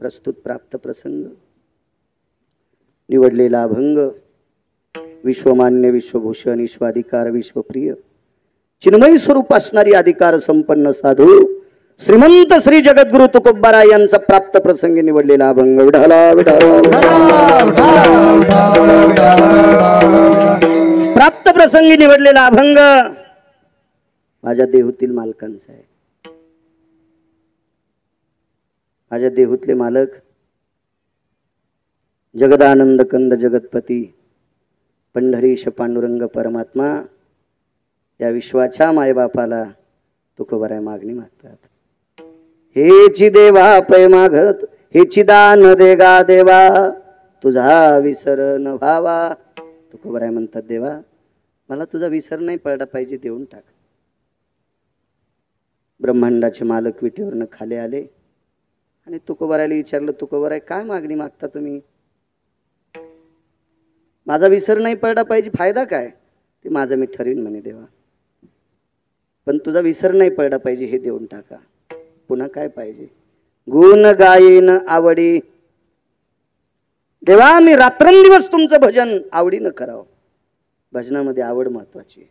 प्रस्तुत प्राप्त प्रसंग निवडलेला अभंग विश्वमान्य विश्वभूषण विश्वाधिकार विश्वप्रिय चिन्मय स्वरूप असणारी अधिकार संपन्न साधू श्रीमंत श्री जगद्गुरु तुकोबाराय यांचा प्राप्त प्रसंगी निवडलेला अभंग विठाला प्राप्त प्रसंगी निवडलेला अभंग माझ्या देहूतील मालकांचा आहे. माझ्या देहूतले मालक जगदानंद कंद जगतपती पंढरीश पांडुरंग परमात्मा या विश्वाच्या मायबापाला तुकोबाराय मागणी मागतात. हेची देवा पै मागत हेची दान देगा देवा तुझा विसर न व्हावा. तुकोबाराय म्हणतात देवा मला तुझा विसर नाही पडला पाहिजे देऊन टाक. ब्रह्मांडाचे मालक विटेवरनं खाली आले आणि तुकोबारायला विचारलं तुकोबाराय काय मागणी मागता तुम्ही. माझा विसर नाही पडला पाहिजे फायदा काय ते माझं मी ठरवीन म्हणे देवा पण तुझा विसर नाही पडला पाहिजे हे देऊन टाका. पुन्हा काय पाहिजे गुण गायन आवडी देवा मी रात्रंदिवस तुमचं भजन आवडीनं करावं. भजनामध्ये आवड महत्वाची आहे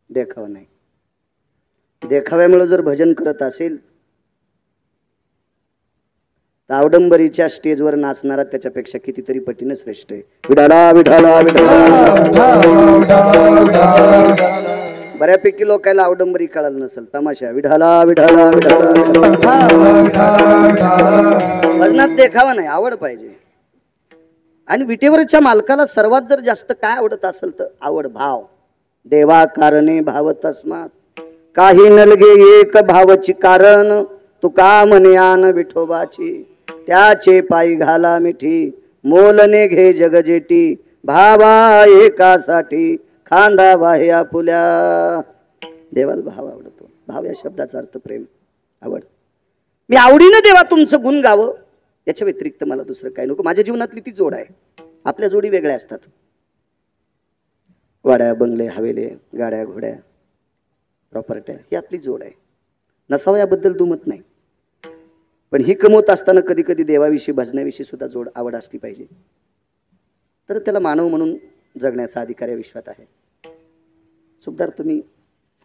देखावा नाही. देखाव्यामुळे जर भजन करत असेल तर आवडंबरीच्या स्टेजवर नाचणारा त्याच्यापेक्षा कितीतरी पटीने श्रेष्ठ आहे. विठाला विठाला बऱ्यापैकी लोकांना आवडंबरी कळालं नसेल तमाशा विठाला विठाला भजनात देखावा नाही आवड पाहिजे. आणि विटेवरच्या मालकाला सर्वात जर जास्त काय आवडत असेल तर आवड भाव. देवा कारणे भाव तस्मात काही नलगे एक भावची कारण तुका म्हणे आन विठोबाची त्याचे पायी घाला मिठी मोलने घे जगजेटी भावा एकासाठी खांदा वाह्या फुल्या. देवाला भाव आवडतो. भाव या शब्दाचा अर्थ प्रेम आवड. मी आवडीनं देवा तुमचं गुण गावं याच्या व्यतिरिक्त मला दुसरं काय नको. माझ्या जीवनातली ती जोड आहे. आपल्या जोडी वेगळ्या असतात. वाड्या बंगले हवेले गाड्या घोड्या प्रॉपर्ट्या ही आपली जोड आहे. नसावं याबद्दल दुमत नाही पण ही कमवत असताना कधी कधी देवाविषयी भजनाविषयी सुद्धा जोड आवड असली पाहिजे तर त्याला मानव म्हणून जगण्याचा अधिकार या विश्वात आहे. सुखदार तुम्ही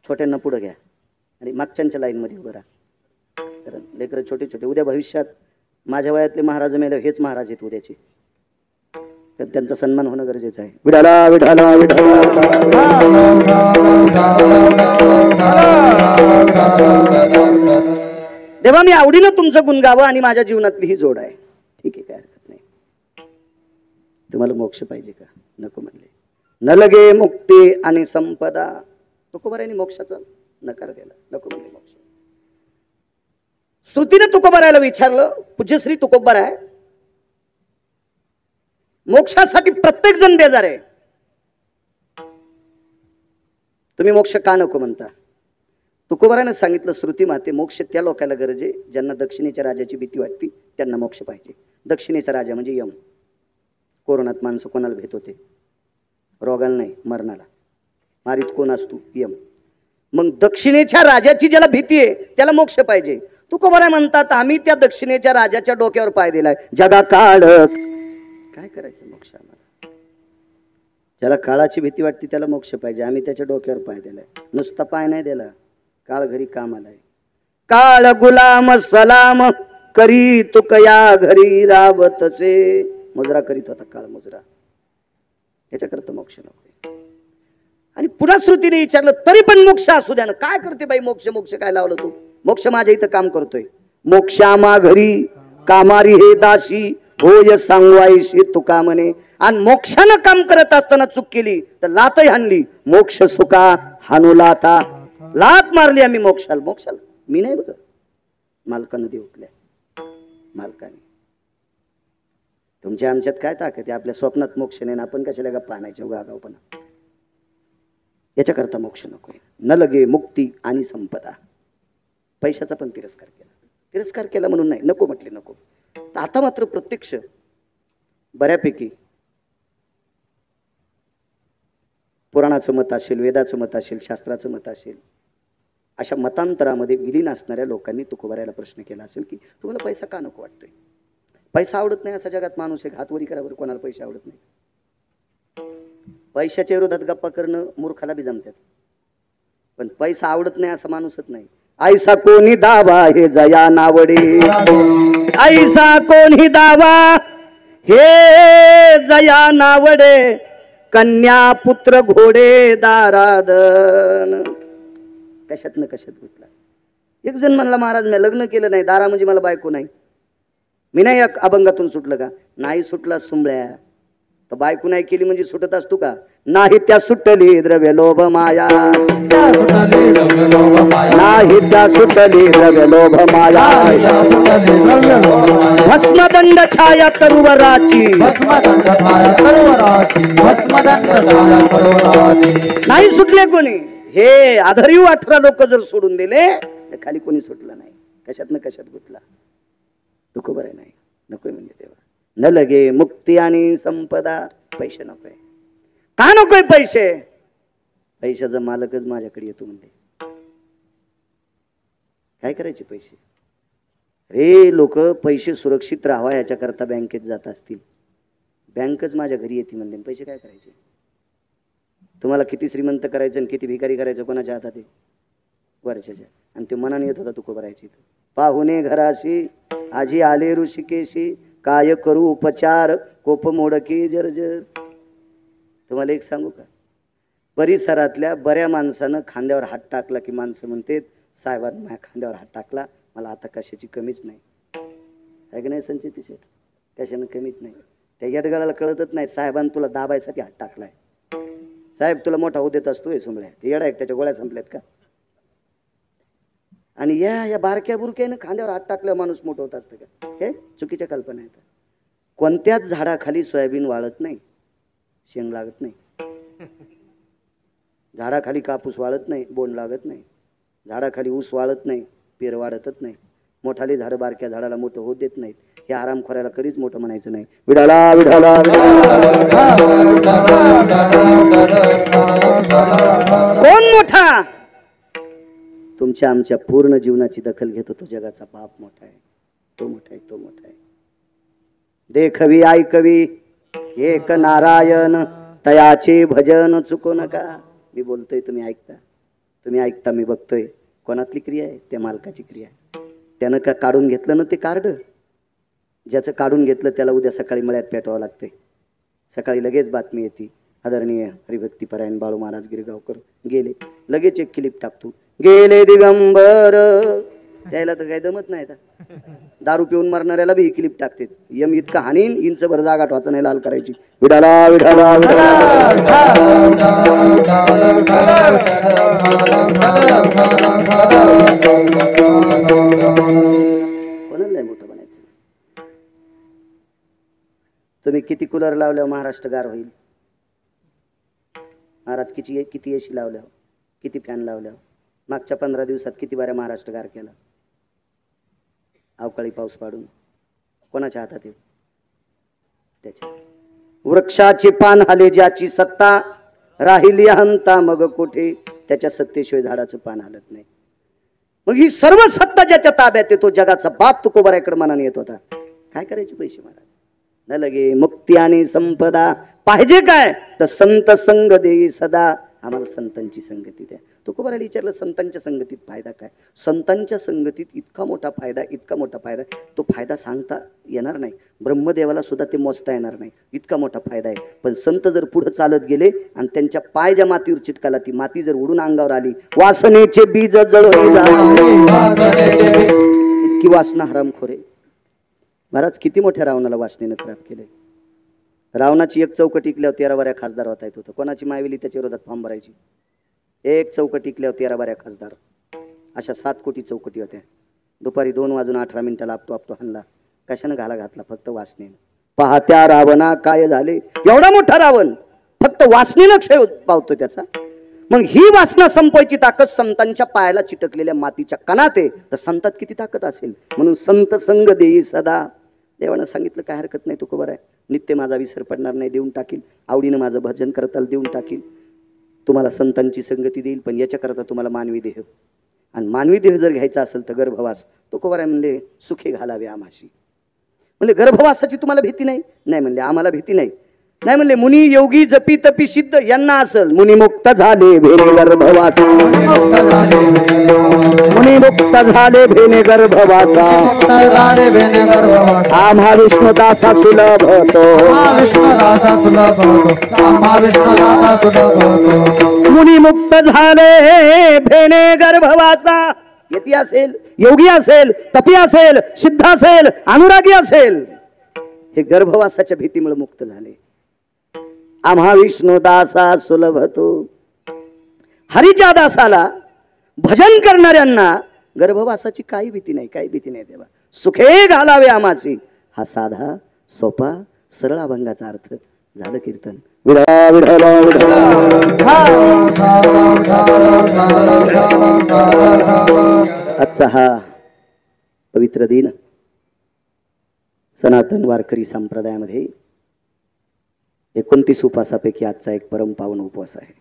छोट्यांना पुढे घ्या आणि मागच्यांच्या लाईनमध्ये उभं राहा. कारण लेकरं छोटे छोटे उद्या भविष्यात माझ्या वयातले महाराज मेले हेच महाराज आहेत उद्याचे तर त्यांचा सन्मान होणं गरजेचं आहे. विठाला विठाला देवा मी आवडीनं तुमचं गुण गावं आणि माझ्या जीवनातली ही जोड आहे. ठीक आहे काय हरकत नाही. तुम्हाला मोक्ष पाहिजे का नको म्हणले. न लगे मुक्ती आणि संपदा तुकोबारायांनी मोक्षाचा नकार दिला नको म्हणले मोक्ष. श्रुतीने तुकोबारायाला विचारलं पूज्यश्री तुकोबाराय मोक्षासाठी प्रत्येक जण बेजार आहे तुम्ही मोक्ष का नको म्हणता. तुकोबारायाने सांगितलं श्रुती माते मोक्ष त्या लोकांना गरज आहे ज्यांना दक्षिणेच्या राजाची भीती वाटते त्यांना मोक्ष पाहिजे. दक्षिणेचा राजा म्हणजे यम. कोरोनात माणसं कोणाला भेट होते रोगाला नाही मरणाला मारीत कोण असतो यम. मग दक्षिणेच्या राजाची ज्याला भीती आहे त्याला मोक्ष पाहिजे. तुकोबाराय म्हणतात आम्ही त्या दक्षिणेच्या राजाच्या डोक्यावर पाय दिलाय जगा काळ काय करायचं मोक्ष आम्हाला. ज्याला काळाची भीती वाटते त्याला मोक्ष पाहिजे. आम्ही त्याच्या डोक्यावर पाय दिलाय नुसता पाय नाही दिला काळ घरी काम आलाय. काळ गुलाम सलाम करी तुकया घरी राबतसे मुजरा करीत होता काळ मुजरा याच्याकरता मोक्ष नको. आणि पुन्हा श्रुतीने विचारलं तरी पण मोक्ष असू द्या ना काय करते बाई मोक्ष मोक्ष काय लावलं तू. मोक्ष माझ्या इथं काम करतोय. मोक्षामा घरी कामारी हे दाशी होय सांगवायशी तुका म्हणे. आणि मोक्षानं काम करत असताना चूक केली तर लातही हाणली. मोक्ष सुका हानू लाता लात मारली आम्ही मोक्षाला. मोक्षाला मी नाही बघ मालकानं देऊतल्या मालकाने. तुमच्या आमच्यात काय ताकद आहे. आपल्या स्वप्नात मोक्ष नाही आपण कशाला गप्पा आणायच्या गागावपणा. याच्याकरता मोक्ष नकोय. न लगे मुक्ती आणि संपदा. पैशाचा पण तिरस्कार केला. तिरस्कार केला म्हणून नाही नको म्हटले नको. आता मात्र प्रत्यक्ष बऱ्यापैकी पुराणाचं मत असेल वेदाचं मत असेल शास्त्राचं मत असेल अशा मतांतरामध्ये विलीन असणाऱ्या लोकांनी तुकोबारायाला प्रश्न केला असेल की तुम्हाला पैसा का नको वाटतोय. पैसा आवडत नाही असा जगात माणूस आहे, हातवरी करा बरं कोणाला पैसे आवडत नाही. पैशाच्या विरोधात गप्पा करणं मूर्खाला बी जमतात, पण पैसा आवडत नाही असा माणूसच नाही. ऐसा कोणी दावा हे जया नावडे, ऐसा कोणी दावा हे जया नावडे, कन्या पुत्र घोडे दारादन. कशात न कशात गुतला. एक जण म्हणला महाराज मी लग्न केलं नाही, दारा म्हणजे मला बायको नाही. मी नाही अभंगातून सुटलं का? नाही सुटला सुंबळ्या. तर बायको नाही केली म्हणजे सुटत असतो का? नाही त्या सुटली द्रव्य लोभ माया, नाही त्या सुटली द्रव्य लोभ माया. भस्मदंड छाया तरुवराची, नाही सुटले कोणी. हे आधारीव 18 लोक जर सोडून दिले तर खाली कोणी सुटलं नाही. कशात न कशात गुतला. दुःख बरं नाही, नकोय म्हणजे तेव्हा. न लगे मुक्ती आणि संपदा. पैसे नकोय. का नकोय पैसे? पैशाचा मालकच माझ्याकडे येतो म्हणते. काय करायचे पैसे? रे लोक पैसे सुरक्षित राहावा याच्याकरता बँकेत जात असतील. बँकच माझ्या घरी येते म्हणते. पैसे काय करायचे? तुम्हाला किती श्रीमंत करायचं आणि किती भिकारी करायचं कोणाच्या हातात आहे? वर्षाच्या. आणि ते मनाने येत होता तुकोबरायची. पाहुणे घराशी आजी आले ऋषिकेशी, काय करू उपचार कोप मोडकी जर्जर. तुम्हाला एक सांगू का? परिसरातल्या बऱ्या माणसानं खांद्यावर हात टाकला की माणसं म्हणते साहेबांनी माझ्या खांद्यावर हात टाकला, मला आता कशाची कमीच नाही. आहे की नाही संचित शेठ? कशानं कमीच नाही. त्या येडगाळाला कळतच नाही साहेबांनी तुला दाबायसाठी हात टाकलाय. साहेब तुला मोठा होऊ देत असतोय सुंबळ्या. ते येडा एक त्याच्या गोळ्या संपल्यात का? आणि या बारक्या बुरक्यानं खांद्यावर हात टाकल्यावर माणूस मोठं होत असतं का? हे चुकीच्या कल्पना आहेत. कोणत्याच झाडाखाली सोयाबीन वाळत नाही, शेंग लागत नाही. झाडाखाली कापूस वाळत नाही, बोंड लागत नाही. झाडाखाली ऊस वाळत नाही, पेर वाढतच नाही. मोठाली झाडं बारक्या झाडाला मोठं होत देत नाहीत. हे आरामखोऱ्याला कधीच मोठं म्हणायचं नाही. विडाला विडाला कोण मोठा? तुमच्या आमच्या पूर्ण जीवनाची दखल घेतो तो जगाचा बाप मोठा आहे. तो मोठा आहे, तो मोठा आहे. देखवी ऐकवी एक नारायण, तयाचे भजन चुको नका. मी बोलतोय तुम्ही ऐकता, तुम्ही ऐकता मी बघतोय. कोणातली क्रिया आहे? त्या मालकाची क्रिया आहे. त्यानं का काढून घेतलं ना ते कार्ड, ज्याचं काढून घेतलं त्याला उद्या सकाळी मळ्यात पेटवावं लागते. सकाळी लगेच बातमी येते, आदरणीय हरिभक्तीपरायण बाळू महाराज गिरगावकर गेले. लगेच एक क्लिप टाकतो, गेले दिगंबर. त्याला तर काही दमत नाही. दारू पिऊन मरणाऱ्याला बी ही क्लिप टाकते. यम इतका हानीन इंच भर जागा ठवाचं नाही लाल करायची. विडाला विडाला कोणाला नाही मोठं बनायचं. तुम्ही किती कूलर लावल्यावर महाराष्ट्र गार होईल? महाराज किती एसी लावल्यावर, किती फॅन लावल्यावर? मागच्या 15 दिवसात किती बाऱ्या महाराष्ट्र गार केला? अवकाळी पाऊस पाडून. कोणाच्या हातात आहे? त्याच्या. वृक्षाचे पान हाले ज्याची सत्ता, राहिली हंता मग कुठे. त्याच्या सत्तेशिवाय झाडाचं पान हालत नाही. मग ही सर्व सत्ता ज्याच्या ताब्यात येतो, जगाचा बाप तुकोबाराकडे मनाने येत होता. काय करायचे पैसे महाराज? न लगे मुक्ती आणि संपदा. पाहिजे काय? तर संत संग देई सदा. आम्हाला संतांची संगती द्या. तुकोबाराला विचारलं संतांच्या संगतीत फायदा काय? संतांच्या संगतीत इतका मोठा फायदा, इतका मोठा फायदा, तो फायदा सांगता येणार नाही. ब्रह्मदेवाला सुद्धा ते मोजता येणार नाही, इतका मोठा फायदा आहे. पण संत जर पुढे चालत गेले आणि त्यांच्या पाय ज्या मातीवर चिटकाला, ती माती जर उडून अंगावर आली, वासनेचे बीज जळून इतकी वासना हरामखोरे. महाराज किती मोठ्या रावणाला वासनेनं खराब केलंय. रावणाची एक चौकट टिकल्यावर 13 बाऱ्या खासदार होता येत होतं. कोणाची मायविली त्याच्या विरोधात फॉर्म भरायची. एक चौकट टिकल्यावर 13 बाऱ्या खासदार. अशा 7 कोटी चौकटी होत्या. दुपारी 2:18 आपतो हल्ला. कशानं घाला घातला? फक्त वासनेनं. पाहत्या रावणा काय झाले. एवढा मोठा रावण फक्त वासनेनं क्षय पावतो त्याचा. मग ही वासना संपवायची ताकद संतांच्या पायाला चिटकलेल्या मातीच्या कणात आहे. तर संतात किती ताकद असेल. म्हणून संत संग देई सदा. देवानं सांगितलं काय हरकत नाही, तुकोबार आहे. नित्य माझा विसर पडणार नाही, देऊन टाकील. आवडीनं माझं भजन करताल, देऊन टाकील. तुम्हाला संतांची संगती देईल. पण याच्याकरता तुम्हाला मानवी देह, आणि मानवी देह जर घ्यायचा असेल तर गर्भवास. तुकोबार आहे म्हणले सुखे घालावे आमाशी. म्हणले गर्भवासाची तुम्हाला भीती नाही? नाही म्हणले आम्हाला भीती नाही. नाही म्हणले मुनी योगी जपी तपी सिद्ध यांना असल. मुनी मुक्त झाले भेने गर्भवासा, मुनी मुक्त झाले भेने गर्भवासा, आम्हा विष्णुदासा सुलभ तो, मुनी मुक्त झाले भेने गर्भवासा. यती असेल, योगी असेल, तपी असेल, सिद्ध असेल, अनुरागी असेल, हे गर्भवासाच्या भीतीमुळे मुक्त झाले. आम्हा विष्णुदासा सुलभतो. हरीच्या दासाला भजन करणाऱ्यांना गर्भवासाची काही भीती नाही, काही भीती नाही. देवा सुखे घालावे आमाची, हा साधा सोपा सरळ अभंगाचा अर्थ झालं कीर्तन. विठा विठला आजचा हा पवित्र दिन सनातन वारकरी संप्रदायामध्ये 29 उपवासापैकी आजचा एक परमपावन उपवास आहे.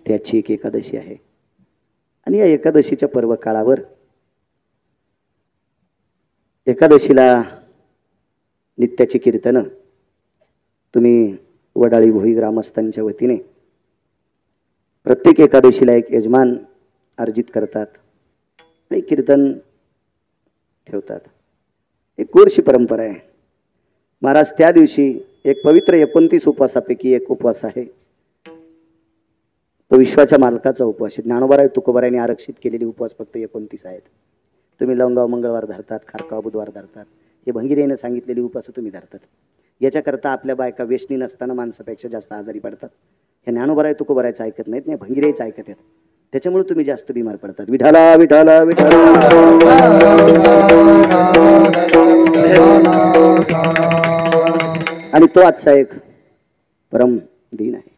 त्याची एक एकादशी आहे आणि या एकादशीच्या पर्व काळावर एकादशीला नित्याची कीर्तनं तुम्ही वडाळी भोई ग्रामस्थांच्या वतीने प्रत्येक एकादशीला एक यजमान अर्जित करतात आणि कीर्तन ठेवतात. एक गोडशी परंपरा आहे. महाराज त्या दिवशी एक पवित्र 29 उपवासापैकी एक उपवास आहे, तो विश्वाच्या मालकाचा उपवास आहे. ज्ञानोबाराय तुकोबारायांनी आरक्षित केलेले उपवास फक्त 29 आहेत. तुम्ही लवंगाव मंगळवार धरतात, खारकाव बुधवार धरतात, हे भंगिरीने सांगितलेले उपवास तुम्ही धरतात. याच्याकरता आपल्या बायका वेशनी नसताना माणसापेक्षा जास्त आजारी पडतात. हे ज्ञानोबाराय तुकोबारायचं ऐकत नाहीत, नाही भंगिरीच ऐकत आहेत. त्याच्यामुळे तुम्ही जास्त बिमार पडतात. विठाला विठाला विठाला. आणि तो आजचा एक परम दिन आहे.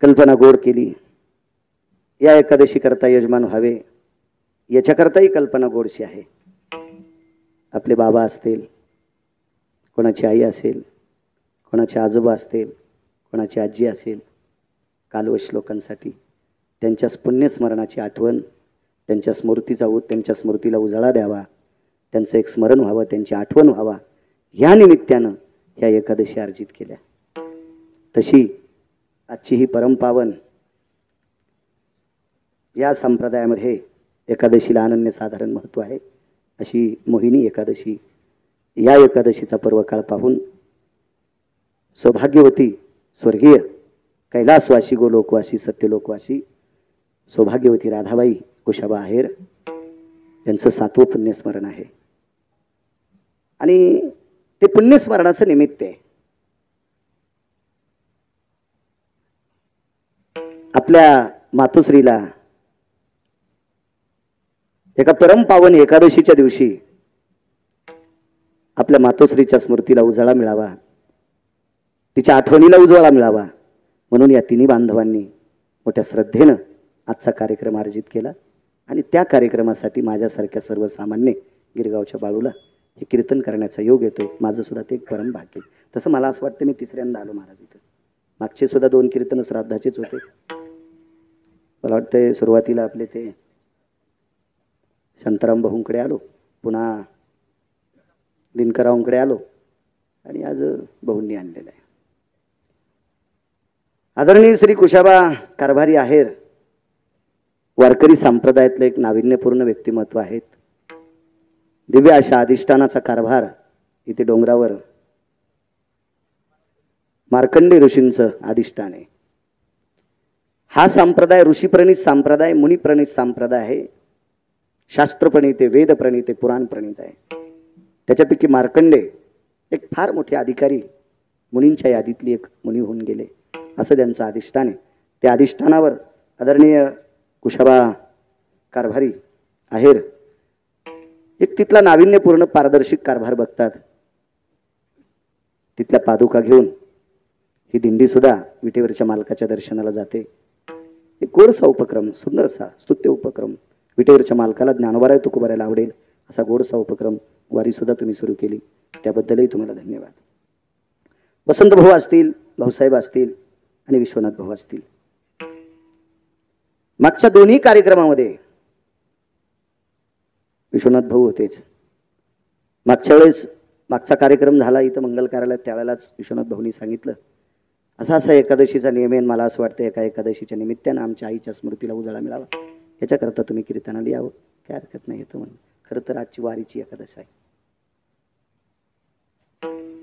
कल्पना गोड केली, या एकादशी करता यजमान व्हावे याच्याकरताही कल्पना गोडशी आहे. आपले बाबा असतील, कोणाची आई असेल, कोणाचे आजोबा असतील, कोणाची आजी असेल, कालवश लोकांसाठी त्यांच्या पुण्यस्मरणाची आठवण, त्यांच्या स्मृतीला उजाळा द्यावा, त्यांचं एक स्मरण व्हावं, त्यांची आठवण व्हावा, या निमित्तानं ह्या एकादशी अर्जित केल्या. तशी आजची ही परमपावन या संप्रदायामध्ये एकादशीला अनन्यसाधारण महत्त्व आहे. अशी मोहिनी एकादशी, या एकादशीचा पर्वकाळ पाहून सौभाग्यवती स्वर्गीय कैलासवासी गोलोकवासी सत्यलोकवासी सौभाग्यवती राधाबाई कुशाबा आहेर यांचं 7वं पुण्यस्मरण आहे. आणि ते पुण्यस्मरणाचं निमित्त आहे. आपल्या मातोश्रीला एका परमपावन एकादशीच्या दिवशी आपल्या मातोश्रीच्या स्मृतीला उजाळा मिळावा, तिच्या आठवणीला उजाळा मिळावा, म्हणून या तिन्ही बांधवांनी मोठ्या श्रद्धेनं आजचा कार्यक्रम आयोजित केला. आणि त्या कार्यक्रमासाठी माझ्यासारख्या सर्वसामान्य गिरगावच्या बाळूला हे कीर्तन करण्याचा योग येतोय. माझं सुद्धा ते एक परम भाग्य. तसं मला असं वाटतं मी तिसऱ्यांदा आलो महाराज इथं. मागचे सुद्धा 2 कीर्तन श्राद्धाचेच होते. मला वाटतंय सुरुवातीला आपले ते शांताराम भाऊंकडे आलो, पुन्हा दिनकररावांकडे आलो आणि आज भाऊंनी आणलेलं आहे. आदरणीय श्री कुशाबा कारभारी आहेर वारकरी संप्रदायातलं एक नाविन्यपूर्ण व्यक्तिमत्व आहेत. दिव्य अशा अधिष्ठानाचा कारभार इथे डोंगरावर मार्कंडे ऋषींचं अधिष्ठान आहे. हा संप्रदाय ऋषीप्रणित संप्रदाय, मुनिप्रणित संप्रदाय आहे. शास्त्रप्रणित आहे, वेदप्रणित आहे, पुराणप्रणित आहे. त्याच्यापैकी मार्कंडे एक फार मोठे अधिकारी, मुनींच्या यादीतली एक मुनी होऊन गेले, असं त्यांचं अधिष्ठान आहे. त्या अधिष्ठानावर आदरणीय कुशाबा कारभारी आहेर एक तिथला नाविन्यपूर्ण पारदर्शक कारभार बघतात. तिथल्या पादुका घेऊन ही दिंडी सुद्धा विटेवरच्या मालकाच्या दर्शनाला जाते. एक गोडसा उपक्रम, सुंदरसा स्तुत्य उपक्रम, विटेवरच्या मालकाला ज्ञानोबाराय तुकोबारायला आवडेल असा गोडसा उपक्रम वारी सुद्धा तुम्ही सुरू केली, त्याबद्दलही तुम्हाला धन्यवाद. वसंत भाऊ असतील, भाऊसाहेब असतील आणि विश्वनाथ भाऊ असतील, मागच्या दोन्ही कार्यक्रमामध्ये विश्वनाथ भाऊ होतेच. मागच्या वेळेस मागचा कार्यक्रम झाला इथं मंगल कार्यालयात, त्यावेळेलाच विश्वनाथ भाऊंनी सांगितलं असा एकादशीचा नियम आहे. मला असं वाटतं एका एकादशीच्या निमित्तानं आमच्या आईच्या स्मृतीला उजाळा मिळावा, याच्याकरता तुम्ही कीर्तनाला यावं. काय हरकत नाही येतो म्हणून. खरं तर आजची वारीची एकादशी आहे,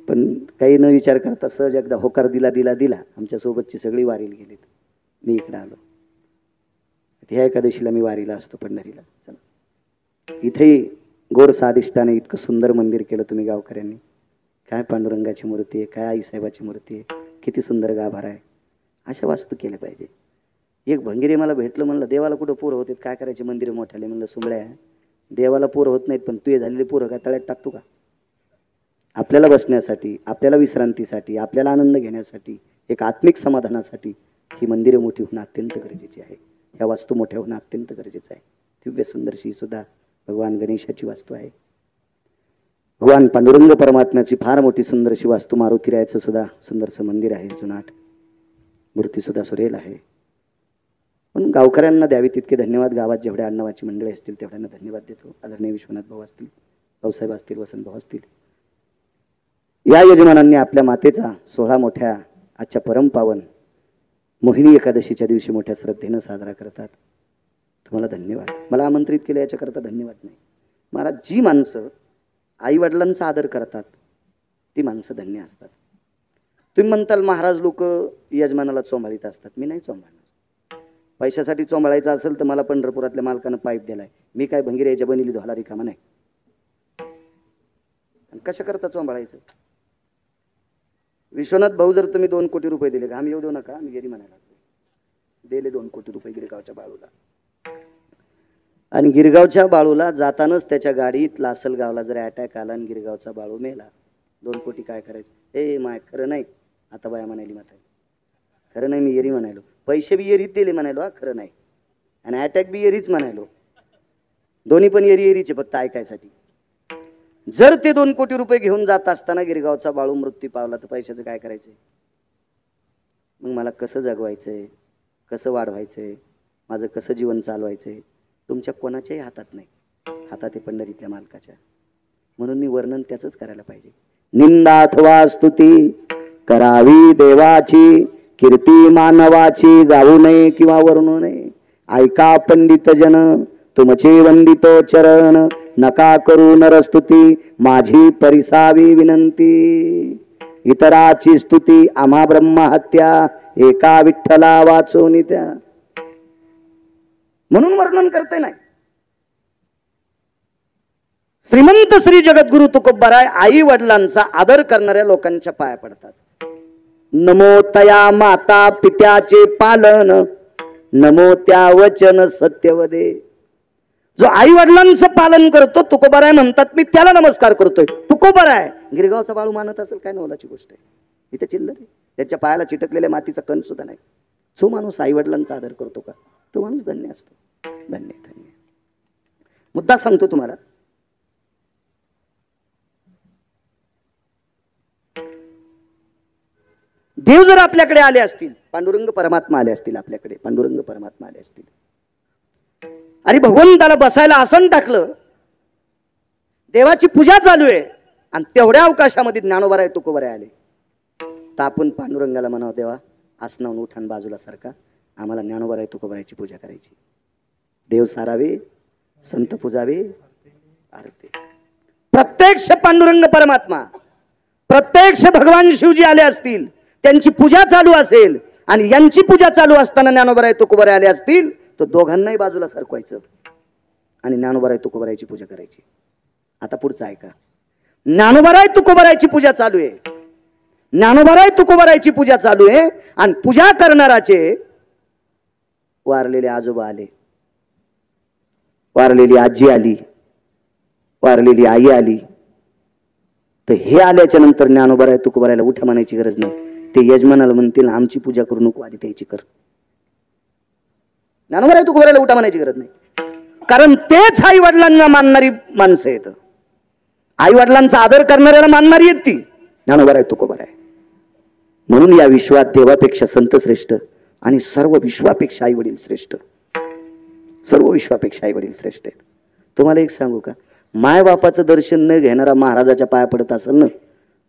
पण काही न विचार करता सहज एकदा होकार दिला. आमच्या सोबतची सगळी वारीला गेलीत, मी इकडे आलो. ह्या एकादशीला मी वारीला असतो पंढरीला. चला, इथेही गोड साधिष्टाने इतकं सुंदर मंदिर केलं तुम्ही गावकऱ्यांनी. काय पांडुरंगाची मूर्ती आहे, काय आईसाहेबाची मूर्ती आहे, किती सुंदर गाभारा आहे. अशा वास्तू केल्या पाहिजे. एक भंगिरे मला भेटलं, म्हणलं देवाला कुठं पोरं होते, काय करायचे मंदिरे मोठ्याले. म्हणलं सुंबळ्या, देवाला पोरं होत नाहीत, पण तू झालेले पोरं काय तळ्यात टाकतो का? आपल्याला बसण्यासाठी, आपल्याला विश्रांतीसाठी, आपल्याला आनंद घेण्यासाठी, एक आत्मिक समाधानासाठी ही मंदिरे मोठी होणं अत्यंत गरजेची आहे. ह्या वास्तू मोठ्या होणं अत्यंत गरजेचं आहे. दिव्य सुंदरशी सुद्धा भगवान गणेशाची वास्तू आहे. भगवान पांडुरंग परमात्म्याची फार मोठी सुंदरशी वास्तू मारुतीरायाचं सुद्धा सुंदरसं मंदिर आहे. जुनाट मूर्ती सुद्धा सुरेल आहे. म्हणून गावकऱ्यांना द्यावी तितके धन्यवाद. गावात जेवढ्या अण्णावाची मंडळी असतील तेवढ्यांना धन्यवाद देतो. आदरणीय विश्वनाथ भाऊ असतील, भाऊसाहेब असतील, वसंत भाऊ असतील, या यजमानांनी आपल्या मातेचा सोहळा मोठ्या आजच्या परमपावन मोहिनी एकादशीच्या दिवशी मोठ्या श्रद्धेनं साजरा करतात. तुम्हाला धन्यवाद. मला आमंत्रित केलं याच्याकरता धन्यवाद नाही. महाराज, जी माणसं आईवडिलांचा आदर करतात ती माणसं धन्य असतात. तुम्ही म्हणताल महाराज लोक यजमानाला चोंभाळीत असतात. मी नाही चोंभाळणार. पैशासाठी चोंभाळायचं असेल तर मला पंढरपुरातल्या मालकानं पाईप दिलाय. मी काय भंगिऱ्याच्या बनिली धोला रिकामा नाही. कशा करता चोंभाळायचं? विश्वनाथ भाऊ, जर तुम्ही 2 कोटी रुपये दिले, आम्ही येऊ देऊ नका, मी गेली म्हणायला दिले 2 कोटी रुपये गिरगावच्या बाळूला. आणि गिरगावच्या बाळूला जातानाच त्याच्या गाडीत लासलगावला जर अटॅक आला आणि गिरगावचा बाळू मेला, 2 कोटी काय करायचं? ए माय, खरं नाही. आता बाया म्हणाली माता, खरं नाही, मी येरी म्हणायलो. पैसे बी येरीत दिले म्हणायलो, हा खरं नाही. आणि अटॅक बी येरीच म्हणायलो. दोन्ही पण येरीचे, फक्त ऐकायसाठी. जर ते 2 कोटी रुपये घेऊन जात असताना गिरगावचा बाळू मृत्यू पावला तर पैशाचं काय करायचंय? मग मला कसं जगवायचंय, कसं वाढवायचंय, माझं कसं जीवन चालवायचंय, तुमच्या कोणाच्याही हातात नाही. हातात आहे पंढरीतल्या मालकाच्या. म्हणून मी वर्णन त्याचंच करायला पाहिजे. निंदा अथवा स्तुती करावी देवाची, कीर्ती मानवाची गाऊ नये किंवा वर्णू नये. ऐका पंडित जन तुमचे वंदितो चरण, नका करू नरस्तुती माझी परिसावी विनंती. इतराची स्तुती आम्हा ब्रह्महत्या, एका विठ्ठला वाचून त्या. म्हणून वर्णन करते नाही. श्रीमंत श्री जगद्गुरु तुकोबाराय आई वडिलांचा आदर करणाऱ्या लोकांच्या पाया पडतात. नमो तया माता पित्याचे पालन, नमो त्या वचन सत्यवदे. जो आई वडिलांचं पालन करतो तुकोबाराय म्हणतात मी त्याला नमस्कार करतोय. तुकोबाराय गिरगावचा बाळू मानत असेल, काय नवलाची गोष्ट आहे. इथे चिल्लर आहे. त्याच्या पायाला चिटकलेल्या मातीचा कण सुद्धा नाही. जो माणूस आई वडिलांचा आदर करतो का, तो माणूस धन्य असतो. धन्य धन्य. मुद्दा सांगतो तुम्हाला. देव जर आपल्याकडे आले असतील, पांडुरंग परमात्मा आले असतील आपल्याकडे, पांडुरंग परमात्मा आले असतील आणि भगवंताला बसायला आसन टाकलं, देवाची पूजा चालू आहे आणि तेवढ्या अवकाशामध्ये ज्ञानोबाराय तुकोबाराय आले, तर आपण पांडुरंगाला म्हणावं, देवा आसनावून उठान बाजूला सारखा, आम्हाला ज्ञानोबाराय तुकोबारायची पूजा करायची. देव सारावे, संत पूजावे, आरती. प्रत्यक्ष पांडुरंग परमात्मा, प्रत्यक्ष भगवान शिवजी आले असतील, त्यांची पूजा चालू असेल आणि यांची पूजा चालू असताना ज्ञानोबाराय तुकोबाराय आले असतील, तर दोघांनाही बाजूला सरकवायचं आणि ज्ञानोबाराय तुकोबारायची पूजा करायची. आता पुढचं ऐका. ज्ञानोबाराय तुकोबारायची पूजा चालू आहे, ज्ञानोबाराय तुकोबारायची पूजा चालू आहे आणि पूजा करणाराचे वारलेले आजोबा आले, वारलेली आजी आली, वारलेली आई आली, तर हे आल्याच्या नंतर ज्ञानोबाराय तुकोबारायला उठा म्हणायची गरज नाही. ते यजमानाला म्हणतील आमची पूजा करू नको, आधी त्याची कर. ज्ञानोबाराय तुकोबारायला उठा म्हणायची गरज नाही, कारण तेच आई वडिलांना मानणारी माणसं आहेत. आई वडिलांचा आदर करणाऱ्याला मानणारी आहेत ती ज्ञानोबाराय तुकोबाराय. म्हणून या विश्वात देवापेक्षा संत श्रेष्ठ आणि सर्व विश्वापेक्षा आई वडील श्रेष्ठ, सर्व विश्वापेक्षा आई वडील श्रेष्ठ आहेत. तुम्हाला एक सांगू का, मायबापाचं दर्शन न घेणारा महाराजाच्या पाया पडत असेल ना,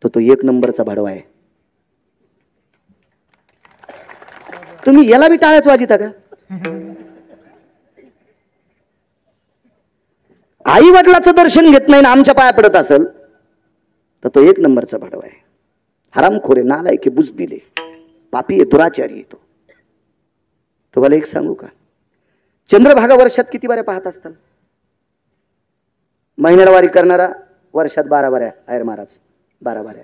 तो एक नंबरचा भाडवा आहे. तुम्ही याला बी टाळ्याच वाजिता का? आई वडिलाचं दर्शन घेत नाही ना आमच्या पाया पडत असेल तर तो एक नंबरचा भाडवा आहे. हरामखोरे, नालायक, बुजदिले, पापी आहे, दुराचारी येतो. तुम्हाला एक सांगू का, चंद्रभागा वर्षात किती बाऱ्या पाहत असताल? महिन्याला वारी करणारा वर्षात 12 बाऱ्या. अयर महाराज 12 बाऱ्या.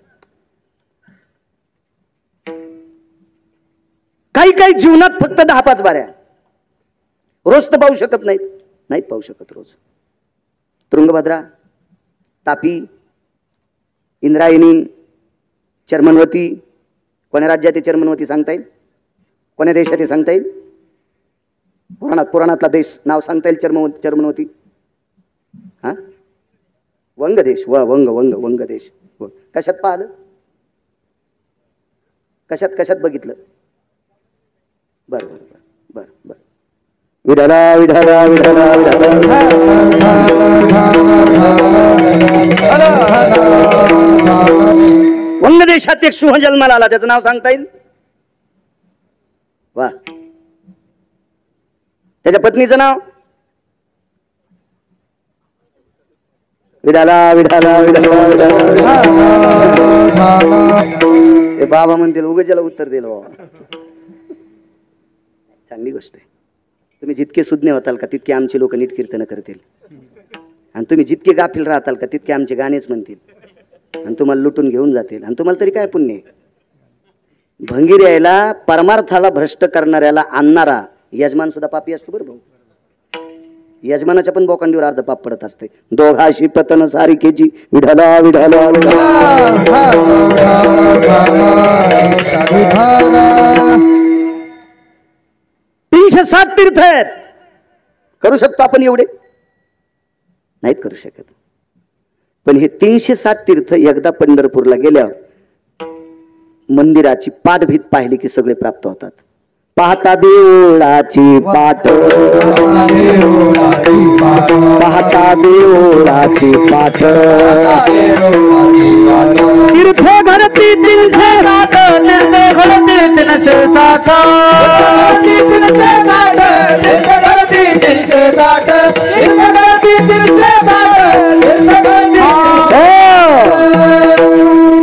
काही काही जीवनात फक्त 10-5 बाऱ्या. रोज तर पाहू शकत नाहीत पाहू शकत रोज. तुंगभद्रा, तापी, इंद्रायणी, चर्मनवती. कोण्या राज्यात आहे चर्मनवती सांगता येईल? कोण्या देशात आहे सांगता येईल? पुराणातला देश नाव सांगता येईल? चर्मनवती हा वंग देश. वंग देश. कशात पाहिलं? कशात बघितलं? बर विठाला विठाला विठाला वंग देशात एक सिंह जन्माला आला, त्याचं नाव सांगता येईल? वा. त्याच्या पत्नीचं नाव? विठाला विठाला विठाला. ते बाबा म्हणतील उगाच याला उत्तर दिलं बाबा. चांगली गोष्ट आहे. तुम्ही जितके सुज्ञ होताल का तितके आमचे लोक नीट कीर्तन करतील, आणि तुम्ही जितके गाफील राहताल का तितके आमचे गाणेच म्हणतील, आणि तुम्हाला लुटून घेऊन जातील. आणि तुम्हाला तरी काय पुण्य आहे? भंगिऱ्याला, परमार्थाला भ्रष्ट करणाऱ्याला आणणारा यजमान सुद्धा पापी असतो बरं भाऊ. यजमानाच्या पण बोकांडीवर अर्ध पाप पडत असते. दोघाशी पतन सारिकेची विठाला विठाला विठाला. 360 तीर्थ आहेत. करू शकतो आपण एवढे? नाहीत करू शकत. पण हे 360 तीर्थ एकदा पंढरपूरला गेल्यावर मंदिराची पाठभीत पाहिली की सगळे प्राप्त होतात. पाहता देवळाची पाठ, पाहता देवळाची पाठ. तीर्थ घडती 360, तीर्थ घडती 360.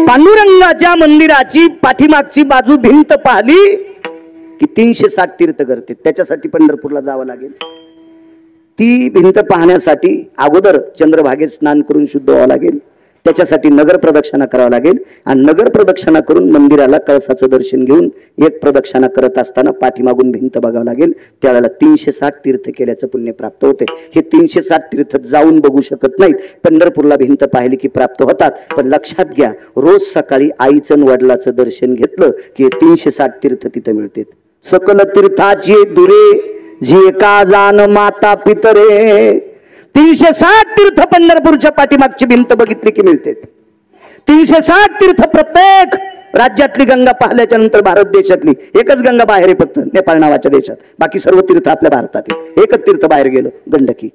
पांडुरंगाच्या मंदिराची पाठीमागची बाजू भिंत पाहिली की 360 तीर्थ करते. त्याच्यासाठी पंढरपूरला जावं लागेल. ती भिंत पाहण्यासाठी अगोदर चंद्रभागेत स्नान करून शुद्ध व्हावं लागेल. त्याच्यासाठी नगर प्रदक्षिणा करावं लागेल, आणि नगर प्रदक्षिणा करून मंदिराला कळसाचं दर्शन घेऊन एक प्रदक्षिणा करत असताना पाठीमागून भिंत बघावं लागेल. त्यावेळेला 360 तीर्थ केल्याचं पुण्य प्राप्त होते. हे 360 तीर्थ जाऊन बघू शकत नाहीत. पंढरपूरला भिंत पाहिली की प्राप्त होतात. पण लक्षात घ्या, रोज सकाळी आईचं वडिलाचं दर्शन घेतलं की 360 तीर्थ तिथं मिळते. सकल तीर्थाची दुरे जे का जाण माता पितरे. 360 तीर्थ पंढरपूरच्या पाठीमागची भिंत बघितली की मिळते. 360 तीर्थ प्रत्येक राज्यातली गंगा पाहिल्याच्या नंतर भारत देशातली एकच गंगा बाहेर आहे फक्त नेपाळ नावाच्या देशात. बाकी सर्व तीर्थ आपल्या भारतात आहे. एकच तीर्थ बाहेर गेलं गंडकी,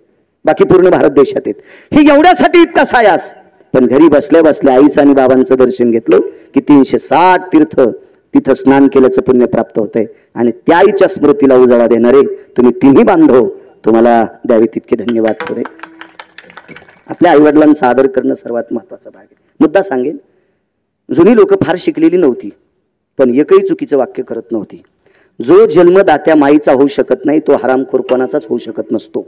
बाकी पूर्ण भारत देशात आहेत. हे एवढ्यासाठी इतका सायास. पण घरी बसल्या बसल्या आईचं आणि बाबांचं दर्शन घेतलं की 360 तीर्थ तिथं स्नान केल्याचं पुण्य प्राप्त होतंय. आणि त्या आईच्या स्मृतीला उजाळा देणारे तुम्ही तिन्ही बांधव, तुम्हाला द्यावे तितके धन्यवाद. थोडे आपल्या आईवडिलांचा आदर करणं सर्वात महत्वाचा भाग आहे. मुद्दा सांगेल, जुनी लोक फार शिकलेली नव्हती, पण एकही चुकीचं वाक्य करत नव्हती. जो जन्मदात्या माईचा होऊ शकत नाही तो हरामखोर कोणाचाच होऊ शकत नसतो.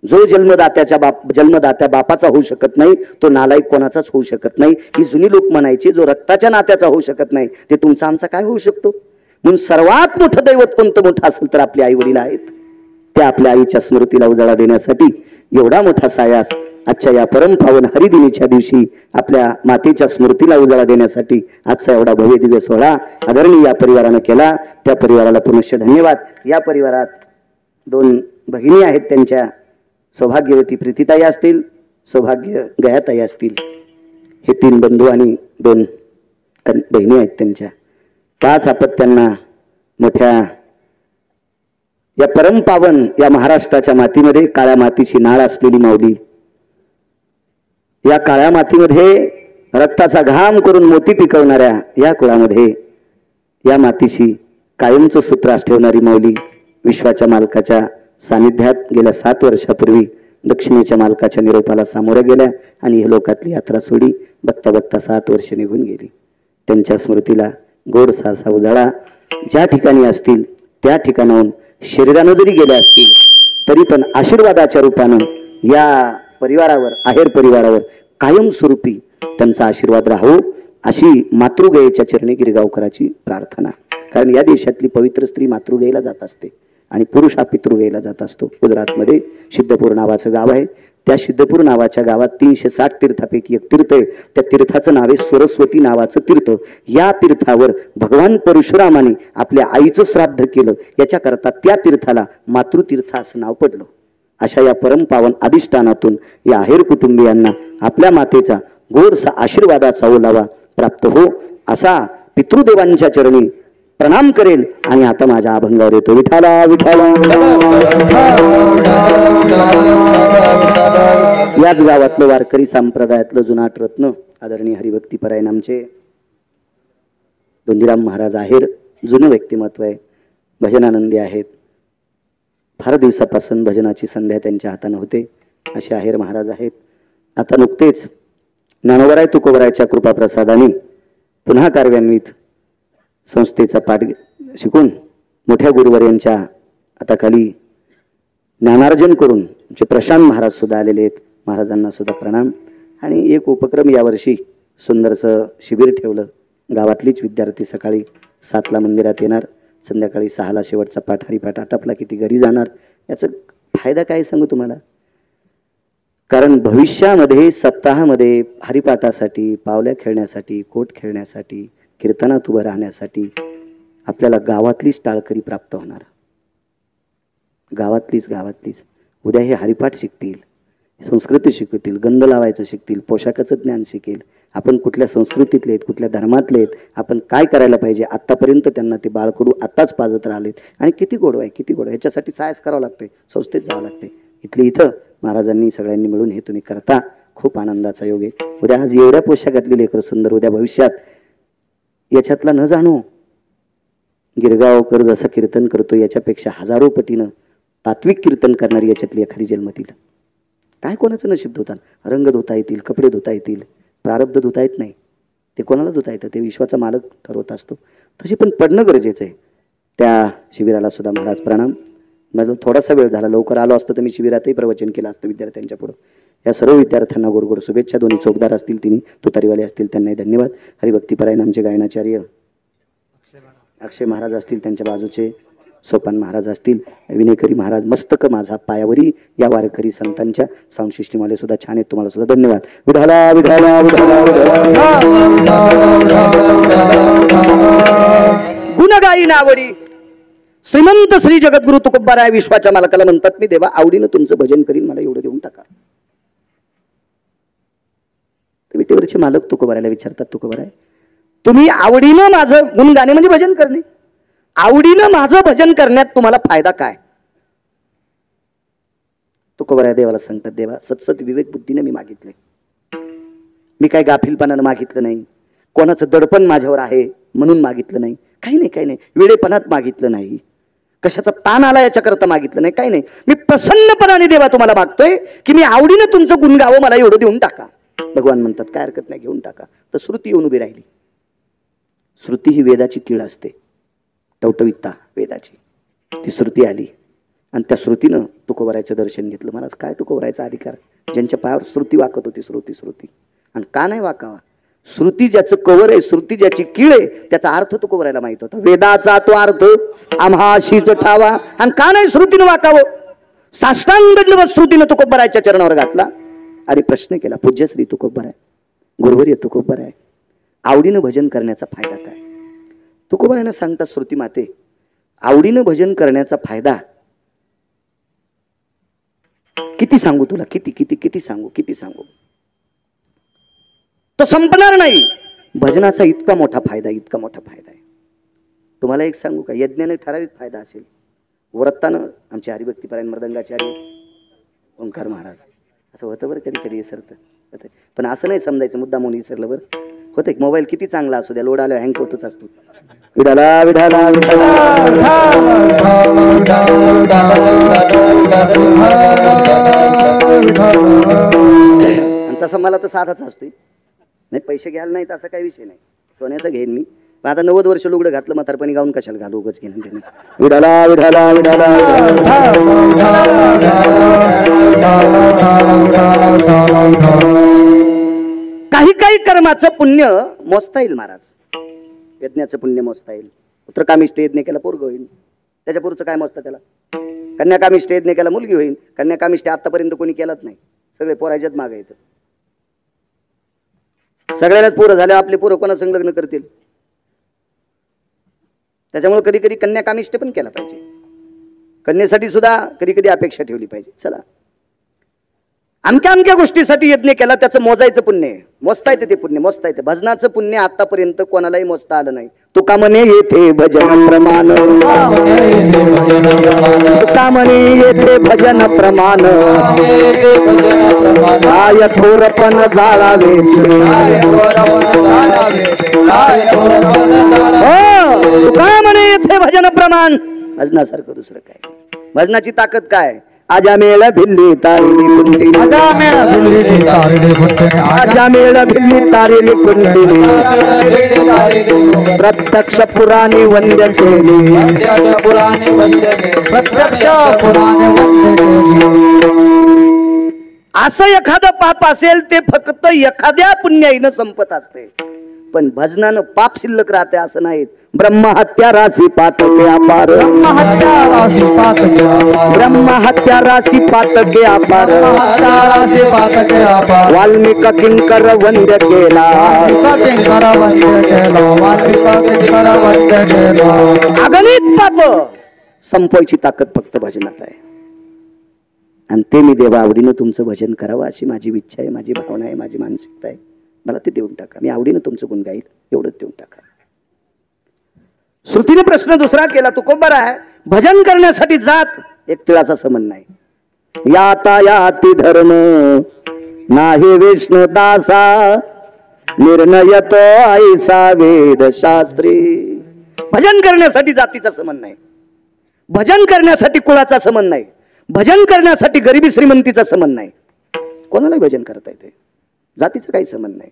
जो जन्मदात्या बापाचा होऊ शकत नाही तो नालायक कोणाचाच होऊ शकत नाही. ही जुनी लोक म्हणायची. जो रक्ताच्या नात्याचा होऊ शकत नाही ते तुमचा आमचा काय होऊ शकतो? म्हणून सर्वात मोठं दैवत कोणतं मोठं असेल तर आपली आई वडील आहेत. त्या आपल्या आईच्या स्मृतीला उजाळा देण्यासाठी एवढा मोठा सायास आजच्या या परम पावन हरिदिनीच्या दिवशी आपल्या मातेच्या स्मृतीला उजाळा देण्यासाठी आजचा एवढा भव्य दिव्य सोहळा आदरणीय या परिवारानं केला. त्या परिवाराला पुनश्च धन्यवाद. या परिवारात 2 भगिनी आहेत, त्यांच्या सौभाग्यवती प्रीतीताई असतील, सौभाग्य गयाताई असतील. हे 3 बंधू आणि 2 बहिणी आहेत. त्यांच्या 5 अपत्यांना मोठ्या या परमपावन या महाराष्ट्राच्या मातीमध्ये काळ्या मातीची नाळ असलेली माऊली, या काळ्या मातीमध्ये रक्ताचा घाम करून मोती पिकवणाऱ्या या कुळामध्ये या मातीशी कायमचं सूत्रास ठेवणारी माऊली विश्वाच्या मालकाच्या सानिध्यात गेल्या 7 वर्षापूर्वी दक्षिणेच्या मालकाच्या निरोपाला सामोऱ्या गेल्या आणि ही लोकातली यात्रा सोडी बघता बघता 7 वर्ष निघून गेली. त्यांच्या स्मृतीला गोडसा असा उजाळा ज्या ठिकाणी असतील त्या ठिकाणाहून शरीरानं जरी गेल्या असतील तरी पण आशीर्वादाच्या रूपानं या परिवारावर, आहेर परिवारावर कायमस्वरूपी त्यांचा आशीर्वाद राहो अशी मातृगयेच्या चरणी गिरगावकराची प्रार्थना. कारण या देशातली पवित्र स्त्री मातृगयेला जात असते आणि पुरुष हा पितृगयेला जात असतो. गुजरातमध्ये सिद्धपूर नावाचं गाव आहे. त्या सिद्धपूर नावाच्या गावात 360 तीर्थापैकी एक तीर्थ आहे. त्या तीर्थाचं नाव आहे सरस्वती नावाचं तीर्थ. या तीर्थावर भगवान परशुरामाने आपल्या आईचं श्राद्ध केलं. याच्याकरता त्या तीर्थाला मातृतीर्थ असं नाव पडलं. अशा या परमपावन अधिष्ठानातून या आहेर कुटुंबियांना आपल्या मातेचा गोडसा आशीर्वादाचा ओलावा प्राप्त हो असा पितृदेवांच्या चरणी प्रणाम करेल. आणि आता माझ्या अभंगावर येतो विठाला विठाला. याच गावातलं वारकरी संप्रदायातलं जुनाट रत्न आदरणीय हरिभक्तीपरायण आमचे धोंडीराम महाराज आहेर जुनं व्यक्तिमत्व आहे. भजनानंदी आहेत. फार दिवसापासून भजनाची संध्या त्यांच्या हाताने होते असे आहेर महाराज आहेत. आता नुकतेच ज्ञानोबराय तुकोबरायच्या कृपाप्रसादाने पुन्हा कार्यान्वित संस्थेचा पाठ शिकून मोठ्या गुरुवर्यांच्या आता खाली ज्ञानार्जन करून जे प्रशांत महाराज सुद्धा आलेले आहेत. महाराजांना सुद्धा प्रणाम. आणि एक उपक्रम यावर्षी सुंदरसं शिबिर ठेवलं. गावातलीच विद्यार्थी सकाळी 7ला मंदिरात येणार, संध्याकाळी 6ला शेवटचा पाठ हरिपाठ आटापला किती घरी जाणार. याचा फायदा काय सांगू तुम्हाला. कारण भविष्यामध्ये सप्ताहामध्ये हरिपाठासाठी, पावल्या खेळण्यासाठी, कोट खेळण्यासाठी, कीर्तनात उभं राहण्यासाठी आपल्याला गावातलीच टाळकरी प्राप्त होणार. गावातलीच उद्या हे हरिपाठ शिकतील, संस्कृती शिकतील, गंध लावायचं शिकतील, पोशाखाचं ज्ञान शिकेल. आपण कुठल्या संस्कृतीतले आहेत, कुठल्या धर्मातले आहेत, आपण काय करायला पाहिजे आत्तापर्यंत त्यांना ते बाळकडू आत्ताच पाजत राहिलेत. आणि किती गोड आहे, किती गोड आहे. ह्याच्यासाठी सायस करावं लागते, संस्थेत जावं लागते. इथं महाराजांनी सगळ्यांनी मिळून हे तुम्ही करता. खूप आनंदाचा योग आहे. उद्या आज एवढ्या पोशाखातली लेकरं सुंदर, उद्या भविष्यात याच्यातला न जाणू गिरगावकर जसं कीर्तन करतो याच्यापेक्षा हजारो पटीनं तात्विक कीर्तन करणारी याच्यातली एखादी जन्मतील. काय कोणाचं नशीब धुतात. रंग धुता येतील, कपडे धुता येतील, प्रारब्ध धुता येत नाही. ते कोणाला धुता येतं, ते विश्वाचा मालक ठरवत असतो. तशी पण पडणं गरजेचं आहे. त्या शिबिराला सुद्धा महाराज प्रणाम. मला थोडासा वेळ झाला, लवकर आलो असतं तर मी शिबिरातही प्रवचन केलं असतं विद्यार्थ्यांच्या पुढं. या सर्व विद्यार्थ्यांना गोड शुभेच्छा. दोन्ही चौकदार असतील, तिन्ही तुतारीवाले असतील, त्यांनाही धन्यवाद. हरिभक्तीपरायण आमचे गायनाचार्य अक्षय महाराज असतील, त्यांच्या बाजूचे सोपान महाराज असतील, विनयकरी महाराज, मस्तक माझा पायावरी या वारकरी संतांच्या साऊंड सिस्टीमवाले सुद्धा छान आहेत. तुम्हाला सुद्धा धन्यवाद. विठाला विठाला गुणगायी नावडी श्रीमंत श्री जगद्गुरु तुकोबाराय विश्वाच्या मालकाला म्हणतात, मी देवा आवडीनं तुमचं भजन करीन, मला एवढं देऊन टाका. विटेवरचे मालक तुकोबारायला विचारतात, तुकोबाराय तुम्ही आवडीनं माझं गुण गाणे म्हणजे भजन करणे, आवडीनं माझं भजन करण्यात तुम्हाला फायदा काय. तुकोबाराय देवाला सांगतात, देवा सतसत विवेक बुद्धीने मी मागितले. मी काय गाफीलपणानं मागितलं नाही, कोणाचं दडपण माझ्यावर आहे म्हणून मागितलं नाही, काही नाही, काही नाही. वेळेपणात मागितलं नाही, कशाचा ताण आला याच्याकरता मागितलं नाही, काही नाही. मी प्रसन्नपणाने देवा तुम्हाला मागतोय की मी आवडीनं तुमचं गुण गावं, मला एवढं देऊन टाका. भगवान म्हणतात काय हरकत नाही, घेऊन टाका. तर श्रुती येऊन उभी राहिली. श्रुती ही वेदाची कीळ असते, टवटवीतता वेदाची. ती श्रुती आली आणि त्या श्रुतीनं तुकोबारायचं दर्शन घेतलं. महाराज काय तुकोबारायचा अधिकार, ज्यांच्या पायावर श्रुती वाकत होती, श्रुती. आणि का नाही वाकावा. श्रुती ज्याचं कवर आहे, श्रुती ज्याची कीळ आहे, त्याचा अर्थ तुकोबारायला माहित होता. वेदाचा तो अर्थ आम्हाशीच ठावा. आणि का नाही श्रुतीनं वाकावं. साष्टांग दंडवत श्रुतीनं तुकोबारायच्या चरणावर घातला आणि प्रश्न केला, पूज्यश्री तुकोबाराय, गुरुवर्य तुकोबाराय, आवडीनं भजन करण्याचा फायदा काय. तुकोबारायनं सांगतात, श्रुती माते आवडीनं भजन करण्याचा फायदा किती सांगू तुला, किती सांगू. तो संपणार नाही. भजनाचा इतका मोठा फायदा आहे. तुम्हाला एक सांगू का, यज्ञाने ठराविक फायदा असेल, व्रतानं आमचे हरिभक्तीपरायण मृदंगाचार्य ओंकार महाराज असं होतं बरं, कधी कधी विसरतं. पण असं नाही समजायचं मुद्दा म्हणून विसरलं बरं. होतं एक मोबाईल किती चांगला असू द्या, लोड आल्यावर हँग होतच असतो. विठाला विठाला विठाला. आणि तसं मला तर साधाच असतोय. नाही पैसे घ्यायला नाही तर असं काही विषय नाही, सोन्याचं घेईन मी. पण आता 90 वर्ष लुगडं घातलं म्हातारपणी गाऊन कशाला घालू, उगाच घेणं घेणं. विठाला विठाला विठाला. काही काही कर्माचं पुण्य मोजता येईल महाराज. यज्ञाचं पुण्य मोजता येईल. पुत्रकामिष्ट यज्ञ केला पोरग होईल, त्याच्या पुढचं काय मोजता त्याला. कन्याकामिष्ट यज्ञ केला मुलगी होईल. कन्याकामिष्ट आतापर्यंत कोणी केलाच नाही, सगळे पोरायच्यात मागे येतं. सगळ्यालाच पोरं झाले, आपले पोरं कोणा संग लग्न करतील. त्याच्यामुळे कधी कधी कन्याकामिष्ट पण केला पाहिजे. कन्येसाठी सुद्धा कधी कधी अपेक्षा ठेवली पाहिजे. चला अमक्या अमक्या गोष्टीसाठी यज्ञ केला, त्याचं मोजायचं पुण्य आहे, मोजता येते ते पुण्य, मोजता येते. भजनाचं पुण्य आतापर्यंत कोणालाही मोजता आलं नाही. तुका म्हणे येथे भजन प्रमाण, तुका म्हणे येथे भजन प्रमाण, काय थोरपण जाळावे, तुका म्हणे येथे भजन प्रमाण. भजनासारखं दुसरं काय. भजनाची ताकद काय. आजा मेळ भिल्ली तारिली कुंडली, आजा मेळ भिल्ली तारिली कुंडली, आजा मेळ भिल्ली तारिली कुंडली, प्रत्यक्ष पुराणी वंद्य केली, प्रत्यक्ष पुराणी वंद्य केली, प्रत्यक्ष पुराणी वंद्य केली. असं एखादं पाप असेल ते फक्त एखाद्या पुण्याईनं संपत असते, पण भजनानं पाप शिल्लक राहते असं नाही. ब्रह्महत्या राशी पातके अपार, ब्रह्महत्या राशी पातके अपार, ब्रह्महत्या राशी पातके अपार, राशी पातके अपार. वाल्मिक किंकर वंद्य केला, किंकर वंद्य केला, वाल्मिक किंकर वंद्य केला. अगणित पाप संपवायची ताकद फक्त भजनात आहे. आणि ते मी देवा आवडीनं तुमचं भजन करावं अशी माझी इच्छा आहे, माझी भावना आहे, माझी मानसिकता आहे. मला ते देऊन टाका, मी आवडीनं तुमचं गुण गाईल, एवढंच देऊन टाका. श्रुतीने प्रश्न दुसरा केला, तुकोबर आहे भजन करण्यासाठी जात एक तिळाचा संबंध नाही. याता याती धर्म नाही विष्णू दासा, निर्णय तो ऐसा वेद शास्त्री. भजन करण्यासाठी जातीचा संबंध नाही, भजन करण्यासाठी कुळाचा संबंध नाही, भजन करण्यासाठी गरिबी श्रीमंतीचा संबंध नाही. कोणालाही भजन करता येते, जातीचा काही संबंध नाही.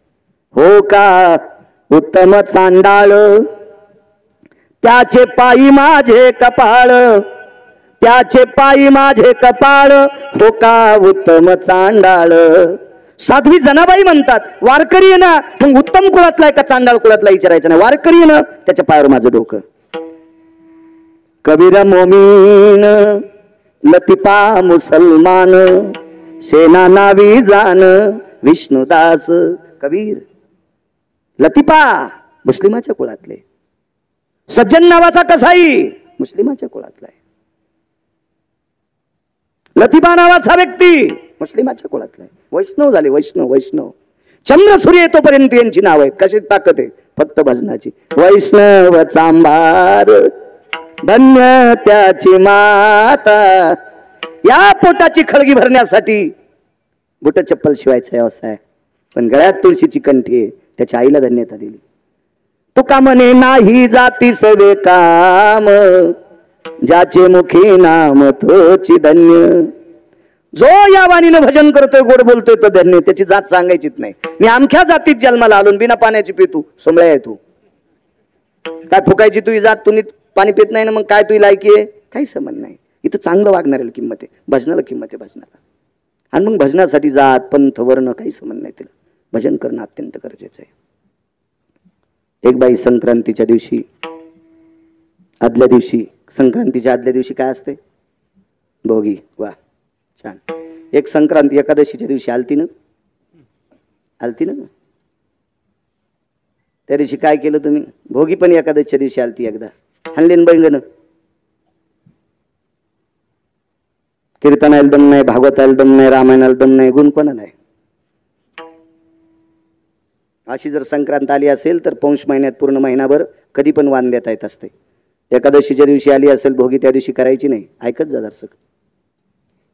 हो का उत्तम चांडाळ त्याचे पायी माझे कपाळ, त्याचे पायी माझे कपाळ, हो का उत्तम चांडाळ. साध्वी जनाबाई म्हणतात वारकरी आहे ना, मग उत्तम कुळातला आहे का चांडाळ कुळातला विचारायचं नाही, वारकरी आहे ना त्याच्या पायावर माझं डोकं. कबीर मोमीन लतिपा मुसलमान, सेना नावी जान विष्णुदास. कबीर लतिपा मुस्लिमाच्या कुळातले, सज्जन नावाचा कसाई मुस्लिमाच्या कुळातला आहे, लतिपा नावाचा व्यक्ती मुस्लिमाच्या कुळातला आहे. वैष्णव झाले, वैष्णव वैष्णव. चंद्र सूर्य येतोपर्यंत यांची नाव आहेत. कशी ताकद आहे फक्त भजनाची. वैष्णव चांभार धन्य त्याची माता, या पोटाची खळगी भरण्यासाठी बुट चप्पल शिवायचा व्यवसाय, पण गळ्यात तुळशीची कंठी आहे, त्याच्या आईला धन्यता दिली. तुका म्हणे नाही जाती सवे काम, ज्याचे मुखी नाम तोची धन्य. जो या वाणीनं भजन करतोय, गोड बोलतोय तो धन्य. त्याची जात सांगायचीच नाही. मी अमख्या जातीत जन्माला आलो, बिना पाण्याची पितू सोमळ्या आहे तू. काय फुकायची तुझी जात, तू नीट पाणी पित नाही ना, मग काय तुझी लायकी आहे, काही संबंध नाही. इथं चांगलं वागणाऱ्याला किंमत आहे, भजनाला किंमत आहे भजनाला. आणि मग भजनासाठी जात पंथ वर्ण काही संबंध नाही, तिला भजन करणं अत्यंत गरजेचं आहे. एक बाई संक्रांतीच्या दिवशी, आदल्या दिवशी, संक्रांतीच्या आदल्या दिवशी काय असते, भोगी. वा छान. एक संक्रांती एकादशीच्या दिवशी आलती ना, आलती ना. त्या दिवशी काय केलं तुम्ही, भोगी पण एकादशीच्या दिवशी आलती एकदा, हल्लेन बैंगन. कीर्तनाला दम नाही, भागवताला दम नाही, रामायणाला दम नाही, गुण कोणाला आहे. अशी जर संक्रांत आली असेल तर पौष महिन्यात पूर्ण महिनाभर कधी पण वाण देता येत असते. एकादशीच्या दिवशी आली असेल भोगी, त्या दिवशी करायची नाही. ऐकत जा जरासं.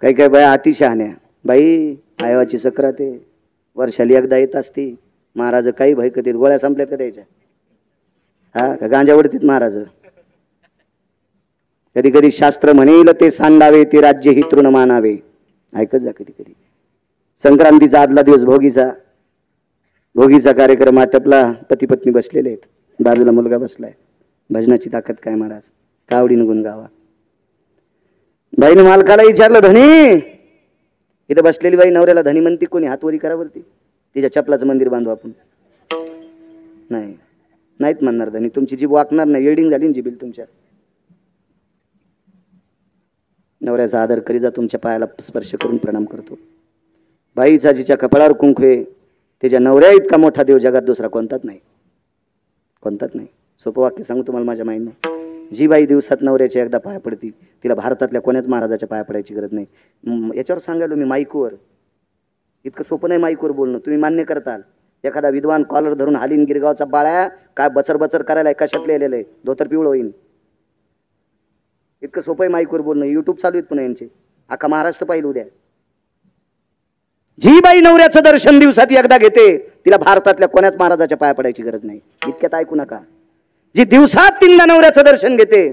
काही काही बाया अतिशहाण्या, बाई आयोची सक्रात आहे, वर्षाली एकदा येत असती. महाराज काही भय कधीत गोळ्या संपल्यात का द्यायच्या? हा का गांजावरतीत महाराज? कधी कधी शास्त्र म्हणेल ते सांडावे, ते राज्य ही तृण मानावे. ऐकत जा. कधी कधी संक्रांतीचा आदला दिवस भोगीचा कार्यक्रम आटपला. पती पत्नी बसलेले आहेत, बाजूला मुलगा बसलाय. भजनाची ताकद काय महाराज, कावडीनं गुण गावा. बाईनं मालकाला विचारलं, धनी? इथं बसलेली बाई नवऱ्याला धनी म्हणती. कोणी हातवरी करावरती? तिच्या चपलाचं मंदिर बांधू आपण? नाही, नाहीत म्हणणार धनी. तुमची जीभ वाकणार नाही, येडिंग झाली जिबील तुमच्या. नवऱ्याचा आदर करी जा, तुमच्या पायाला स्पर्श करून प्रणाम करतो. बाईचा जिच्या कपाळावर कुंकू आहे, त्याच्या नवऱ्या इतका मोठा देव जगात दुसरा कोणताच नाही, कोणताच नाही. सोपं वाक्य सांगू तुम्हाला माझ्या माईनं. जी बाई दिवसात नवऱ्याच्या एकदा पाया पडती, तिला भारतातल्या कोण्याच महाराजाच्या पाया पडायची गरज नाही. याच्यावर सांगायलो मी माईकवर. इतकं सोपं नाही माईकवर बोलणं, तुम्ही मान्य करताल. एखादा विद्वान कॉलर धरून हालीन गिरगावचा बाळ्या काय बचर बचर करायला कशात लिहिलेलं आहे, धोतर पिवळं होईन. इतकं सोपं आहे माईकवर बोलणं. युट्यूब चालू आहेत पुन्हा यांचे, अख्खा महाराष्ट्र पाहिलं उद्या. जी बाई नवऱ्याचं दर्शन दिवसात एकदा घेते, तिला भारतातल्या कोण्याच महाराजाच्या पाया पडायची गरज नाही. इतक्यात ऐकू नका. जी दिवसात 3दा नवऱ्याचं दर्शन घेते,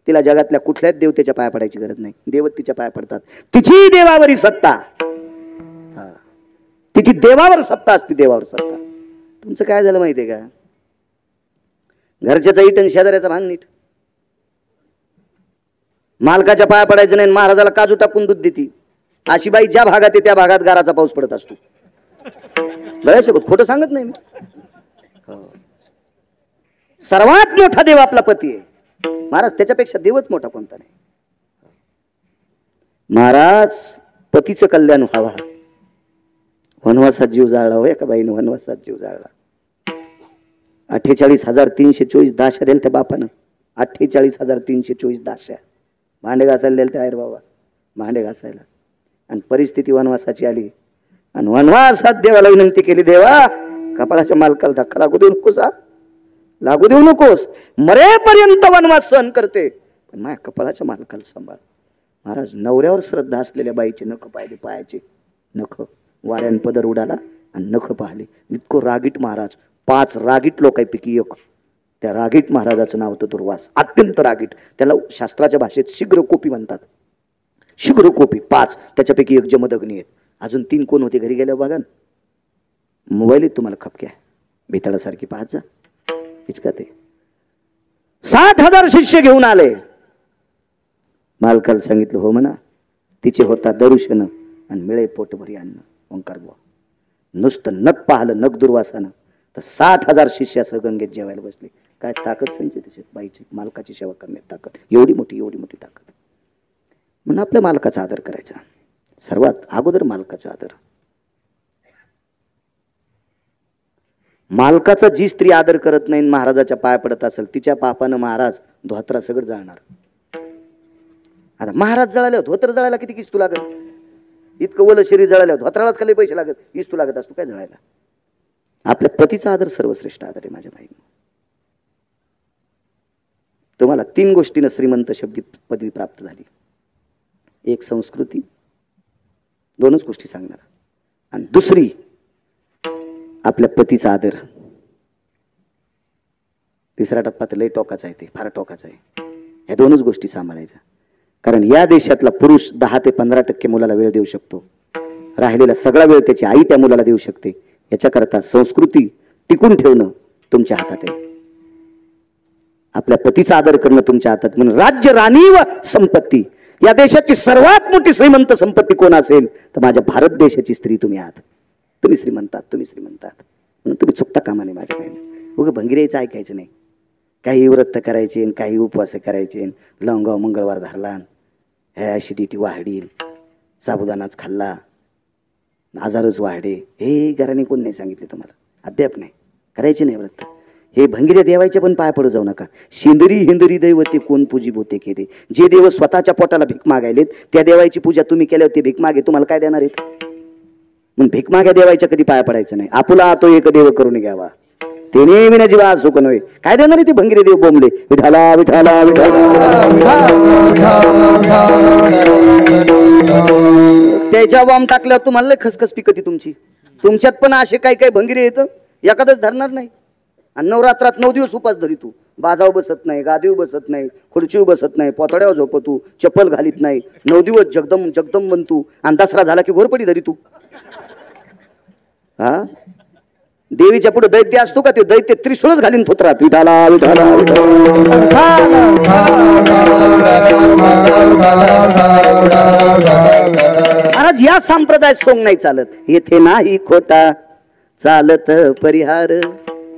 तिला जगातल्या कुठल्याच देवतेच्या पाया पडायची गरज नाही. देवत तिच्या पाया पडतात. तिची देवावरी सत्ता, तिची देवावर सत्ता असते, देवावर सत्ता. तुमचं काय झालं माहितीये का? घरच्याचा इट आणि शेजाऱ्याचा भांग नीट. मालकाच्या पाया पडायचं नाही, महाराजाला काजू टाकून दूध देती. अशी बाई ज्या भागात आहे त्या भागात गाराचा पाऊस पडत असतो. बऱ्याच खोटं सांगत नाही मी. सर्वात मोठा देव आपला पती आहे महाराज, त्याच्यापेक्षा देवच मोठा कोणता नाही. महाराज पतीचं कल्याण व्हावा, वनवासात जीव जाळला. हो एका बाईनं वनवासात जीव जाळला. 48,324 दाशा दिल्या त्या बापानं. 48,324 दाशा भांडे घासायला दिले त्या आयर बाबा, भांडे घासायला. आणि परिस्थिती वनवासाची आली आणि वनवासात देवाला विनंती केली, देवा कपाळाच्या मालकाला धक्का लागू देऊ नकोस, लागू देऊ नकोस, मरेपर्यंत वनवास सहन करते, पण माझ्या कपाळाच्या मालकाला सांभाळ. महाराज नवऱ्यावर श्रद्धा असलेल्या बाईचे नख पाहिले, पायाचे नख वाऱ्यान पदर उडाला आणि नख पाहिले. इतकं रागीट महाराज. 5 रागीट लोकांपैकी एक. त्या रागीट महाराजाचं नाव होतं दुर्वास. अत्यंत रागीट. त्याला शास्त्राच्या भाषेत शीघ्रकोपी म्हणतात. शीघ्रकोपी 5, त्याच्यापैकी एक जमदग्नी आहेत. अजून 3 कोण होते घरी गेल्या बघा. मोबाईल तुम्हाला खपक्या बेताळासारखी पाहत जा. इतका ते 60,000 शिष्य घेऊन आले. मालकाला सांगितलं हो म्हणा, तिचे होता दरुशन आणि मिळे पोटभरी अन्न. ओंकार बुवा नुसतं नक पाहलं नक दुर्वासानं तर 60,000 शिष्यासह गंगेत जेवायला बसले. काय ताकद संजय त्याची बाईची, मालकाची सेवा करण्यात ताकद. एवढी मोठी ताकद. म्हणून आपल्या मालकाचा आदर करायचा. सर्वात अगोदर मालकाचा आदर. मालकाचा जी स्त्री आदर करत नाही, महाराजाच्या पाया पडत असेल, तिच्या पापानं महाराज धोत्रा सगळं जळणार. आता महाराज जळाल्यावर धोत्र जळायला किती किस्तू लागत? इतकं ओलं शरीर जळाल्यावर धोत्रालाच खाली पैसे लागत, इस्तू लागत असतो काय जळायला? आपल्या पतीचा आदर सर्वश्रेष्ठ आदर आहे माझ्या बहिणी. तुम्हाला 3 गोष्टीनं श्रीमंत शब्दी पदवी प्राप्त झाली. एक संस्कृती, 2च गोष्टी सांगणार, आणि दुसरी आपल्या पतीचा आदर. तिसरा टप्पा तर लय टोकाचा आहे, ते फार टोकाचा आहे. ह्या 2च गोष्टी सांभाळायच्या. कारण या देशातला पुरुष 10 ते 15% मुलाला वेळ देऊ शकतो. राहिलेला सगळा वेळ त्याची आई त्या मुलाला देऊ शकते. याच्याकरता संस्कृती टिकून ठेवणं तुमच्या हातात आहे. आपल्या पतीचा आदर करणं तुमच्या हातात. म्हणून राज्य, राणी व संपत्ती, या देशाची सर्वात मोठी श्रीमंत संपत्ती कोण असेल तर माझ्या भारत देशाची स्त्री तुम्ही आहात. तुम्ही श्रीमंत आहात, तुम्ही श्रीमंत आहात. म्हणून तुम्ही चुकता कामा नये माझ्या बहिणी. उगं भंगिरायचं ऐकायचं नाही. काही व्रत करायचे, काही उपवास करायचे. लवंगाव मंगळवार धरला, ॲसिडिटी वाढील, साबुदानाच खाल्ला, आजारच वाढे. हे घराने कोण नाही सांगितले तुम्हाला? अद्याप नाही. करायचे नाही व्रत. हे भंगिरे देवायचे पण पाय पडू जाऊ नका. शिंदरी हिंदरी दैवते कोण पूजी बोते केले. जे देव स्वतःच्या पोटाला भीक मागायलेत त्या देवाची पूजा तुम्ही केल्यावर ते भीक मागे तुम्हाला काय देणार आहेत? म्हणून भीक माग्या देवायच्या कधी पाया पडायचं नाही. आपुला तो एक देव करून घ्यावा. ते नेहमी जीवा सुख नव्हे. काय देणार ती भंगिरी देव बोंबले विठाला विठाला विठाला. त्याच्या बॉम्ब टाकल्यावर तुम्हाला लय खसखस पिकती तुमची. तुमच्यात पण असे काही काही भंगिरी येतं एखादंच धरणार नाही. आणि नवरात्रात 9 दिवस उपास धरी तू. बाजाव बसत नाही, गादीव बसत नाही, खुर्चीव बसत नाही, पोतड्यावर झोपतू, चप्पल घालीत नाही, 9 दिवस जगदम जगदम बनतू. आणि दसरा झाला की घोरपडी धरी तू. हा देवीच्या पुढे दैत्य असतो का? ते दैत्य त्रिशूळच घालीन थोतरात विठाला विठाला. महाराज या संप्रदाय सोंग नाही चालत. येथे नाही खोटा चालत परिहार.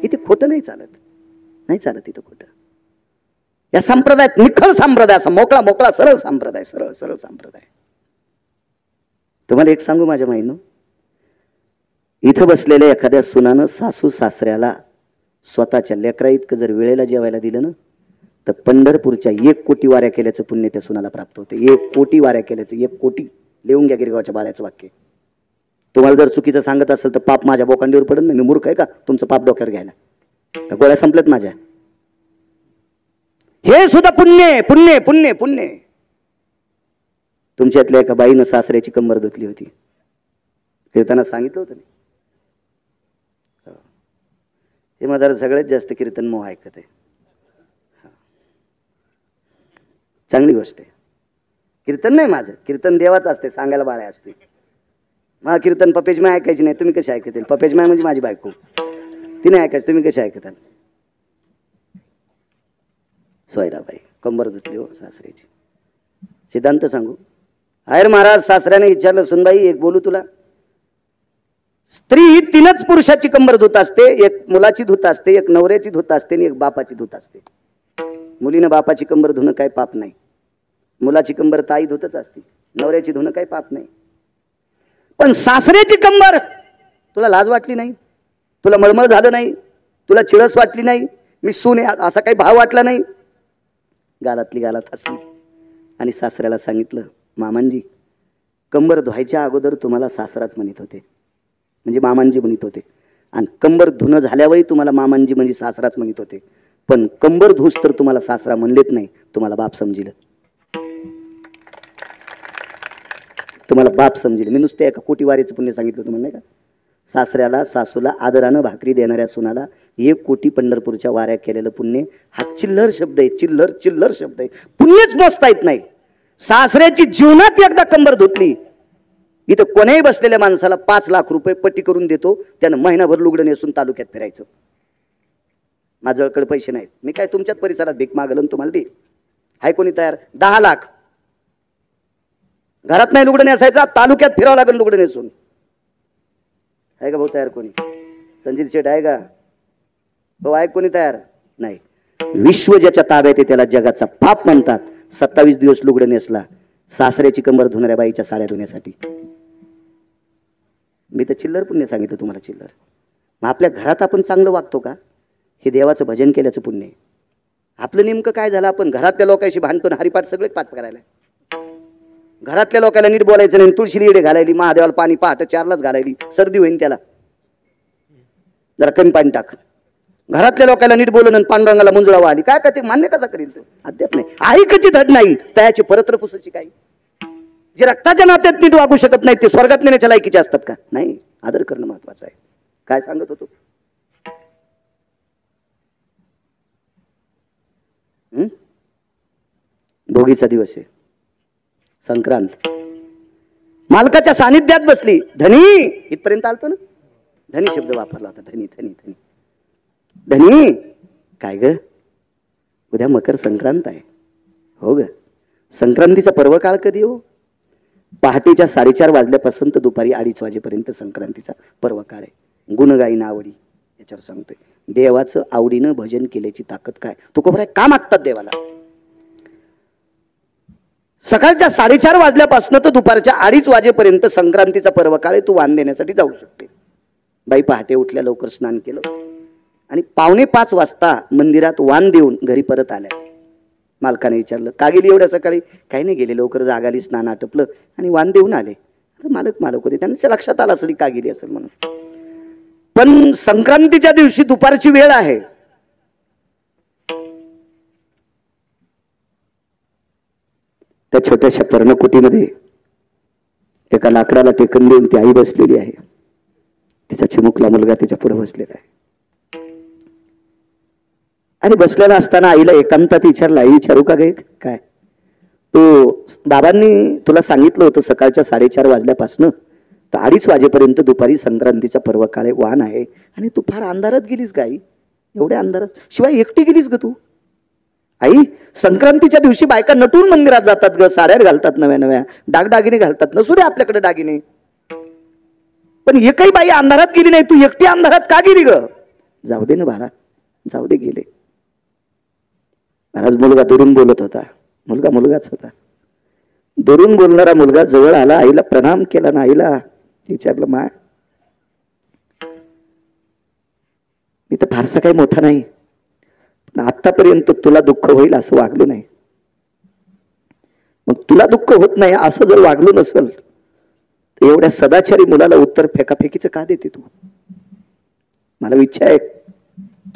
इथे खोटं नाही चालत, नाही चालत इथं खोटं. या संप्रदायात निखळ संप्रदाय, असा मोकळा मोकळा सरळ संप्रदाय, सरळ सरळ संप्रदाय. तुम्हाला एक सांगू माझ्या माईनं, इथं बसलेल्या एखाद्या सुनानं सासू सासऱ्याला स्वतःच्या लेकरा इतकं जर वेळेला जेवायला दिलं ना, तर पंढरपूरच्या 1 कोटी वाऱ्या केल्याचं पुण्य त्या सुनाला प्राप्त होते. 1 कोटी वाऱ्या केल्याचं. 1 कोटी लिहून घ्या गिरगावच्या बाळ्याचं वाक्य. तुम्हाला जर चुकीचं सांगत असेल तर पाप माझ्या बोकांडीवर पडेल ना. मी मूर्ख आहे का तुमचं पाप डोक्यावर घ्यायला? गोळ्या संपल्यात माझ्या. हे सुद्धा पुण्य पुण्य पुण्य पुण्य. तुमच्यातल्या एका बाईनं सासऱ्याची कंबर धुतली होती. कीर्तनात सांगितलं होतं. हे माझा सगळ्यात जास्त कीर्तन मोह ऐकत आहे. चांगली गोष्ट आहे. कीर्तन नाही माझं, कीर्तन देवाचं असते, सांगायला बाळ्या असते. मला कीर्तन पपेजमाय ऐकायची नाही. तुम्ही कशी ऐकतील? पपेजमाय म्हणजे माझी बायको, तिने ऐकायची. तुम्ही कशी ऐकताल? सोयराबाई कंबर धुतली हो सासऱ्याची. सिद्धांत सांगू. अयर महाराज सासऱ्याने विचारलं, सुनबाई एक बोलू तुला. स्त्री ही 3च पुरुषाची कंबर धुत असते. एक मुलाची धुत असते, एक नवऱ्याची धुत असते आणि एक बापाची धुत असते. मुलीनं बापाची कंबर धुणं काही पाप नाही. मुलाची कंबर ताई धुतच असते. नवऱ्याची धुणं काही पाप नाही. पण सासऱ्याची कंबर तुला लाज वाटली नाही? तुला मळमळ झालं नाही? तुला चिळस वाटली नाही? मी सून आहे असा काही भाव वाटला नाही? गालातली गालात हसली आणि सासऱ्याला सांगितलं, मामांजी कंबर धुवायच्या अगोदर तुम्हाला सासराच म्हणत होते, म्हणजे मामांजी म्हणत होते. आणि कंबर धुणं झाल्यावरही तुम्हाला मामांजी म्हणजे सासराच म्हणत होते. पण कंबर धुस तर तुम्हाला सासरा म्हणलेत नाही, तुम्हाला बाप समजिलं. तुम्हाला बाप समजेल. मी नुसते एका कोटी वारीचं पुण्य सांगितलं तुम्हाला, नाही का? सासऱ्याला सासूला आदरानं भाकरी देणाऱ्या सुनाला 1 कोटी पंढरपूरच्या वाऱ्या केलेलं पुण्य. हा चिल्लर शब्द आहे, चिल्लर चिल्लर शब्द आहे. पुण्यच मोजता येत नाही. सासऱ्याची जीवनात एकदा कंबर धुतली. इथं कोणाही बसलेल्या माणसाला 5 लाख रुपये पट्टी करून देतो, त्यानं महिनाभर लुगडं नेसून तालुक्यात फिरायचं. माझ्याकडे पैसे नाहीत, मी काय तुमच्याच परिसरात भीक मागलं तुम्हाला दे. हाय कोणी तयार? 10 लाख. घरात नाही लुगडं नेसायचा, तालुक्यात फिरावं लागेल लुगडं नेसून. आहे का भाऊ तयार कोणी? संजीत शेठ आहे का भाऊ? आहे कोणी तयार? नाही. विश्व ज्याच्या ताब्यात आहे त्याला जगाचा पाप म्हणतात. 27 दिवस लुगडं नेसला सासऱ्याची कंबर धुणाऱ्या बाईच्या साड्या धुण्यासाठी. मी तर चिल्लर पुण्य सांगितलं तुम्हाला, चिल्लर. मग आपल्या घरात आपण चांगलं वागतो का? हे देवाचं भजन केल्याचं पुण्य आहे. आपलं नेमकं काय झालं? आपण घरातल्या लोकांशी भांडतो ना, हरिपाठ सगळे पाठ करायला. घरातल्या लोकांना नीट बोलायचं नाही, तुळशीला इडे घालायली, महादेवाला पाणी पहाटे 4लाच घालायली, सर्दी होईन त्याला, जरा कमी पाणी टाक. घरातल्या लोकांना नीट बोलून पांडुरंगाला मंजुळावा आली, काय ते मान्य कसा करील? तो अद्याप नाही. ऐकायची धड नाही, त्याची परत्र पुसाची काही. जे रक्ताच्या नात्यात नीट वागू शकत नाही ते स्वर्गात नेण्याच्या लायकीचे असतात का? नाही. आदर करणं महत्वाचं आहे. काय सांगत होतो? भोगीचा दिवस आहे, संक्रांत. मालकाच्या सानिध्यात बसली. धनी इथपर्यंत आलतो ना, धनी शब्द वापरला होता. धनी धनी धनी धनी. काय ग, उद्या मकर संक्रांत आहे. हो ग. संक्रांतीचा पर्व काळ कधी हो? पहाटेच्या 4:30 वाजल्यापासून तर दुपारी 2:30 वाजेपर्यंत संक्रांतीचा पर्व काळ आहे. गुणगायी आवडी याच्यावर सांगतोय. देवाचं आवडीनं भजन केल्याची ताकद काय? तुकोबराय का मागतात देवाला? सकाळच्या 4:30 वाजल्यापासून तर दुपारच्या 2:30 वाजेपर्यंत संक्रांतीचा पर्व काळ आहे. तू वाण देण्यासाठी जाऊ शकते. बाई पहाटे उठल्या, लवकर स्नान केलं आणि 4:45 वाजता मंदिरात वाण देऊन घरी परत आल्या. मालकाने विचारलं, का गेली एवढ्या सकाळी? काही नाही, गेले लवकर, जाग आली, स्नान आटपलं आणि वाण देऊन आले. मालक होते, त्यांच्या लक्षात आलं असेल का गेली असेल म्हणून. पण संक्रांतीच्या दिवशी दुपारची वेळ आहे. त्या छोट्याशा पर्णकुटीमध्ये एका लाकडाला टेकन देऊन ती आई बसलेली आहे. तिचा चिमुकला मुलगा तिच्या पुढे बसलेला आहे. आणि बसलेला असताना आईला एकांतात विचारलं, आई विचारू का गे काय? तो बाबांनी तुला सांगितलं होतं सकाळच्या 4:30 वाजल्यापासून तर 2:30 वाजेपर्यंत दुपारी संक्रांतीचा पर्व काळे वाहन आहे आणि तू फार अंधारात गेलीस ग आई. एवढ्या अंधारात शिवाय एकटी गेलीस ग तू? आई, संक्रांतीच्या दिवशी बायका नटून मंदिरात जातात ग, साड्या घालतात, नव्या नव्या दागदागिने घालतात. नसू दे आपल्याकडे दागिने, पण एकही बाई अंधारात गेली नाही. तू एकटी अंधारात का गेली ग? जाऊ दे ना बाळा, जाऊ दे, गेले. महाराज मुलगा दुरून बोलत होता. मुलगा मुलगाच होता. दुरून बोलणारा मुलगा जवळ आला, आईला प्रणाम केला ना आईला विचारलं, माय मी तर फारसा काही मोठा नाही, पण आतापर्यंत तुला दुःख होईल असं वागलो नाही. मग तुला दुःख होत नाही असं जर वागलो नसल तर एवढ्या सदाचारी मुलाला उत्तर फेकाफेकीचं का देते तू? मला इच्छा आहे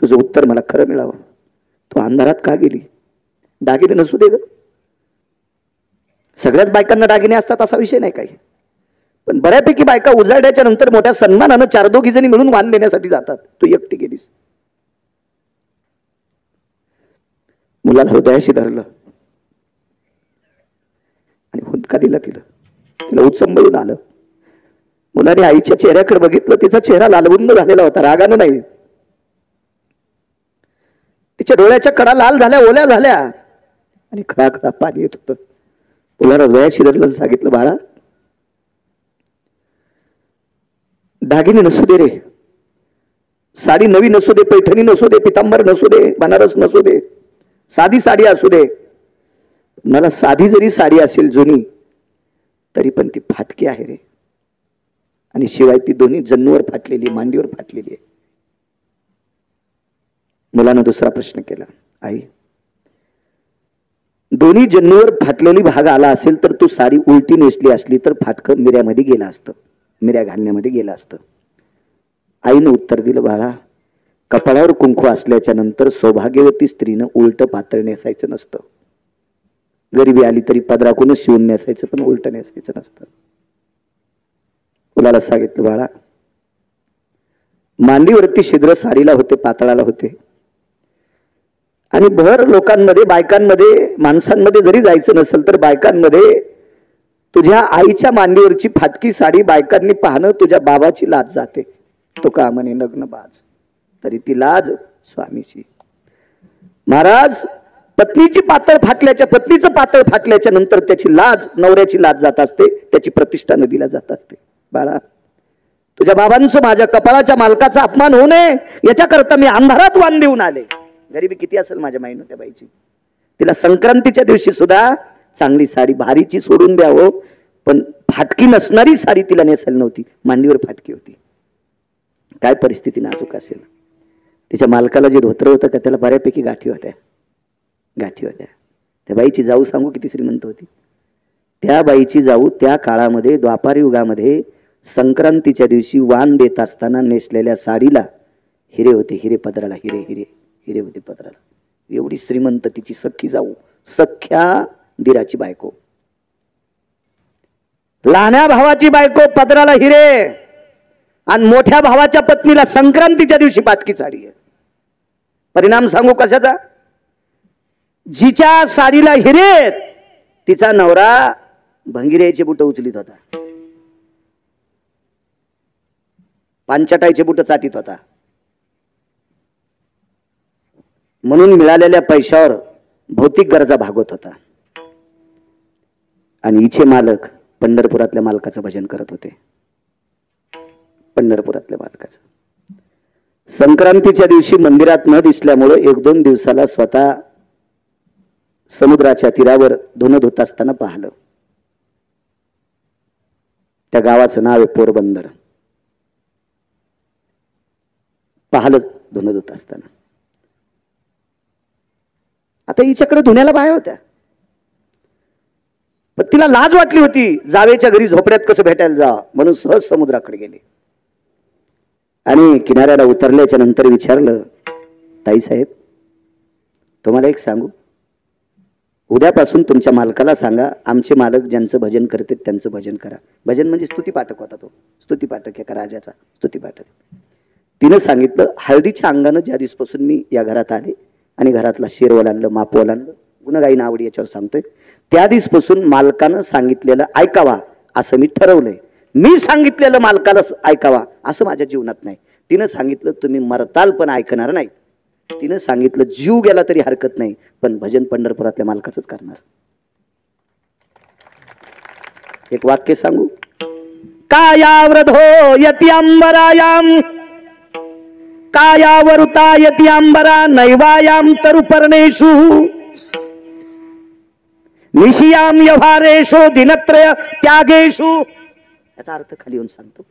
तुझं उत्तर मला खरं मिळावं. तू अंधारात का गेली? दागिने नसू दे ग, सगळ्याच बायकांना दागिने असतात असा विषय नाही काही, पण बऱ्यापैकी बायका उजाड्याच्या नंतर मोठ्या सन्मानानं 4-2 जणी मिळून वाण देण्यासाठी जातात. तू एकटी गेलीस. मुलाला हृदयाशी धरलं आणि हुंदका दिला. तिला उत्संबळून आलं. मुलाने आईच्या चेहऱ्याकडे बघितलं. तिचा चेहरा लालबुंद झालेला होता, रागानं नाही. तिच्या डोळ्याच्या कडा लाल झाल्या, ओल्या झाल्या आणि खळाखळा पाणी येत होतं. मुलाला हृदयाशी धरलं, सांगितलं, बाळा दागिने नसू दे रे, साडी नवी नसू दे, पैठणी नसू दे, पितांबर नसू दे, बनारस नसू दे, साधी साडी असू दे. मला साधी जरी साडी असेल जुनी तरी पण ती फाटकी आहे रे. आणि शिवाय ती दोन्ही जन्नूवर फाटलेली, मांडीवर फाटलेली आहे. मुलानं दुसरा प्रश्न केला, आई दोन्ही जन्नूवर फाटलेली भाग आला असेल तर तू साडी उलटी नेसली असली तर फाटकं मिऱ्यामध्ये गेलं असतं, मिऱ्या घालण्यामध्ये गेलं असतं. आईनं उत्तर दिलं, बाळा कपाळावर कुंकू असल्याच्या नंतर सौभाग्यवती स्त्रीनं उलट पातळ नेसायचं नसतं. गरिबी आली तरी पदराकूनच शिवून नेसायचं, पण उलट नेसायचं नसतं. मुलाला सांगितलं, बाळा मांडीवरती छिद्र साडीला होते, पातळाला होते. आणि भर लोकांमध्ये, बायकांमध्ये, माणसांमध्ये जरी जायचं नसेल तर बायकांमध्ये तुझ्या आईच्या मांडीवरची फाटकी साडी बायकांनी पाहणं तुझ्या बाबाची लाज जाते. तो का म्हणे नग्न बाज, तरी ती लाज स्वामीची. महाराज पत्नीचं पातळ फाटल्याच्या नंतर त्याची लाज, नवऱ्याची लाज जात असते, त्याची प्रतिष्ठा नदीला जात असते. बाळा तुझ्या बाबांचं माझ्या कपाळाच्या मालकाचा अपमान होऊ नये याच्याकरता मी अंधारात वाण देऊन आले. गरिबी किती असेल माझ्या माईनं त्या बाईची. तिला संक्रांतीच्या दिवशी सुद्धा चांगली साडी भारीची सोडून द्यावं, पण फाटकी नसणारी साडी तिला नेसायला नव्हती, मांडीवर फाटकी होती. काय परिस्थिती नाजूक असेल. तिच्या मालकाला जे धोतर होतं का त्याला बऱ्यापैकी गाठी होत्या. त्या बाईची जाऊ सांगू किती श्रीमंत होती. त्या बाईची जाऊ त्या काळामध्ये द्वापार युगामध्ये संक्रांतीच्या दिवशी वाण देत असताना नेसलेल्या साडीला हिरे होते, हिरे पदराला, हिरे होते पदराला. एवढी श्रीमंत तिची सख्खी जाऊ, सख्ख्या दिराची बायको, लहान्या भावाची बायको, पदराला हिरे, आणि मोठ्या भावाच्या पत्नीला संक्रांतीच्या दिवशी फाटकी साडी आहे. परिणाम सांगू कशाचा? जिच्या साडीला हिरे तिचा नवरा भंगिऱ्याचे बुट उचलीत होता, पांचटायचे बुट चाटीत होता. म्हणून मिळालेल्या पैशावर भौतिक गरजा भागवत होता. आणि हिचे मालक पंढरपुरातल्या मालकाचं भजन करत होते. पंढरपुरातल्या मालकाचं. संक्रांतीच्या दिवशी मंदिरात न दिसल्यामुळे 1-2 दिवसाला स्वतः समुद्राच्या तीरावर धुणं धुत असताना पाहिलं. त्या गावाचं नाव आहे पोरबंदर. पाहिलं धुणं धुत असताना. आता हिच्याकडे धुण्याला बाया होत्या, पण तिला लाज वाटली होती. जावेच्या घरी झोपड्यात कसं भेटायला जा, म्हणून सहज समुद्राकडे गेले. आणि किनाऱ्याला उतरल्याच्या नंतर विचारलं, ताईसाहेब तुम्हाला एक सांगू, उद्यापासून तुमच्या मालकाला सांगा आमचे मालक ज्यांचं भजन करते त्यांचं भजन करा. भजन म्हणजे स्तुतीपाठक होता तो, स्तुतीपाठक एका राजाचा स्तुतीपाठक. तिनं सांगितलं, हळदीच्या अंगानं ज्या दिवसपासून मी या घरात आले आणि घरातला शेर ओलांडलं, माप ओलांडलं, गुणगायी आवडी याच्यावर सांगतोय, त्या दिवसपासून मालकानं सांगितलेलं ऐकावा असं मी ठरवलंय. मी सांगितलेलं मालकाला ऐकावा असं माझ्या जीवनात नाही. तिनं सांगितलं तुम्ही मरताल पण ऐकणार नाही. तिनं सांगितलं जीव गेला तरी हरकत नाही पण भजन पंढरपुरातल्या मालकाचंच करणार. एक वाक्य सांगू, कायावृधो यति अंबरायाम कायावरुता यति अंबरा नैवायाम तरुपर्णेषु निशियाम व्यवहारेषु दिनत्रय त्यागेषु. याचा अर्थ खाली येऊन सांगतो.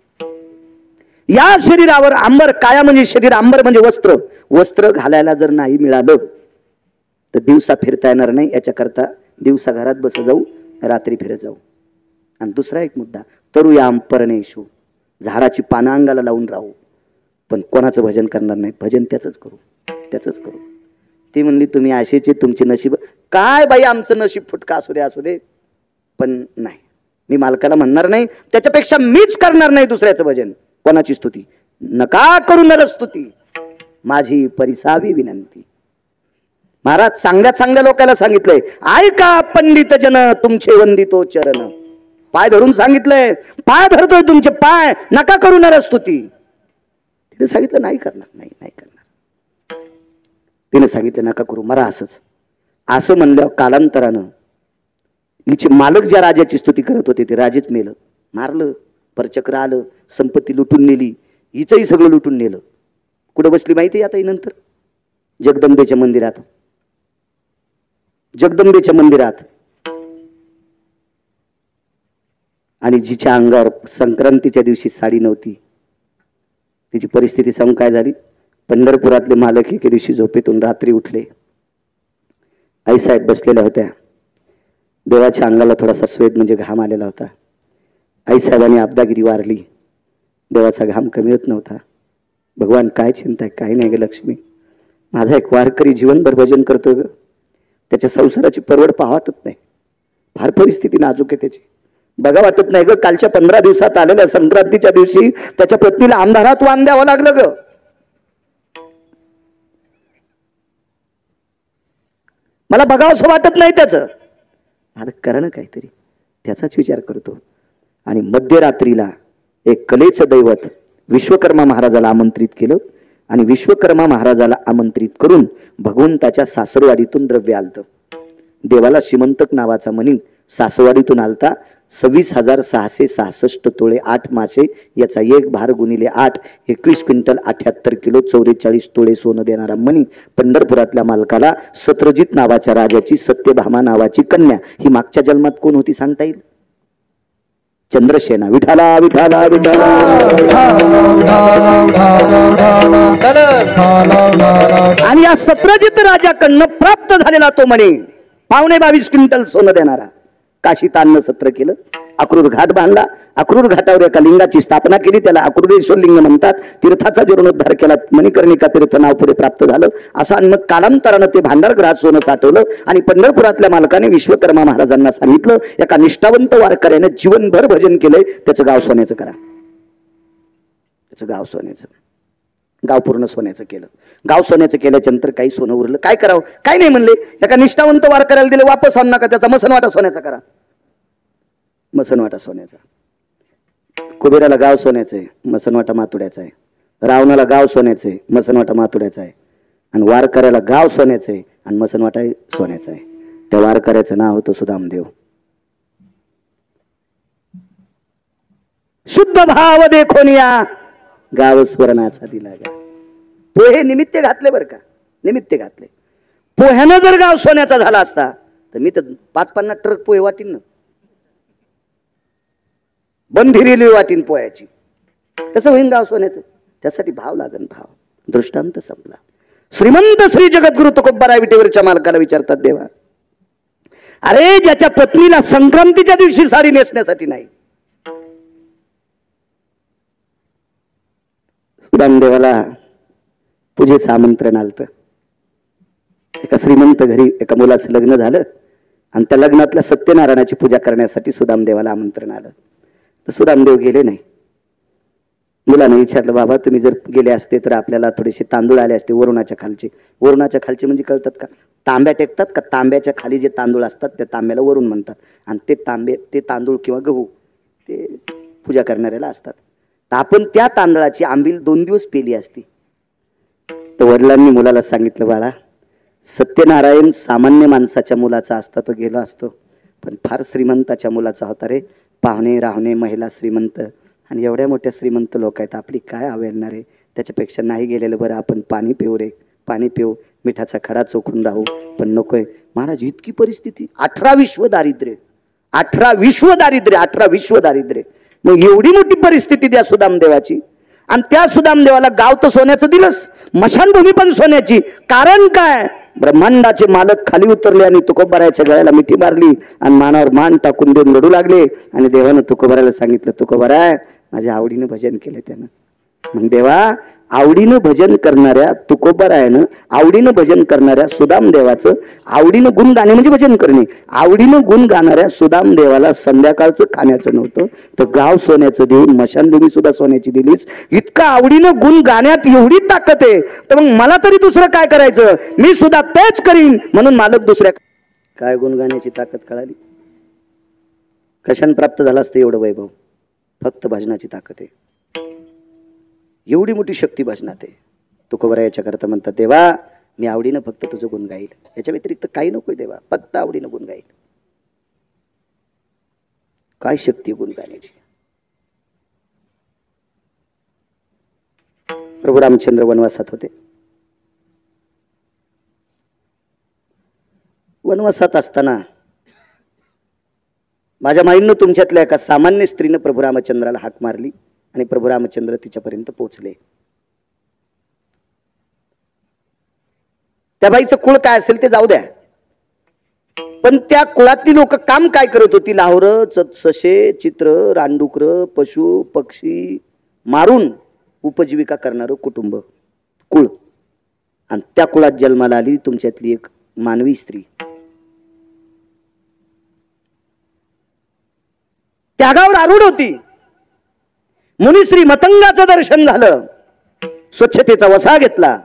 या शरीरावर अंबर, काया म्हणजे शरीर, अंबर म्हणजे वस्त्र. वस्त्र घालायला जर नाही मिळालं तर दिवसा फिरता येणार नाही. याच्याकरता दिवसा घरात बस जाऊ, रात्री फिरत जाऊ. आणि दुसरा एक मुद्दा, तरुयाम पर्णेषु, झाडाची पानं अंगाला लावून राहू पण कोणाचं भजन करणार नाही. भजन त्याचंच करू, त्याचंच करू. ती म्हणली तुम्ही आशेचे, तुमचे नशीब काय बाई, आमचं नशीब फुटका असू दे पण नाही, मी मालकाला म्हणणार नाही, त्याच्यापेक्षा मीच करणार नाही दुसऱ्याचं भजन. कोणाची स्तुती नका करू नरस्तुती, माझी परिसावी विनंती. महाराज चांगल्या लोकांना सांगितलंय, ऐका पंडित जन तुमचे वंदितो चरण. पाय धरून सांगितलंय, पाय धरतोय तुमचे पाय, नका करू नरस्तुती. तिने सांगितलं नाही करणार, नाही करणार. तिने सांगितलं नका करू, मरा असंच. असं म्हणल्यावर कालांतरानं हिचे मालक ज्या राजाची स्तुती करत होते ते राजेच मेलं, मारलं, परचक्र आलं, संपत्ती लुटून नेली, हिचंही सगळं लुटून नेलं. कुठं बसली माहिती आता ही नंतर? जगदंबेच्या मंदिरात. जगदंबेच्या मंदिरात. आणि जिच्या अंगावर संक्रांतीच्या दिवशी साडी नव्हती, तिची परिस्थिती सांगून काय झाली. पंढरपुरातले मालक एके दिवशी झोपेतून रात्री उठले. आईसाहेब बसलेल्या होत्या. देवाच्या अंगाला थोडासा स्वेद म्हणजे घाम आलेला होता. आईसाहेबांनी अब्दागिरी वारली. देवाचा घाम कमी होत नव्हता. भगवान काय चिंता आहे, काही नाही ग लक्ष्मी, माझा एक वारकरी जीवनभर भजन करतोय ग, त्याच्या संसाराची परवड पाहा वाटत नाही, फार परिस्थिती नाजूक आहे त्याची, बघा वाटत नाही ग. कालच्या 15 दिवसात आलेल्या संक्रांतीच्या दिवशी त्याच्या पत्नीला अंधारात वाण द्यावं लागलं ग. मला बघावंसं वाटत नाही त्याचं, मला करणं काहीतरी, त्याचाच विचार करतो. आणि मध्यरात्रीला एक कलेचं दैवत विश्वकर्मा महाराजाला आमंत्रित केलं आणि विश्वकर्मा महाराजाला आमंत्रित करून भगवंताच्या सासरवाडीतून द्रव्य आलतं. देवाला श्रीमंतक नावाचा मणी सासरवाडीतून आलता. 26,666 तोळे 8 मासे, याचा एक भार गुणिले 8, 21 क्विंटल 78 किलो 44 तोळे सोनं देणारा मणी पंढरपुरातल्या मालकाला सत्रजित नावाच्या राजाची सत्यभामा नावाची कन्या, ही मागच्या जन्मात कोण होती सांगता येईल? चंद्रसेना. विठाला विठाला विठाला. आणि या सत्रजित राजाकडनं प्राप्त झालेला तो मणी 22.25 क्विंटल सोनं देणारा. काशीत अन्न सत्र केलं, अक्रूर घाट बांधला, अक्रूर घाटावर एका लिंगाची स्थापना केली, त्याला अक्रूरेश्वर लिंग म्हणतात. तीर्थाचा जीर्णोद्धार केला, मणिकर्णिका तीर्थ नाव पुढे प्राप्त झालं. असं आणि मग कालांतरानं ते भांडारगृहात सोनं साठवलं आणि पंढरपुरातल्या मालकाने विश्वकर्मा महाराजांना सांगितलं, एका निष्ठावंत वारकऱ्याने जीवनभर भजन केलंय, त्याचं गाव सोन्याचं करा. त्याचं गाव सोन्याचं, गाव पूर्ण सोन्याचं केलं. गाव सोन्याचं केल्याच्या नंतर काही सोनं उरलं, काय करावं, काय नाही म्हणले, एका निष्ठावंत वारकऱ्याला दिले, वापस आणू नका, त्याचा मसनवाटा सोन्याचा करा. मसनवाटा सोन्याचा. कुबेराला गाव सोन्याचं आहे, मसनवाटा मातुड्याचा आहे. रावणाला गाव सोन्याचं आहे, मसनवाटा मातुड्याचा आहे. आणि वारकऱ्याला गाव सोन्याचं आहे आणि मसनवाटा सोन्याचा आहे. त्या वारकऱ्याचं नाव होतं सुदामदेव. शुद्ध भाव देखोनिया गाव स्वर्णाचा दिला गा. पोहे निमित्त घातले बरं का, निमित्त घातले. पोह्यानं जर गाव सोन्याचा झाला असता तर मी तर 5-50 ट्रक पोहे वाटीन ना, बंधी रेल्वे वाटीन पोह्याची. कसं होईन गाव सोन्याचं? त्यासाठी भाव लागन, भाव. दृष्टांत संपला. श्रीमंत श्री जगद्गुरु तुकोबाराय विटेवरच्या मालकाला विचारतात, देवा अरे ज्याच्या पत्नीला संक्रांतीच्या दिवशी साडी नेसण्यासाठी नाही, सुदामदेवाला पूजेचं आमंत्रण आलतं. एका श्रीमंत घरी एका मुलाचं लग्न झालं आणि त्या लग्नातल्या सत्यनारायणाची पूजा करण्यासाठी सुदामदेवाला आमंत्रण आलं. तर सुदामदेव गेले नाही. मुलाने विचारलं, बाबा तुम्ही जर गेले असते तर आपल्याला थोडेसे तांदूळ आले असते वरुणाच्या खालचे. वरुणाच्या खालचे म्हणजे कळतात का? तांब्या टेकतात का, तांब्याच्या खाली जे तांदूळ असतात त्या तांब्याला वरुण म्हणतात. आणि ते तांदूळ किंवा गहू ते पूजा करणाऱ्याला असतात. तर आपण त्या तांदळाची आंबील 2 दिवस पेली असती. तर वडिलांनी मुलाला सांगितलं, बाळा सत्यनारायण सामान्य माणसाच्या मुलाचा असता तो गेलो असतो, पण फार श्रीमंताच्या मुलाचा होता रे. पाहुणे राहुणे महिला श्रीमंत आणि एवढ्या मोठ्या श्रीमंत लोक आहेत, आपली काय अवेलणार आहे. त्याच्यापेक्षा नाही गेलेलं बरं. आपण पाणी पिऊ रे, पाणी पिऊ, मिठाचा खडा चोखून राहू. पण नकोय महाराज, इतकी परिस्थिती. 18 विश्व दारिद्र्य, 18 विश्व दारिद्र्य, 18 विश्व दारिद्र्य. मग एवढी मोठी परिस्थिती द्या सुदामदेवाची. आणि त्या सुदामदेवाला गाव तर सोन्याचं दिलंच, मशानभूमी पण सोन्याची. कारण काय? ब्रह्मांडाचे मालक खाली उतरले आणि तुकोबाराच्या गळ्याला मिठी मारली आणि मानावर मान टाकून देऊन रडू लागले. आणि देवानं तुकोबाराला सांगितलं, तुकोबारा माझ्या आवडीनं भजन केलं त्यानं. मग देवा आवडीनं भजन करणाऱ्या तुकोबारायानं, आवडीनं भजन करणाऱ्या सुदामदेवाचं, आवडीनं गुण गाणे म्हणजे भजन करणे, आवडीनं गुण गाणाऱ्या सुदामदेवाला संध्याकाळचं खाण्याचं नव्हतं तर गाव सोन्याचं देऊन मशानभूमी सुद्धा सोन्याची दिलीच. इतका आवडीनं गुण गाण्यात एवढी ताकद आहे, तर मग मला तरी दुसरं काय करायचं, मी सुद्धा तेच करीन. म्हणून मालक दुसऱ्या काय गुण गाण्याची ताकद कळाली. कशाने प्राप्त झाला असतं एवढं वैभव? फक्त भजनाची ताकद आहे. एवढी मोठी शक्ती भजनात आहे. तुकोबारा याच्या करता म्हणतात, देवा मी आवडीनं फक्त तुझं गुण गाईल, याच्या व्यतिरिक्त काही नकोय देवा, फक्त आवडीनं गुण गाईल. काय शक्ती गुण गाण्याची. प्रभू रामचंद्र वनवासात होते. वनवासात असताना माझ्या माईंनो तुमच्यातल्या एका सामान्य स्त्रीनं प्रभू रामचंद्राला हाक मारली आणि प्रभू रामचंद्र तिच्यापर्यंत पोहोचले. त्या बाईचं कुळ काय असेल ते जाऊ द्या, पण त्या कुळातली लोक काम काय करत होती? लाहोरं, ससे, चित्र, रानडुकर, पशु पक्षी मारून उपजीविका करणारं कुटुंब, कुळ. आणि त्या कुळात जन्माला आली तुमच्यातली एक मानवी स्त्री. त्यागावर आरूढ होती. मुनिश्री मतंगाचं दर्शन झालं, स्वच्छतेचा वसा घेतला.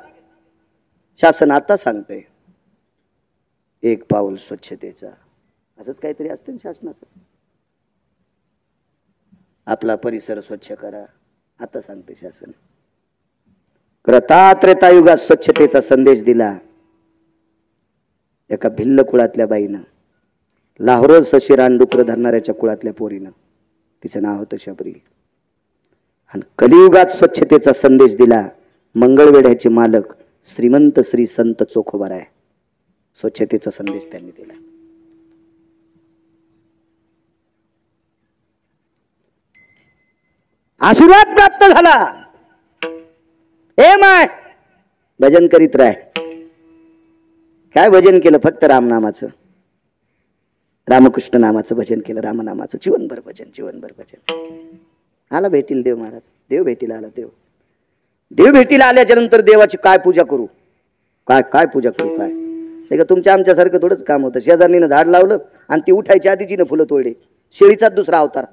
शासन आता सांगते एक पाऊल स्वच्छतेचा, असंच काहीतरी असतं ना शासनाचं. आपला परिसर स्वच्छ करा, आता सांगते शासन. त्रेतायुगात स्वच्छतेचा संदेश दिला एका भिल्ल कुळातल्या बाईनं, लाहोर सशी रानडुकर धरणाऱ्याच्या कुळातल्या पोरीनं. तिचं नाव होतं शबरी. आणि कलियुगात स्वच्छतेचा संदेश दिला मंगळवेढ्याचे मालक श्रीमंत श्री संत चोखोबाराय. स्वच्छतेचा संदेश त्यांनी दिला. आशीर्वाद प्राप्त झाला. ए माय भजन करीत राह. काय भजन केलं? फक्त रामनामाचं, रामकृष्ण नामाचं भजन केलं, रामनामाचं. जीवनभर भजन, जीवनभर भजन. आला भेटील देव महाराज, देव भेटीला आला. देव भेटीला आल्याच्या नंतर देवाची काय पूजा करू, काय काय पूजा करू, काय नाही का? तुमच्या आमच्यासारखं थोडंच काम होतं. शेजारणीनं झाड लावलं आणि ती उठायच्या आधी तिनं फुलं तोडले. शेळीचाच दुसरा अवतार.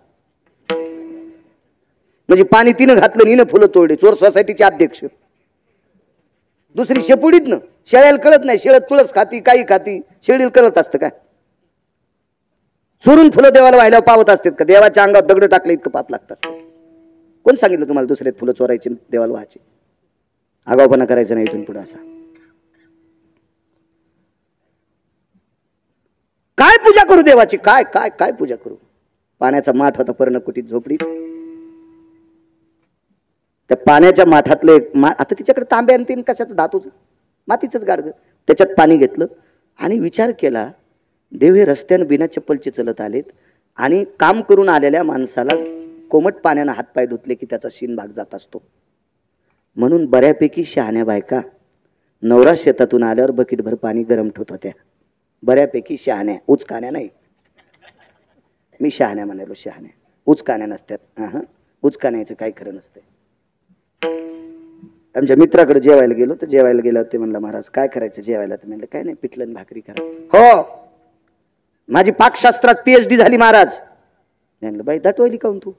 म्हणजे पाणी तिनं घातलं, हिनं फुलं तोडले. चोर सोसायटीचे अध्यक्ष. दुसरी शेपुडीत ना, शेळ्याला कळत नाही. शेळ्यात तुळस खाती, काही खाती, शेळीला कळत असतं काय? चोरून फुलं देवाला व्हायला पावत असतात का? देवाच्या अंगात दगड टाकले इतकं पाप लागत असतं. कोण सांगितलं तुम्हाला दुसऱ्यात फुलं चोरायचे देवाला व्हायचे? आगाऊपणा करायचं नाही इथून पुढे. असा काय पूजा करू देवाची? काय काय काय पूजा करू? पाण्याचा माठ होता पर्णकुटीत झोपडीत. त्या पाण्याच्या माठातलं एक आता तिच्याकडे तांब्या आणि तीन कशाचं, धातूचं मातीचंच गाडगं. त्याच्यात पाणी घेतलं आणि विचार केला, देव हे रस्त्यानं बिना चप्पलचे चलत आलेत आणि काम करून आलेल्या माणसाला कोमट पाण्यानं हातपाय धुतले की त्याचा शीन भाग जात असतो. म्हणून बऱ्यापैकी शहाण्या बायका नवरा शेतातून आल्यावर बकेटभर पाणी गरम ठेवत होत्या. बऱ्यापैकी शहाण्या, उचकाण्या नाही. मी शहाण्या म्हणालो, शहाण्या. उचकाण्या नसतात. उचकाण्याचं काही खरं नसतं. आमच्या मित्राकडे जेवायला गेलो तर जेवायला गेलो ते म्हणलं महाराज काय करायचं जेवायला तर म्हणलं काय नाही पिठलं आणि भाकरी करा. हो माझी पाकशास्त्रात PhD झाली महाराज. म्हणलं बाई दटवायली काऊन तू.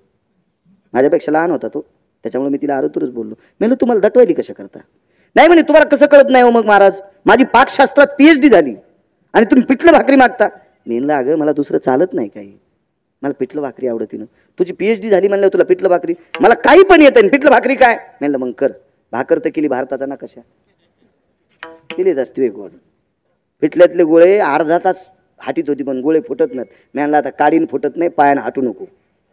माझ्यापेक्षा लहान होता तो त्याच्यामुळे मी तिला आरोतुरच बोललो. म्हणलं तुम्हाला दटवायली कशा करता. नाही म्हणे तुम्हाला कसं कळत नाही हो मग महाराज माझी पाकशास्त्रात PhD झाली आणि तुम्ही पिठलं भाकरी मागता. मी म्हणलं अगं मला दुसरं चालत नाही काही मला पिठलं भाकरी आवडती ना. तुझी PhD झाली म्हणलं तुला पिठलं भाकरी मला काही पण येतं पिठलं भाकरी काय. म्हणलं मग कर. भाकर तर केली भारताचा ना कशा केलीच असते गोड. पिठल्यातले गोळे अर्धा तास हाटीत होती पण गोळे फुटत नाहीत. मी म्हणलं आता काडीन फुटत नाही पायानं हाटू नको.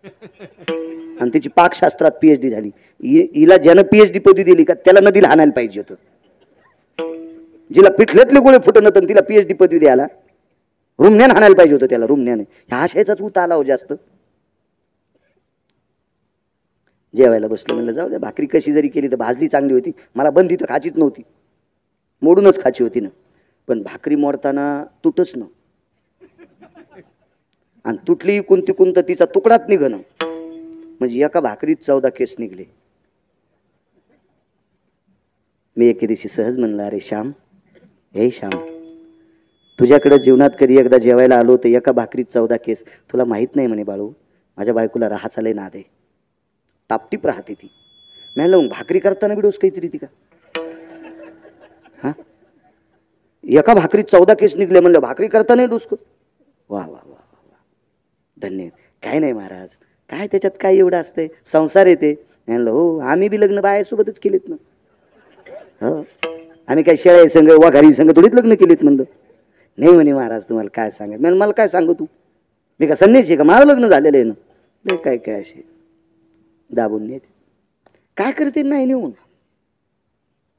आणि तिची पाकशास्त्रात PhD झाली. हिला ज्यानं PhD पदवी दिली का त्याला नदीला हाणायला पाहिजे होतं. जिला पिठल्यातले गोळे फुटत नव्हतं तिला PhD पदवी द्यायला रुमण्यानं हाणायला पाहिजे होतं त्याला रुमण्याने. ह्या आशयाचाच उत आला हो जास्त. जेवायला बसलो म्हणलं जाऊ द्या भाकरी कशी जरी केली तर भाजली चांगली होती. मला बंदी तर खाचीच नव्हती मोडूनच खाची होती ना. पण भाकरी मोडताना तुटच न आणि तुटली कोणती कोणतं तिचा तुकडाच निघणं म्हणजे एका भाकरीत 14 केस निघले. मी एके दिवशी सहज म्हणलं अरे श्याम हे श्याम तुझ्याकडे जीवनात कधी एकदा जेवायला आलो तर एका भाकरीत 14 केस. तुला माहित नाही म्हणे बाळू माझ्या बायकोला राहाचा लय नाद आहे टापटीप राहते ती. नाही मग भाकरी करताना बी डोस काहीच रीती का. हा एका भाकरीत 14 केस निघले म्हणलं भाकरी करताना डोसक. वा वा वा वा धन्यवाद. काय नाही महाराज काय त्याच्यात काय एवढं असतंय संसार येते. म्हणलं हो आम्ही बी लग्न बायासोबतच केलेत ना. हो आम्ही काय शेळ्या संघ वाघारी संघ थोडीच लग्न केलेत म्हणलं. नाही म्हणे महाराज तुम्हाला काय सांगायचं. म्हणजे मला काय सांगू तू मी का संन्यासी का माझं लग्न झालेलं आहे ना. काय काय असे दाबून नेते काय करते नाही नेऊन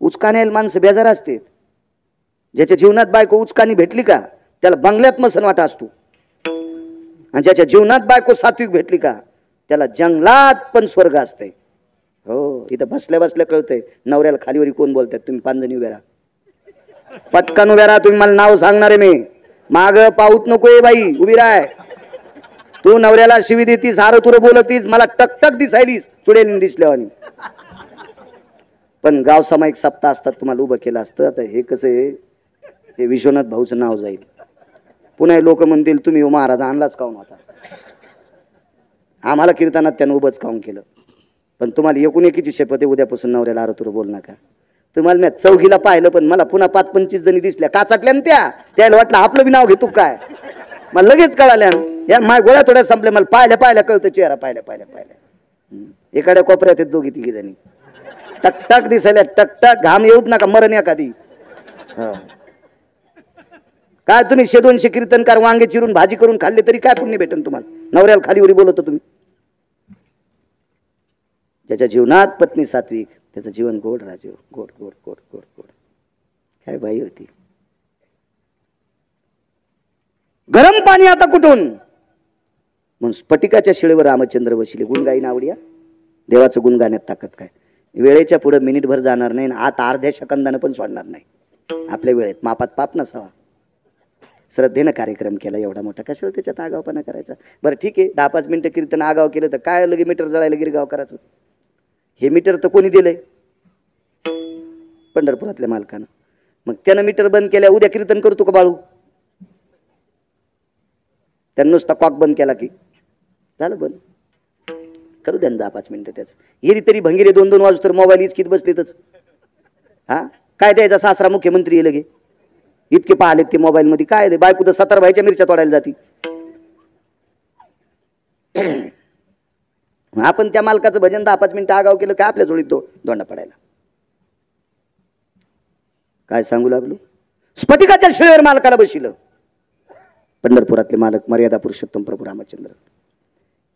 उचकाण्याला माणसं बेजार असते. ज्याच्या जीवनात बायको उचकानी भेटली का त्याला बंगल्यात मसन वाटा असतो आणि ज्याच्या जीवनात बायको सात्विक भेटली का त्याला जंगलात पण स्वर्ग असते. हो इथं बसल्या बसल्या कळतंय नवऱ्याला खालीवरी कोण बोलतात. तुम्ही 5 जणी उभ्या राहा पटकन उभ्या राहा. तुम्ही मला नाव सांगणार आहे मी माग पाऊत नकोय बाई उभी राय. तू नवऱ्याला शिवी देतीस हार तुर बोलतीस मला टकटक दिसायलीस चुडेल दिसल्यावानी. पण गाव सामायिक सप्ताह असतात तुम्हाला उभं केलं असतं. आता हे कसं आहे हे विश्वनाथ भाऊचं नाव जाईल पुन्हा लोक म्हणतील तुम्ही महाराज आणलाच काऊन होता. आम्हाला कीर्तनात त्यानं उभंच काऊन केलं. पण तुम्हाला एकूण एकीची शपथ आहे उद्यापासून नवऱ्याला हार तुर बोल नका. तुम्हाला मी चौघीला पाहिलं पण मला पुन्हा 25-25 जणी दिसल्या काचाटल्या त्याला वाटलं आपलं बी नाव घेतो काय. मला लगेच कळाल्या या माय गोळ्या थोड्या संपल्या. मला पाहिल्या कळतं चेहरा पाहिल्या एखाद्या कोपऱ्यात आहेत 2-3 जणी टकटक दिसायला टकटक घाम येऊच नका मरण एखादी. काय तुम्ही 100-200 कीर्तनकार वांगे चिरून भाजी करून खाल्ले तरी काय पुण्य भेटन तुम्हाला. नवऱ्याला खालीवरी बोलवतो तुम्ही. ज्याच्या जीवनात पत्नी सात्विक त्याचं जीवन गोड राजीव गोड गोड गोड गोड गोड. काय बाई होती. गरम पाणी आता कुठून म्हणून स्फटिकाच्या शिळेवर रामचंद्र बसले. गुण गाईन आवडिया देवाचं गुण गाण्यात ताकद काय. वेळेच्या पुढे मिनिटभर जाणार नाही आत अर्ध्या सेकंदानं पण सोडणार नाही. आपल्या वेळेत मापात पाप नसावा. श्रद्धेनं कार्यक्रम केला एवढा मोठा कशाला त्याच्यात आगावपणा करायचा. बरं ठीक आहे 10-5 मिनिटं कीर्तन आगाव केलं तर काय लगे मीटर जळायला गिरगाव करायचं. हे मीटर तर कोणी दिलंय पंढरपुरातल्या मालकानं. मग त्यानं मीटर बंद केल्या उद्या कीर्तन करतो का बाळू. त्यानं नुसता कॉक बंद केला की झालं बंद. करू द्या 10-5 मिनिटं त्याचं. येरी तरी भंगिरे 2-2 वाजू तर मोबाईल इचकीत बसलेतच. हा काय द्यायचा सासरा मुख्यमंत्री आहे लगे इतके पाहिलेत ते मोबाईल मध्ये. काय बायको तर 17 भाईच्या मिरच्या तोडायला जाती. आपण त्या मालकाचं भजन 10-5 मिनिटं आगाव केलं काय आपल्या जोडीत दोंडा पडायला. काय सांगू लागलो. स्फटिकाच्या शिळेवर मालकाला बसिलं पंढरपुरातले मालक मर्यादा पुरुषोत्तम प्रभू रामचंद्र.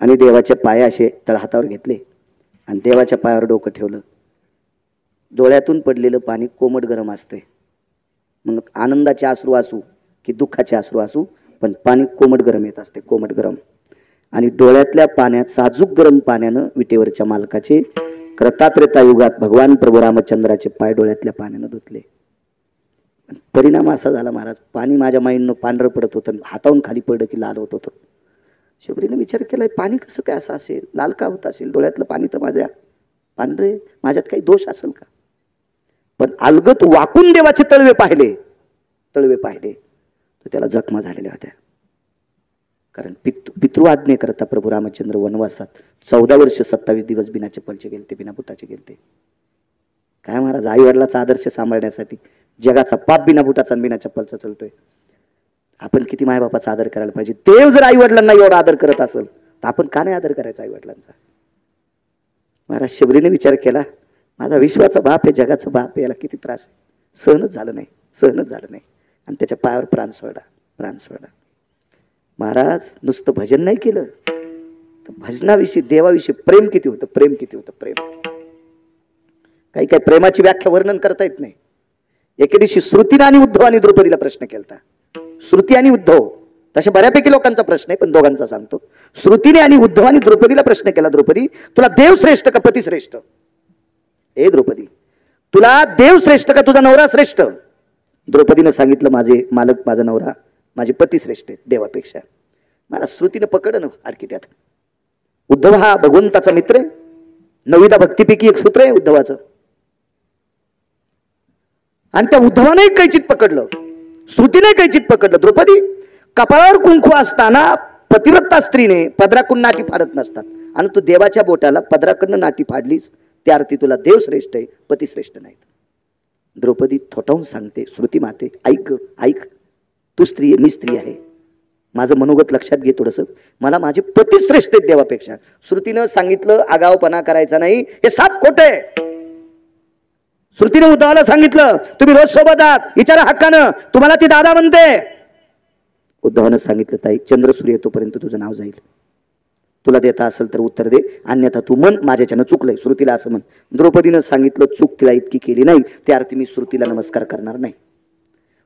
आणि देवाचे पाय असे तळहातावर घेतले आणि देवाच्या पायावर डोकं ठेवलं. डोळ्यातून पडलेलं पाणी कोमट गरम असते. मग आनंदाचे अश्रू असू की दुःखाचे अश्रू असू पण पाणी कोमट गरम येत असते कोमट गरम. आणि डोळ्यातल्या पाण्यात साजूक गरम पाण्यानं विटेवरच्या मालकाचे कृतात्रेता युगात भगवान प्रभू रामचंद्राचे पाय डोळ्यातल्या पाण्यानं धुतले. परिणाम असा झाला महाराज पाणी माझ्या माईंनं पांढरं पडत होतं हाताहून खाली पडलं की लाल होत होतं. शबरीनं विचार केलाय पाणी कसं काय असं असेल लाल का होत असेल. डोळ्यातलं पाणी तर माझ्या पांढरे माझ्यात काही दोष असेल का. पण अलगत वाकून देवाचे तळवे पाहिले तर त्याला जखमा झालेल्या होत्या. कारण पितृआज्ञे करता प्रभू रामचंद्र वनवासात 14 वर्ष 27 दिवस बिना चप्पलचे गेलते, बिना बुटाचे गेलते. काय महाराज, आई वडिलाचा आदर्श सांभाळण्यासाठी जगाचा पाप बिना बुटाचा बिना चप्पलचा चालतोय. आपण किती मायबापाचा आदर करायला पाहिजे. देव जर आई वडिलांना एवढा आदर करत असेल तर आपण का नाही आदर करायचा आई वडिलांचा. महाराज शबरीने विचार केला, माझा विश्वाचा बाप आहे, जगाचा बाप आहे, याला किती त्रास आहे. सहनच झालं नाही आणि त्याच्या पायावर प्राण सोडला. महाराज नुसतं भजन नाही केलं तर भजनाविषयी देवाविषयी प्रेम किती होतं. काही प्रेमाची व्याख्या वर्णन करता येत नाही. एके दिवशी श्रुतीने आणि उद्धव आणि द्रौपदीला प्रश्न केलता. श्रुती आणि उद्धव, तशा बऱ्यापैकी लोकांचा प्रश्न आहे पण दोघांचा सांगतो. श्रुतीने आणि उद्धव आणि द्रौपदीला प्रश्न केला, द्रौपदी तुला देव श्रेष्ठ का पती श्रेष्ठ. ए द्रौपदी, तुला देव श्रेष्ठ का तुझा नवरा श्रेष्ठ. द्रौपदीने सांगितलं, माझे मालक, माझा नवरा, माझे पती श्रेष्ठ आहेत देवापेक्षा. मला श्रुतीने पकडलं आणखी त्यात. उद्धव हा भगवंताचा मित्र आहे. 9 भक्तीपैकी एक सूत्र आहे उद्धवाचं. आणि त्या उद्धवाने कैचित पकडलं, श्रुतीने कैचित पकडलं. द्रौपदी, कपाळावर कुंकू असताना पतिव्रता स्त्रीने पदराकडून नाटी फाडत नसतात आणि तू देवाच्या बोटाला पदराकडनं नाटी फाडलीस, त्या अर्थी तुला देव श्रेष्ठ आहे, पती श्रेष्ठ नाहीत. द्रौपदी थोटावून सांगते, श्रुती माते ऐक, तू स्त्री आहे, मी स्त्री आहे, माझं मनोगत लक्षात घे थोडंसं. मला माझे पती श्रेष्ठ आहेत देवापेक्षा. श्रुतीनं सांगितलं आगावपणा करायचा नाही, हे साप खोट आहे. श्रुतीने उद्धवाला सांगितलं, तुम्ही रोज सोबत आहात, विचारा हक्कानं, तुम्हाला ती दादा म्हणते. उद्धवानं सांगितलं, ताई चंद्र सूर्य येतोपर्यंत तुझं नाव जाईल, तुला देता असेल तर उत्तर दे, अन्यथा तू मन माझ्याच्यानं चुकलंय, श्रुतीला असं म्हण. द्रौपदीनं सांगितलं, चूक तिला इतकी केली नाही, त्या अर्थी मी श्रुतीला नमस्कार करणार नाही.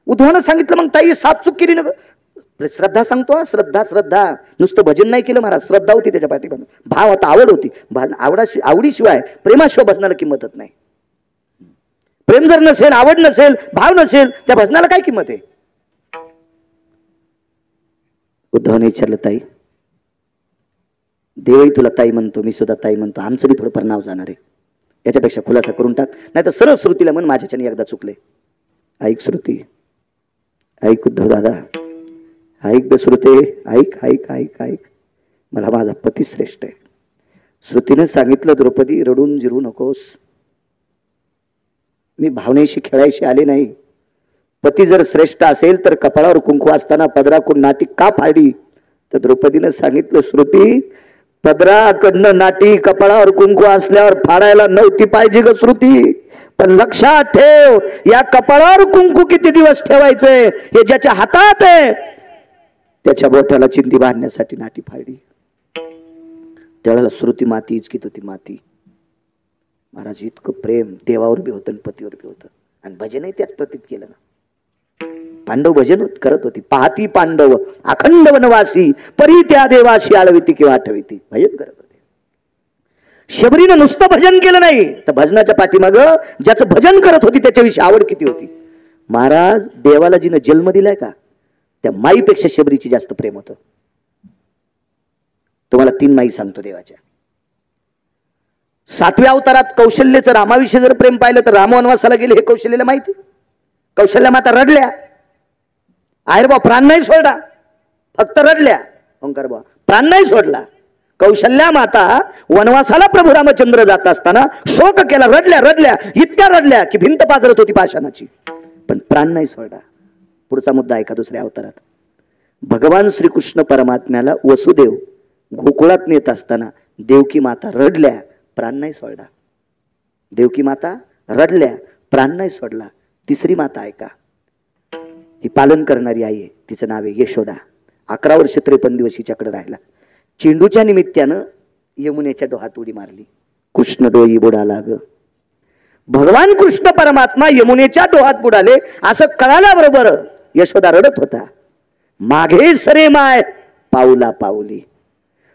उद्धवानं सांगितलं, मग ताई साप चूक केली ना. श्रद्धा सांगतो, श्रद्धा नुसतं भजन नाही केलं महाराज, श्रद्धा होती त्याच्या पाठीमागे, भाव होता, आवड होती. आवडीशिवाय प्रेमाशिवाय भजनाला किंमतच नाही. प्रेम जर नसेल, आवड नसेल, भाव नसेल, त्या भजनाला काय किंमत आहे. उद्धवाने विचारलं, ताई देवही तुला ताई म्हणतो, मी सुद्धा ताई म्हणतो, आमचं बी थोडंफार नाव जाणार आहे, याच्यापेक्षा खुलासा करून टाक, नाही तर सरळ श्रुतीला म्हण माझ्याच्याने एकदा चुकले. ऐक श्रुती, ऐक उद्धव दादा, ऐक श्रुते, ऐक, मला माझा पती श्रेष्ठ आहे. श्रुतीने सांगितलं, द्रौपदी रडून जिरू नकोस, मी भावनेशी खेळायशी आले नाही. पती जर श्रेष्ठ असेल तर कपाळावर कुंकू असताना पदराकडून नाटी का फाडली. तर द्रौपदीने सांगितलं, श्रुती पदराकडनं नाटी कपाळावर कुंकू असल्यावर फाडायला नव्हती पाहिजे ग श्रुती, पण लक्षात ठेव, या कपाळावर कुंकू किती दिवस ठेवायचंय हे ज्याच्या हातात आहे त्याच्या बोटाला चिंधी बांधण्यासाठी नाटी फाडली. त्यावेळेला श्रुती माती इचकीत होती, माती. महाराज इतकं प्रेम देवावर बी होतं आणि पतीवर बी होतं. आणि भजनही त्याच प्रतीत केलं ना. पांडव भजन करत होती, पाहती पांडव अखंड वनवासी, परी त्या देवाशी आळविती किंवा आठविती, भजन करत होते. शबरीनं नुसतं भजन केलं नाही तर भजनाच्या पाठीमाग ज्याचं भजन करत होती त्याच्याविषयी आवड किती होती. महाराज देवाला जिनं जन्म दिलाय का त्या माईपेक्षा शबरीची जास्त प्रेम होतं. तुम्हाला 3 माई सांगतो देवाच्या. 7व्या अवतारात कौशल्याचं रामाविषयी जर प्रेम पाहिलं तर राम वनवासाला गेले हे कौशल्याला माहिती. कौशल्या माता रडल्या, आयर बा प्राण नाही सोडला, फक्त रडल्या. ओंकार बा प्राण नाही सोडला. कौशल्या माता वनवासाला प्रभू रामचंद्र जात असताना शोक केला, रडल्या, इतक्या रडल्या की भिंत पाजरत होती पाषाणाची, पण प्राण नाही सोडला. पुढचा मुद्दा ऐका. 2ऱ्या अवतारात भगवान श्रीकृष्ण परमात्म्याला वसुदेव गोकुळात नेत असताना देवकी माता रडल्या, प्राण नाही सोडला. देवकी माता रडल्या, प्राण नाही सोडला. 3री माता ऐका, ही पालन करणारी आई आहे, तिचं नाव आहे यशोदा. 11 वर्ष 53 दिवस हिच्याकडे राहिला. चेंडूच्या निमित्तानं यमुनेच्या डोहात उडी मारली. कृष्ण डोई बुडाला ग. भगवान कृष्ण परमात्मा यमुनेच्या डोहात बुडाले असं कळाल्याबरोबर यशोदा रडत होता. मागे सरे माय पाऊला पाऊली.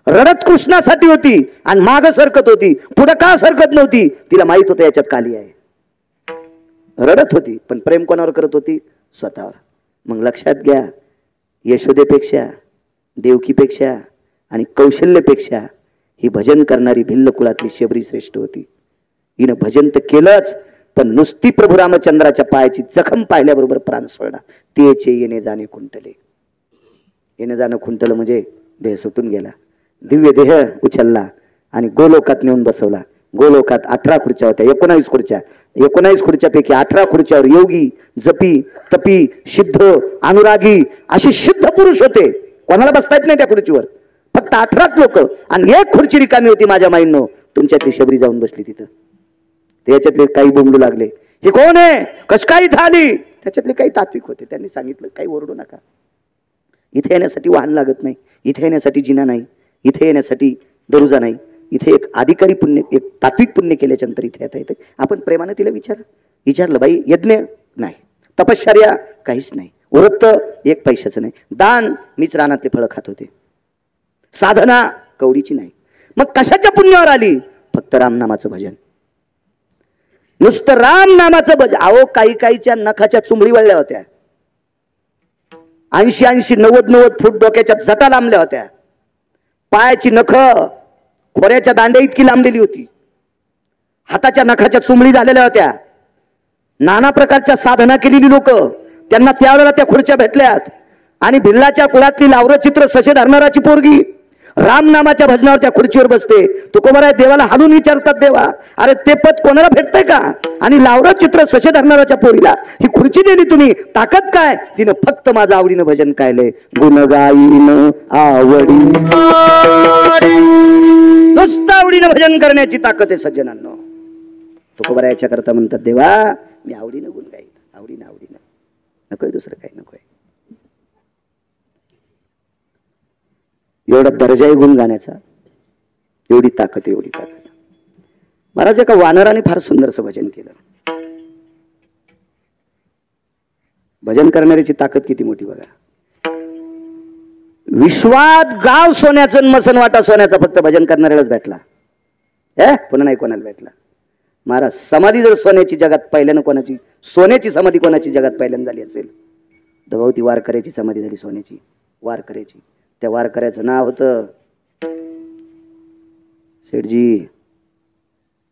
रडत कृष्णासाठी होती आणि माग सरकत होती, पुढे का सरकत नव्हती तिला माहित होतं याच्यात काली आहे. रडत होती पण प्रेम कोणावर करत होती, स्वतःवर. मग लक्षात घ्या, यशोदेपेक्षा, देवकीपेक्षा आणि कौशल्यपेक्षा ही भजन करणारी भिल्ल कुळातली शबरी श्रेष्ठ होती. हिनं भजन तर केलंच पण नुसती प्रभू रामचंद्राच्या पायाची जखम पाहिल्याबरोबर प्राण सोडला. तेचे येणे जाणे खुंटले. येणं जाणं खुंटलं म्हणजे देह सुटून गेला. दिव्य देह उचलला आणि गोलोकात नेऊन बसवला. गोलोकात 18 खुर्च्या होत्या, 19 खुर्च्या. 19 खुर्च्यापैकी 18 खुर्च्यावर योगी, जपी, तपी, सिद्ध, अनुरागी असे सिद्ध पुरुष होते. कोणाला बसता येत नाही त्या खुर्चीवर, फक्त 18 लोक. आणि एक खुर्ची रिकामी होती माझ्या माईंनो. तुमच्यातली शबरी जाऊन बसली तिथं. त्याच्यातले काही बोंबलू लागले, हे कोण आहे, कस काय इथं आली. त्याच्यातले काही तात्विक होते, त्यांनी सांगितलं काही ओरडू नका. इथे येण्यासाठी वाहन लागत नाही, इथे येण्यासाठी जिना नाही, इथे येण्यासाठी दरुजा नाही. इथे एक अधिकारी पुण्य, एक तात्विक पुण्य केल्याच्या नंतर इथे येता येते. आपण प्रेमाने तिला विचारलं, बाई यज्ञ नाही, तपश्चर्या काहीच नाही, व्रत 1 पैशाचं नाही, दान मीच रानातले फळं खात होते, साधना कवडीची नाही, मग कशाच्या पुण्यावर आली. फक्त रामनामाचं भजन, नुसतं राम नामाचं भजन. अहो काहीच्या नखाच्या चुंबळी वळल्या होत्या, 80 90 फूट डोक्याच्या जटा लांबल्या होत्या, पायाची नख खोऱ्याच्या दांड्या इतकी लांबलेली होती, हाताच्या नखाच्या चुंबळी झालेल्या होत्या. नाना प्रकारच्या साधना केलेली लोक, त्यांना त्यावेळेला त्या खुर्च्या भेटल्यात. आणि भिल्लाच्या कुळातली लावरचित्र सशे धरणाराची पोरगी रामनामाच्या भजनावर त्या खुर्चीवर बसते. तुकोबाराय देवाला हालून विचारतात, देवा अरे ते पद कोणाला भेटतंय का. आणि लावरचित्र सशे धरणाराच्या पोरीला ही खुर्ची दिली तुम्ही, ताकद काय. तिनं फक्त माझं आवडीनं भजन गायलंय, गुणगाईन आवडी, नुसतं आवडीनं भजन करण्याची ताकद आहे सज्जनांनो. तुकोबारायाच्या करता म्हणतात, देवा मी आवडीनं गुण गाईल, आवडीनं नकोय, दुसरं काही नकोय. एवढा दर्जा आहे गुण गाण्याचा, एवढी ताकद. महाराज एका वानराने फार सुंदरसं भजन केलं. भजन करणाऱ्याची ताकद किती मोठी बघा. विश्वात गाव सोन्याचं, मसनवाटा सोन्याचा फक्त भजन करणाऱ्यालाच भेटला, पुन्हा नाही कोणाला भेटला. महाराज समाधी जर सोन्याची जगात पहिल्यानं कोणाची, सोन्याची समाधी कोणाची जगात पहिल्यांदा झाली असेल, दभावती वारकऱ्याची समाधी झाली, सोन्याची वारकऱ्याची. त्या वारकऱ्याचं नाव होतं शेठजी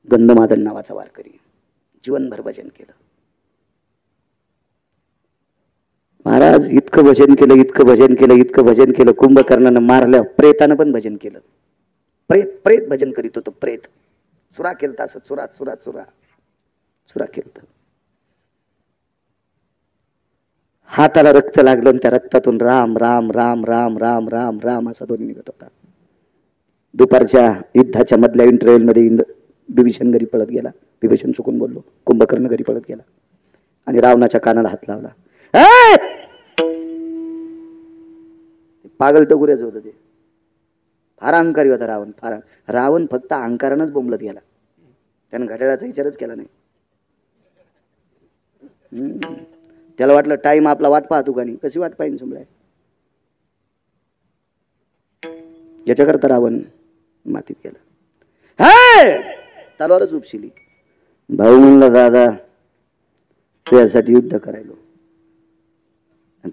गंधमादन नावाचा वारकरी. जीवनभर भजन केलं महाराज. इतकं भजन केलं, कुंभकर्णानं मारलं, प्रेतानं पण भजन केलं. प्रेत भजन करीत होतं, प्रेत चुरा केलता, असं चुरा केलता. हाताला रक्त लागलं आणि त्या रक्तातून राम राम राम राम राम राम राम असा ध्वनी निघत होता. दुपारच्या युद्धाच्या मधल्या इंटरव्ह्यू मध्ये विभीषण घरी पळत गेला. विभीषण चुकून बोललो, कुंभकर्ण घरी पळत गेला आणि रावणाच्या कानाला हात लावला. पागल टगुऱ्याच होतं ते, फार अहंकारी होता रावण. रावण फक्त अहंकारानंच बोंबलत गेला, त्यानं घड्याळाचा विचारच केला नाही. त्याला वाटलं टाइम आपला वाट पाहतो का नाही, कशी वाट पाहिजे समजाय. याच्याकरता रावण मातीत गेला. तलवारच उपशिली. भाऊ म्हणला, दादा तुझ्यासाठी युद्ध करायलो,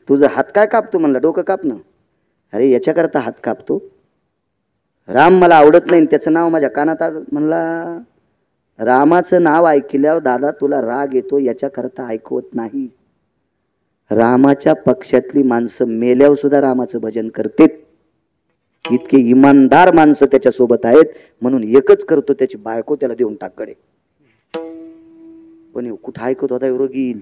तुझा हात काय कापतो म्हणला, डोकं काप ना. अरे याच्याकरता हात कापतो, राम मला आवडत नाही, त्याचं नाव माझ्या कानात आलं. म्हणला रामाचं नाव ऐकल्यावर दादा तुला राग येतो, याच्याकरता ऐकवत नाही. रामाच्या पक्षातली माणसं मेल्यावर सुद्धा रामाचं भजन करतेत. इतके इमानदार माणसं त्याच्या सोबत आहेत, म्हणून एकच करतो, त्याची बायको त्याला देऊन टाककडे. पण कुठं ऐकत होता रोगील.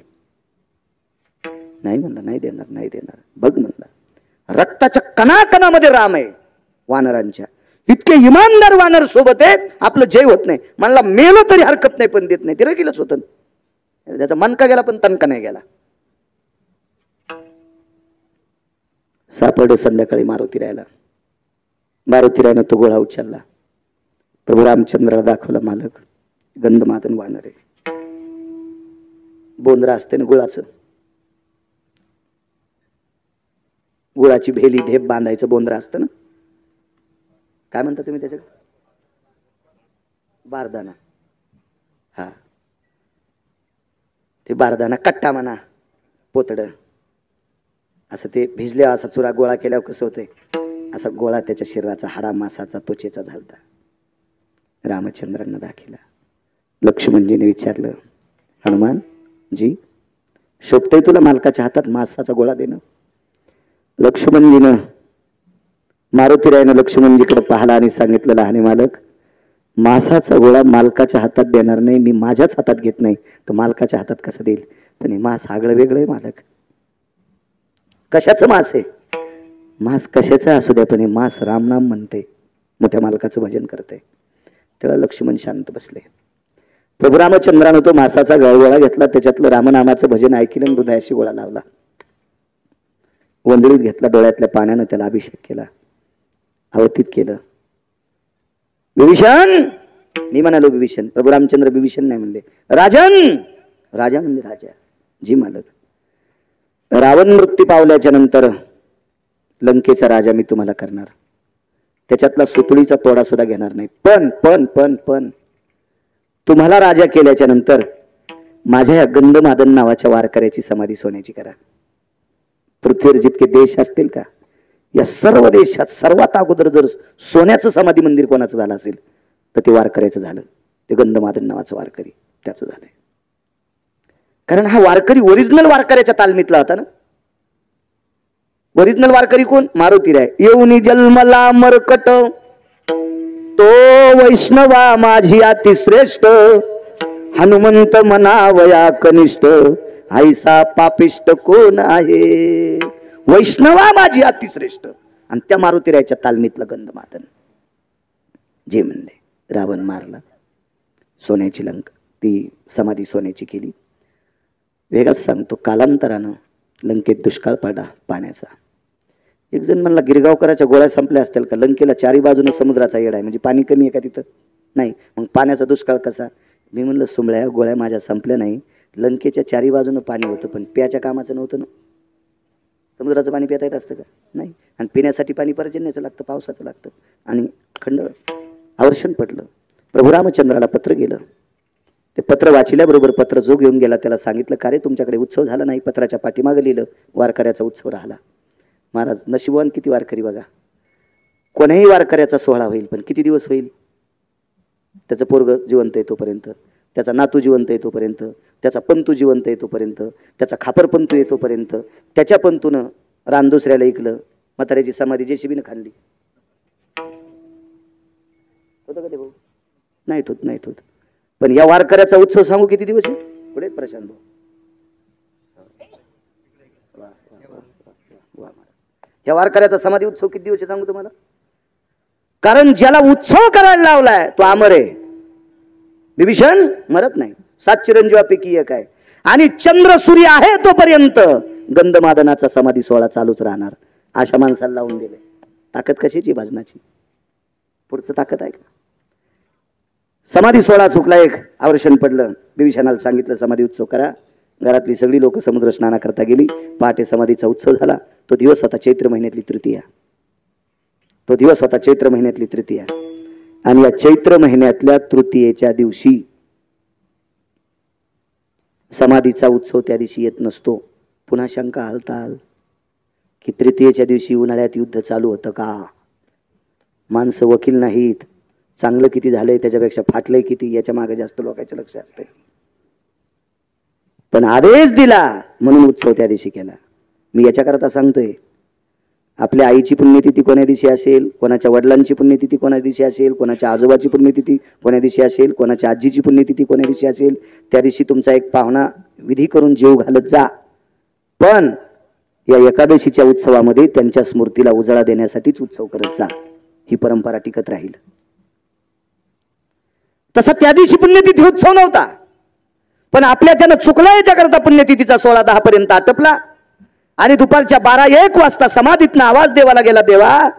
नाही म्हणला, नाही देणार. बघ म्हणला, रक्ताच्या कणाकणामध्ये राम आहे वानरांच्या. इतके इमानदार वानर सोबत आहेत, आपलं जय होत नाही. म्हणला मेलो तरी हरकत नाही, पण देत नाही. ते रगीलच होतं. त्याचा मनका गेला पण तनका नाही गेला. सापडे संध्याकाळी मारुती रायनं तो गोळा उचलला. प्रभू रामचंद्राला दाखवला, मालक गंधमादन वानर आहे. बोंद्रा असते ना गुळाचं, गुळाची भेली ढेप बांधायचं बोंद्रा असतं ना, काय म्हणता तुम्ही त्याच्याकडे, बारदाना. हा ते बारदाना, कट्टा म्हणा, पोतडं. असं ते भिजल्या असा चुरा गोळा केल्यावर कसं होतंय, असा गोळा त्याच्या शरीराचा, हाडा मासाचा, त्वचेचा झालता. रामचंद्रांना दाखिला. लक्ष्मणजीने विचारलं, हनुमान जी शोभतय तुला मालकाच्या हातात मासाचा गोळा देणं? लक्ष्मणजीनं मारुतीरायनं लक्ष्मणजीकडे पाहिला आणि सांगितलं, लहाने मालक, मासाचा गोळा मालकाच्या हातात देणार नाही, मी माझ्याच हातात घेत नाही, तर मालकाच्या हातात कसं देईल? पण हे मास आगळं वेगळं आहे मालक. कशाचं मास आहे? मास कशाचं असू द्या, पण हे मास रामनाम म्हणते, मोठ्या मालकाचं भजन करते. त्याला लक्ष्मण शांत बसले. प्रभू रामचंद्रानं तो मासाचा गळगोळा घेतला, त्याच्यातलं रामनामाचं भजन ऐकलं आणि हृदयाशी गोळा लावला. वंजळीत घेतला, डोळ्यातल्या पाण्यानं त्याला अभिषेक केला, अवतीत केलं. विभीषण, मी म्हणालो विभीषण, प्रभू रामचंद्र विभीषण नाही म्हणले, राजन. राजा म्हणजे राजा. जी मालक. रावण मृत्यू पावल्याच्या नंतर लंकेचा राजा मी तुम्हाला करणार, त्याच्यातला सुतळीचा तोडा सुद्धा घेणार नाही. पण पण पण पण तुम्हाला राजा केल्याच्या नंतर माझ्या या गंधमादन नावाच्या वारकऱ्याची समाधी सोन्याची करा. पृथ्वीवर जितके देश असतील का, या सर्व देशात सर्वात अगोदर जर सोन्याचं समाधी मंदिर कोणाचं झालं असेल तर ते वारकऱ्याचं झालं. ते गंधमादन नावाचं वारकरी त्याचं झालंय. कारण हा वारकरी ओरिजिनल वारकऱ्याच्या तालमीतला होता ना. ओरिजिनल वारकरी कोण? मारुतीराय. येऊनी जन्मला मरकट तो वैष्णवा माझी अति श्रेष्ठ, हनुमंत मनावया कनिष्ठ, ऐसा पापिष्ट कोण आहे? वैष्णवा माझी अति श्रेष्ठ. आणि त्या मारुतीरायच्या तालमीतलं गंधमादन. जे म्हणले रावण मारला, सोन्याची लंका, ती समाधी सोन्याची केली. वेगळाच सांगतो, कालांतरानं लंकेत दुष्काळ पडला पाण्याचा. एक जण म्हणला, गिरगावकराच्या गोळ्या संपल्या असतील का? लंकेला चारी बाजूने समुद्राचा येडा आहे, म्हणजे पाणी कमी आहे का तिथं? नाही. मग पाण्याचा दुष्काळ कसा? मी म्हणलं, सुंबळ्या, गोळ्या माझ्या संपल्या नाही. लंकेच्या चारी बाजूनं पाणी होतं, पण प्याच्या कामाचं नव्हतं ना. समुद्राचं पाणी पिता येत असतं का? नाही. आणि पिण्यासाठी पाणी पर्जन्याचं लागतं, पावसाचं लागतं. आणि खंड आवर्षण पडलं. प्रभू रामचंद्राला पत्र गेलं. ते पत्र वाचिल्याबरोबर पत्र जो घेऊन गेला त्याला सांगितलं, का रे तुमच्याकडे उत्सव झाला नाही? पत्राच्या पाठीमागं लिहिलं, वारकऱ्याचा उत्सव राहिला. महाराज नशिबवान किती वारकरी बघा. कोणाही वारकऱ्याचा सोहळा होईल, पण किती दिवस होईल? त्याचं पोरग जिवंत आहे तोपर्यंत, त्याचा नातू जिवंत आहे तोपर्यंत, त्याचा पंतू जिवंत आहे तोपर्यंत, त्याचा खापर पंतू येतोपर्यंत. त्याच्या पंतूनं रान दुसऱ्याला ऐकलं, म्हाताऱ्याची समाधी जेसीबीनं खाल्ली. होतं का ते भाऊ? नाही होत, नाही होत. पण या वारकऱ्याचा उत्सव सांगू किती दिवस आहे? पुढे प्रशांत भाऊ. या वारकऱ्याचा समाधी उत्सव किती दिवस आहे सांगू तुम्हाला? कारण ज्याला उत्सव करायला लावलाय तो अमर आहे. विभीषण मरत नाही, 7 चिरंजीवापैकी एक आहे. आणि चंद्र सूर्य आहे तोपर्यंत गंधमादनाचा समाधी सोहळा चालूच राहणार. अशा माणसाला लावून दिले. ताकद कशाची? भजनाची. पुढचं ताकद आहे का? समाधी सोहळा चुकला, एक आवर्षण पडलं. विभीषणाला सांगितलं समाधी उत्सव करा. घरातली सगळी लोक समुद्र स्नानाकरता गेली. पहाटे समाधीचा उत्सव झाला. तो दिवस होता चैत्र महिन्यातली तृतीया. तो दिवस होता चैत्र महिन्यातली तृतीया. आणि या चैत्र महिन्यातल्या तृतीयेच्या दिवशी समाधीचा उत्सव त्या दिवशी येत नसतो. पुन्हा शंका हालताल की तृतीयेच्या दिवशी उन्हाळ्यात युद्ध चालू होतं का? माणसं वकील नाहीत. चांगलं किती झालंय त्याच्यापेक्षा फाटलंय किती याच्या मागे जास्त लोकांचं लक्ष असते. पण आदेश दिला म्हणून उत्सव त्या दिवशी केला. मी याच्याकरता सांगतोय, आपल्या आईची पुण्यतिथी कोण्या दिवशी असेल, कोणाच्या वडिलांची पुण्यतिथी कोणा दिवशी असेल, कोणाच्या आजोबाची पुण्यतिथी कोण्या दिवशी असेल, कोणाच्या आजीची पुण्यतिथी कोण्या दिवशी असेल, त्या दिवशी तुमचा एक पाहुणा विधी करून जीव घालत जा. पण या एकादशीच्या उत्सवामध्ये त्यांच्या स्मृतीला उजाळा देण्यासाठीच उत्सव करत जा. ही परंपरा टिकत राहील. तसा त्या दिवशी पुण्यतिथी उत्सव नव्हता, पण आपल्याच्यानं चुकला याच्याकरता पुण्यतिथीचा 16-10 पर्यंत आटपला. आणि दुपारच्या 12-1 वाजता समाधीतनं आवाज देवाला गेला, देवा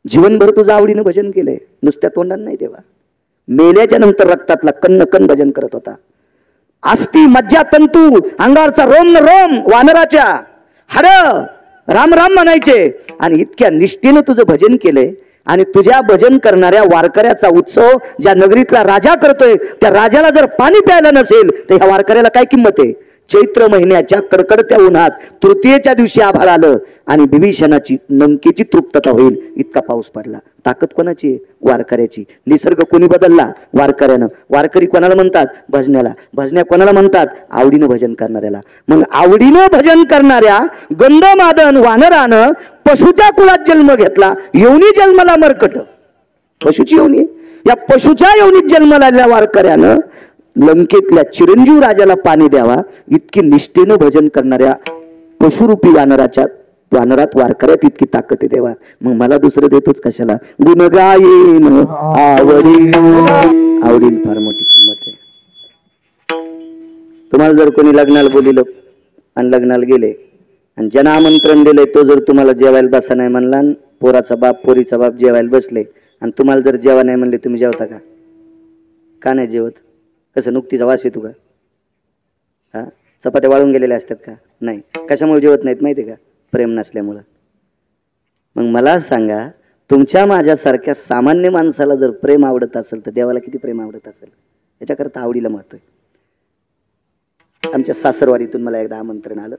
जीवनभर तुझं आवडीनं भजन केलंय, नुसत्या तोंडानं नाही देवा. मेल्याच्या नंतर रक्तातला कन्न कण भजन करत होता. आस्ती मज्जा तंतू अंगावरचा रोम न रोम वानराच्या हाड राम राम म्हणायचे. आणि इतक्या निष्ठेनं तुझं भजन केलंय. आणि तुझ्या भजन करणाऱ्या वारकऱ्याचा उत्सव ज्या नगरीतला राजा करतोय, त्या राजाला जर पाणी प्यायला नसेल तर ह्या वारकऱ्याला काय किंमत आहे? चैत्र महिन्याच्या कडकडत्या उन्हात तृतीयेच्या दिवशी आभाळ आलं आणि बिभीषणाची नमकेची तृप्तता होईल इतका पाऊस पडला. ताकद कोणाची आहे? वारकऱ्याची. निसर्ग कोणी बदलला? वारकऱ्यानं. वारकरी कोणाला म्हणतात? भजण्याला. भजन्या कोणाला म्हणतात? आवडीनं भजन करणाऱ्याला. मग आवडीनं भजन करणाऱ्या गंधमादन वानरानं पशुच्या कुळात जन्म घेतला. योनी जन्मला मरकट. पशुची योनी. या पशुच्या योनीत जन्माला आलेल्या वारकऱ्यानं लंकेतल्या चिरंजीव राजाला पाणी द्यावा इतकी निष्ठेनं भजन करणाऱ्या पशुरूपी वानरात वारकऱ्यात इतकी ताकद आहे देवा. मग मला दुसरं देतोच कशाला? गुणगायीन आवडीन. आवडीन फार मोठी किंमत आहे. तुम्हाला जर कोणी लग्नाला बोलिलं आणि लग्नाला गेले आणि ज्यांना आमंत्रण दिलंय तो जर तुम्हाला जेवायला बसा नाही म्हणला, पोराचा बाप पोरीचा बाप जेवायला बसले आणि तुम्हाला जर जेवा नाही म्हणले, तुम्ही जेवता का? का नाही जेवत? कसं नुकतीचा वास येतो का? हा, चपात्या वाळून गेलेल्या असतात का? नाही. कशामुळे जेवत नाहीत माहिती आहे का? प्रेम नसल्यामुळं. मग मला सांगा, तुमच्या माझ्यासारख्या सामान्य माणसाला जर प्रेम आवडत असेल तर देवाला किती प्रेम आवडत असेल? याच्याकरता आवडीला महत्व आहे. आमच्या सासरवाडीतून मला एकदा आमंत्रण आलं,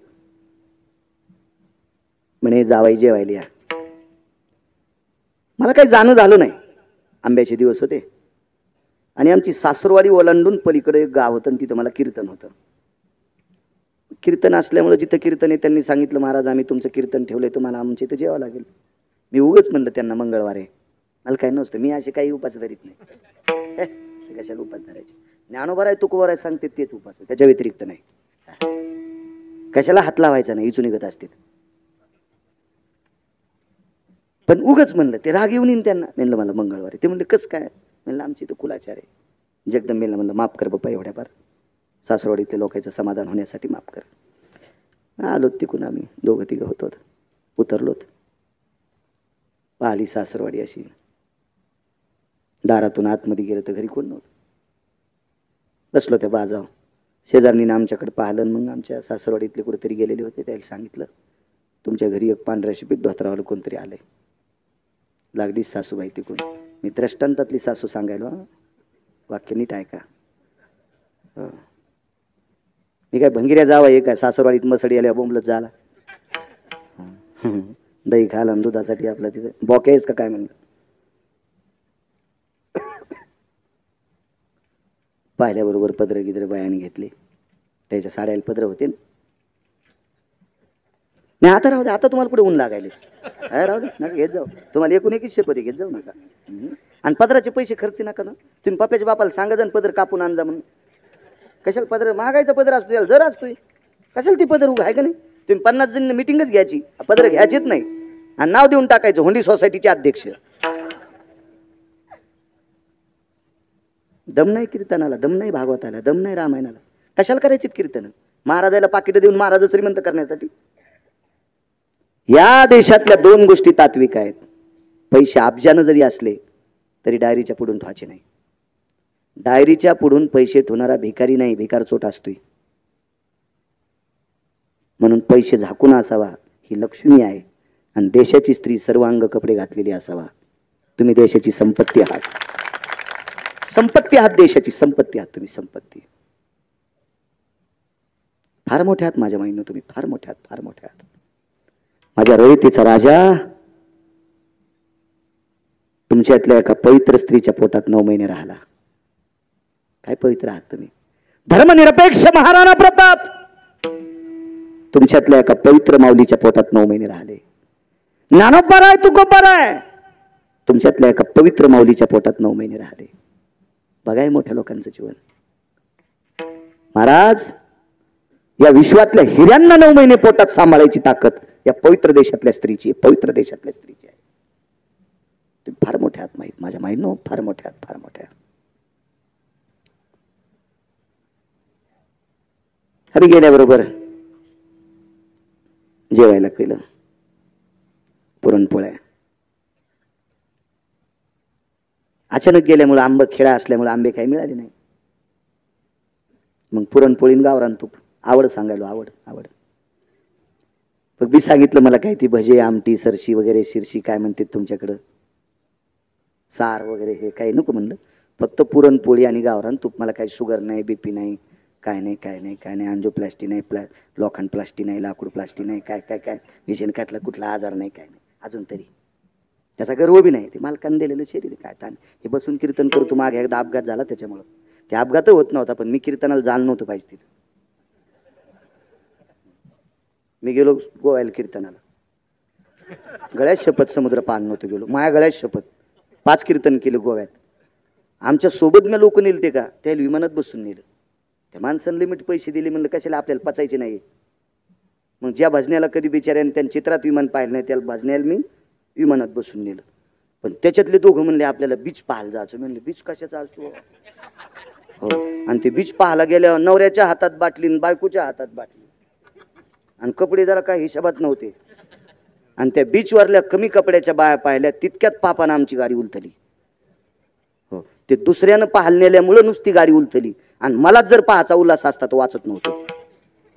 म्हणे जावाई जेवायला या. मला काही जाणं झालं नाही. आंब्याचे दिवस होते आणि आमची सासरवाडी ओलांडून पलीकडे एक गाव होतं, तिथं मला कीर्तन होतं. कीर्तन असल्यामुळे जिथं कीर्तन आहे त्यांनी सांगितलं, महाराज आम्ही तुमचं कीर्तन ठेवलंय, तुम्हाला आमच्या इथं जेवावं लागेल. मी उगाच म्हणलं त्यांना मंगळवार आहे, मला काय नसतं, मी असे काही उपास धरीत नाही. कशाला उपास धरायचे? ज्ञानोबर आहे तुकोबर आहे सांगते तेच उपास, त्याच्या व्यतिरिक्त नाही. कशाला हात लावायचा नाही, इचू निघत असते. पण उगच म्हणलं, ते राग येऊन येईन त्यांना. म्हणलं मला मंगळवार आहे. ते म्हणले कसं काय? म्हणलं आमची इथं कुलाचार आहे. जगदंबेला म्हणलं माफ कर बाप्पा, एवढ्या बार सासरवाडीतल्या लोकांचं समाधान होण्यासाठी माफ कर. आलोत तिकून आम्ही दोघं तिघं होतो, उतरलोत. पाहिली सासरवाडी अशी. दारातून आतमध्ये गेलं तर घरी कोण नव्हतं. बसलो त्या बाजाव. शेजारणीनं आमच्याकडे पाहिलं, मग आमच्या सासरवाडीतले कुठेतरी गेलेले होते, त्याला सांगितलं तुमच्या घरी एक पांढऱ्या शिपीत धोतरावाला कोणतरी आलंय. लागली सासूबाई तिकून. मी द्रष्टांतातली सासू सांगायला, वाक्य नीट ऐका. मी काय भंगिऱ्या जावा आहे काय? सासरवाडीत मसडी आल्या बोंबलत झाला. दही खायला आणि दुधासाठी आपला तिथे बॉके आहेस का काय म्हणलं. पाहिल्याबरोबर पदर गिद्र बायाने घेतले. त्याच्या साड्याला पदर होते नाही. आता राहू दे, आता तुम्हाला पुढे ऊन लागायले. राहू दे, नका घेत जाऊ. तुम्हाला एकूण एकच शेपती घेत जाऊ नका. आणि पदराचे पैसे खर्च नका ना. तुम्ही पप्प्याच्या बापाला सांगा जण पदर कापून आणजा म्हणून. कशाला पदर महागायचा पदर असतो, त्याला जर असतोय कशाला ती पदर उगा आहे का नाही? तुम्ही 50 जण मिटिंगच घ्यायची, पदर घ्यायचीच नाही आणि नाव देऊन टाकायचं होंडी सोसायटीचे अध्यक्ष. दम नाही कीर्तनाला, दम नाही भागवताला, दम नाही रामायणाला. कशाला करायची कीर्तन? महाराजाला पाकिट देऊन महाराज श्रीमंत करण्यासाठी. या देशातल्या दोन गोष्टी तात्विक आहेत. पैसे अब्जानं जरी असले तरी डायरीच्या पुढून ठेवायचे नाही. डायरीच्या पुढून पैसे ठेवणारा भिकारी नाही, भिकार चोट असतोय. म्हणून पैसे झाकून असावा ही लक्ष्मी आहे. आणि देशाची स्त्री सर्वांग कपडे घातलेली असावा. तुम्ही देशाची संपत्ती आहात. संपत्ती आहात, देशाची संपत्ती आहात तुम्ही. संपत्ती फार मोठ्या आहात माझ्या माईनं. तुम्ही फार मोठ्या आहात, फार मोठ्या आहात. माझ्या रयतेचा राजा तुमच्यातल्या एका पवित्र स्त्रीच्या पोटात 9 महिने राहिला. काय पवित्र आहात तुम्ही. धर्मनिरपेक्ष महाराणा प्रताप तुमच्यातल्या एका पवित्र माऊलीच्या पोटात 9 महिने राहिले. ज्ञानोबा राय तुकोबा राय तुमच्यातल्या एका पवित्र माऊलीच्या पोटात 9 महिने राहिले. बघाय मोठ्या लोकांचं जीवन. महाराज या विश्वातल्या हिऱ्यांना 9 महिने पोटात सांभाळायची ताकद या पवित्र देशातल्या स्त्रीची, पवित्र देशातल्या स्त्रीची आहे. तुम्ही फार मोठ्या आहात माहीत, माझ्या माहीत फार मोठ्या आहात, फार मोठ्या. आम्ही गेल्याबरोबर जेवायला केलं. पुरणपोळ्या. अचानक गेल्यामुळे आंब खेळा असल्यामुळे आंबे काही मिळाले नाही. मग पुरणपोळीन गावरान तूप. आवड सांगायलो, आवड आवड. मग मी सांगितलं मला काही ती भजे आमटी सरशी वगैरे शिरशी काय म्हणते तुमच्याकडं, सार वगैरे हे काही नको म्हणलं. फक्त पुरणपोळी आणि गावरान तूप. मला काही शुगर नाही, बीपी नाही, काय नाही काय नाही काय नाही, angioplasty नाही, लोखंड प्लास्टी नाही, लाकूड प्लास्टी नाही, काय काय काय विषय काटला, कुठला आजार नाही, काय नाही अजून तरी. त्याचा गर्व बी नाही, ते मालकाने दिलेलं शरीर काय ताण. हे बसून कीर्तन करतो, मागे एकदा अपघात झाला त्याच्यामुळं. ते अपघात होत नव्हता, पण मी कीर्तनाला जाणं नव्हतं पाहिजे तिथं. मी गेलो गोव्याला कीर्तनाला, गळ्यात शपथ समुद्र पान नव्हतं गेलो, माझ्या गळ्यात शपथ. 5 कीर्तन केले गोव्यात. आमच्या सोबत मी लोक नेलते का, त्या विमानात बसून नेलं. त्या माणसानं लिमिट पैसे दिले, म्हणलं कशाला आपल्याला पचायचे नाही. मग ज्या भजण्याला कधी बिचाऱ्याने त्यांच्या चित्रात विमान पाहिलं नाही, त्याला भजण्याला मी विमानात बसून नेलं. पण त्याच्यातले दोघं म्हणले आपल्याला बीच पाहायला जायचं. म्हणले बीच कशाचा असतो हो. आणि ते बीच पाहायला गेल्यावर नवऱ्याच्या हातात बाटली आणि बायकोच्या हातात बाटली, आणि कपडे जरा काय हिशोबात नव्हते. आणि त्या बीचवरल्या कमी कपड्याच्या बाया पाहिल्या, तितक्यात पापानं आमची गाडी उलथली. हो, ते दुसऱ्यानं पाहायला नेल्यामुळं नुसती गाडी उलथली, आणि मलाच जर पाहायचा उल्हास असता तो वाचत नव्हतो.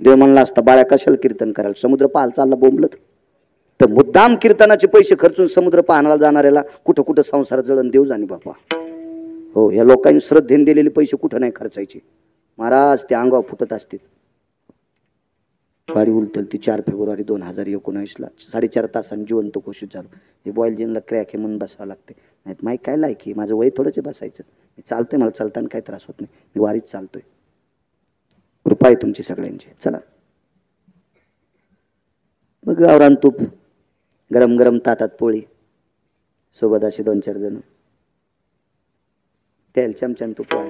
देव म्हणला असता बाळ्या कशाला कीर्तन करायला, समुद्र पाहायला चालला बोंबलत. तर मुद्दाम कीर्तनाचे पैसे खर्चून समुद्र पाहण्याला जाणाऱ्याला कुठं कुठं संसार जळण देव जाणे बापा. हो, या लोकांनी श्रद्धेने दिलेले पैसे कुठं नाही खर्चायचे महाराज, ते अंगावर फुटत असते. गाडी उलटल ती 4 फेब्रुवारी 2019ला 4.5 तासांनी जिवंत घोषित झालो. हे बॉईल जिनला क्रॅक आहे म्हणून बसावं लागते, नाही माहीत काय लायकी, माझं वय थोडंच बसायचं. मी चालतोय, मला चालताना काही त्रास होत नाही, मी वारीत चालतोय. कृपा आहे तुमची सगळ्यांची. चला मग गावरान तूप, गरम गरम ताटात पोळी, सोबत असे 2-4 जण, तेल चमच्यान तूप वाढ,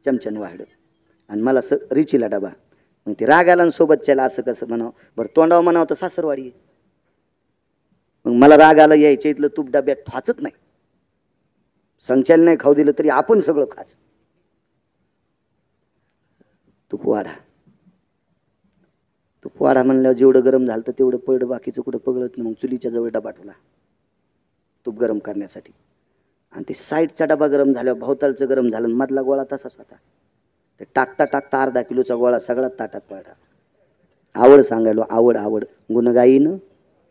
चमच्यान वाढ, आणि मला रिचीला डबा. मग ते रागाला आणि सोबतच्याला असं कसं म्हणावं बरं, तोंडावं म्हणावं तर सासरवाडी. मग मला रागाला यायच्या इथलं तूप डब्यात ठोचत नाही, संचाल नाही खाऊ दिलं तरी आपण सगळं खाच. तूप वाढा, तूप वाढा म्हणल्यावर जेवढं गरम झालं तर तेवढं पडलं, बाकीचं कुठं पगळत नाही. मग चुलीच्या जवळ डबा ठेवला तूप गरम करण्यासाठी, आणि ते साईडचा डबा गरम झाल्यावर भोवतालचं गरम झालं, मधला गोळा तसाच होता. ते टाकता टाकता अर्धा किलोचा गोळा सगळा ताटात पडला. आवड सांगायलो, आवड आवड, गुणगाईन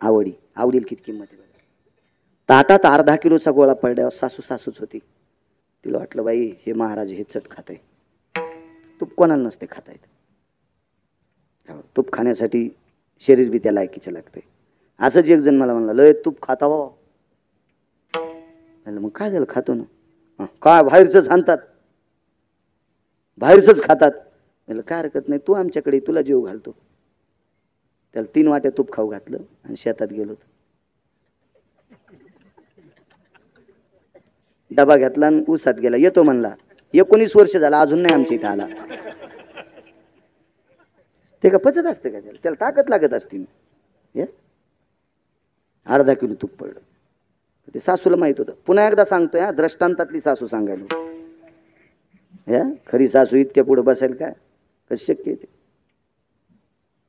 आवडी, आवडील किती किंमत आहे. ताटात अर्धा किलोचा गोळा पडल्यावर सासूच होती. तिला वाटलं बाई हे महाराज हे चट खात आहे. तूप कोणाला नसते खाता येत. तूप खाण्यासाठी शरीर बी त्या लायकीचं लागते. असंच एक जण मला म्हणलं लय तूप खाता हो. मग काय झालं, खातो ना. काय बाहेरचंच आणतात, बाहेरचंच खातात. म्हणलं काय हरकत नाही, तू आमच्याकडे, तुला जीव घालतो. त्याला 3 वाट्या तूप खाऊ घातलं आणि शेतात गेलो. डबा घेतला आणि ऊसात गेला. येतो म्हणला, 19 वर्ष झाला अजून नाही आमच्या इथं आला. ते का पचत असते का त्याला ताकद लागत असते. अर्धा किलो तूप पडलं. ते सासूला माहित होतं. पुन्हा एकदा सांगतोय हा, दृष्टांतातली सासू सांगायला. खरी सासू इतक्या पुढे बसायला काय, कसं शक्य आहे ते.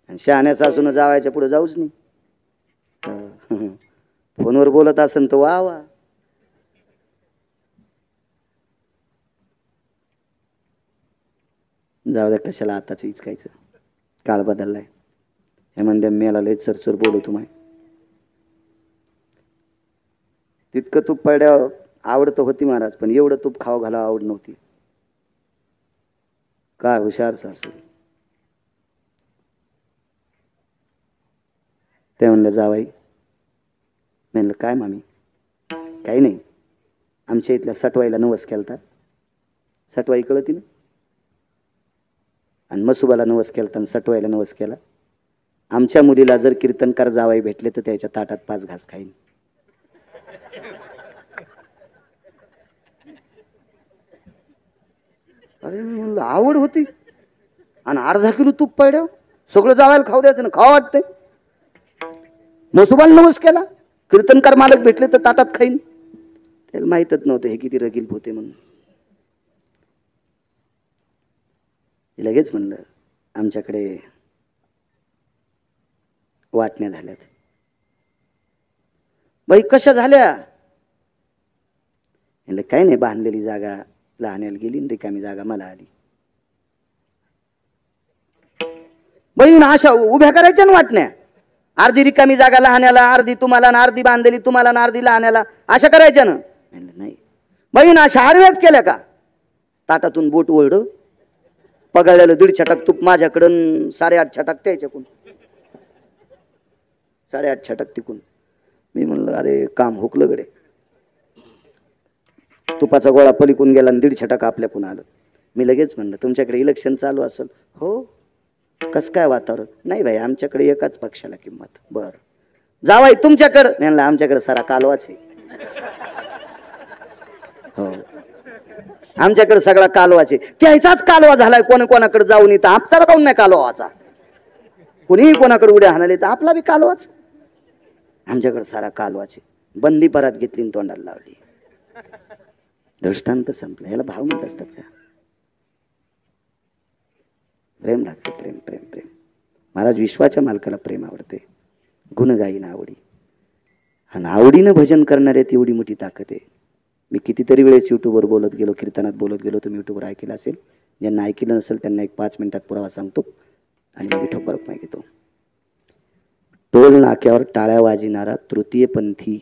आणि शहाण्या सासून जावायच्या पुढे जाऊच नाही. फोनवर बोलत असेल तर वा वा. जाऊ द्या, कशाला आताच इचकायचं, काळ बदललाय. हे म्हणते मेला लय चरचर बोलू माय. तितकं तूप पडल्यावर आवड तर होती महाराज, पण एवढं तूप खाऊ घाला आवड नव्हती. काय हुशार सासू. ते म्हणलं जावाई. म्हणलं काय मामी. काही नाही, आमच्या इथल्या सटवाईला नवस केलता. सटवाई कळती ना. आणि मसुबाला नवस केलता आणि सटवाईला नवस केला. आमच्या मुलीला जर कीर्तनकार जावाई भेटले तर त्याच्या ताटात 5 घास खाईन. अरे म्हणलं आवड होती, आणि अर्धा किलो तूप पडलं, सगळं जावायला खाऊ द्यायचं ना. खावा वाटतंय. मसुबाला नवस केला, कीर्तनकार मालक भेटले तर ताटात खाईन. त्याला माहीतच नव्हतं हे किती रगील होते म्हणून. लगेच म्हणलं आमच्याकडे वाटण्या झाल्यात. बाई कशा झाल्या. म्हणलं काही नाही, बांधलेली जागा लहान्याला गेली, रिकामी जागा मला आली. बहीण अशा उभ्या करायच्या ना वाटण्या. अर्धी रिकामी जागा लहान्याला, अर्धी तुम्हाला, अर्धी बांधलेली तुम्हाला, अर्धी लहान्याला, अशा करायच्या ना. म्हणलं नाही. बहीण अशा आडव्याच केल्या का. ताटातून बोट ओढ, पगाळल्याला 1.5 छटाक तूप माझ्याकडं, 8.5 छटाक त्याच्याकडून, 8.5 छटाक तिकून. मी म्हणलं अरे काम हुकलं गडे. तुपाचा गोळा पलिकून गेला आणि 1.5 छटाक आपल्या पुन्हा आलं. मी लगेच म्हणलं तुमच्याकडे इलेक्शन चालू असेल? हो. कस काय वातावरण? नाही भाई आमच्याकडे एकाच पक्षाला किंमत. बर जावाई तुमच्याकडं? म्हणलं आमच्याकडे सारा कालवाच आहे. हो आमच्याकडे सगळा कालवाच आहे. त्याचाच कालवा झालाय. कोण कोणाकडे जाऊन येतं आपल्याला काऊन नाही कालवाचा? कोणीही कोणाकडे उड्या हाणाले तर आपला बी कालवाच. आमच्याकडे सारा कालवाच आहे. बंदी परत घेतली आणि तोंडाला लावली. दृष्टांत संपला. याला भाव म्हणत असतात का? प्रेम लागते. प्रेम प्रेम प्रेम. महाराज विश्वाच्या मालकाला प्रेम आवडते. गुणगायीन आवडी आणि आवडीनं भजन करणाऱ्यात एवढी मोठी ताकद आहे. मी कितीतरी वेळेस युट्यूबवर बोलत गेलो, कीर्तनात बोलत गेलो. तुम्ही युट्यूबवर ऐकलं असेल. ज्यांना ऐकलं नसेल त्यांना एक 5 मिनिटात पुरावा सांगतो आणि मी ठोकर घेतो. टोल नाक्यावर टाळ्या वाजविणारा तृतीयपंथी,